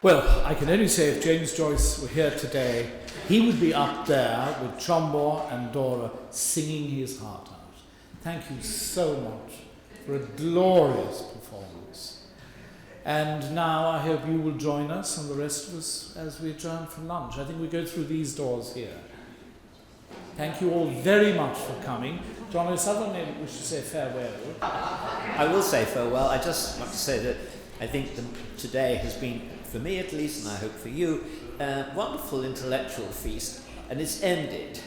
Well, I can only say if James Joyce were here today, he would be up there with Chombo and Dora singing his heart out. Thank you so much for a glorious performance. And now I hope you will join us and the rest of us as we adjourn for lunch. I think we go through these doors here. Thank you all very much for coming. John O'Sullivan, maybe we should say farewell. I will say farewell. I just want to say that I think today has been, for me at least, and I hope for you, a wonderful intellectual feast. And it's ended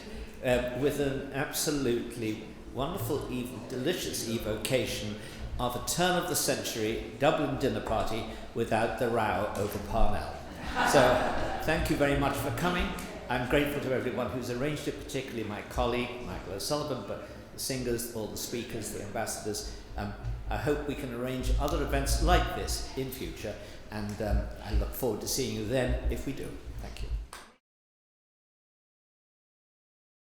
with an absolutely wonderful, delicious evocation of a turn of the century Dublin dinner party without the row over Parnell. So thank you very much for coming. I'm grateful to everyone who's arranged it, particularly my colleague, Michael O'Sullivan, but the singers, all the speakers, the ambassadors. I hope we can arrange other events like this in future, and I look forward to seeing you then if we do.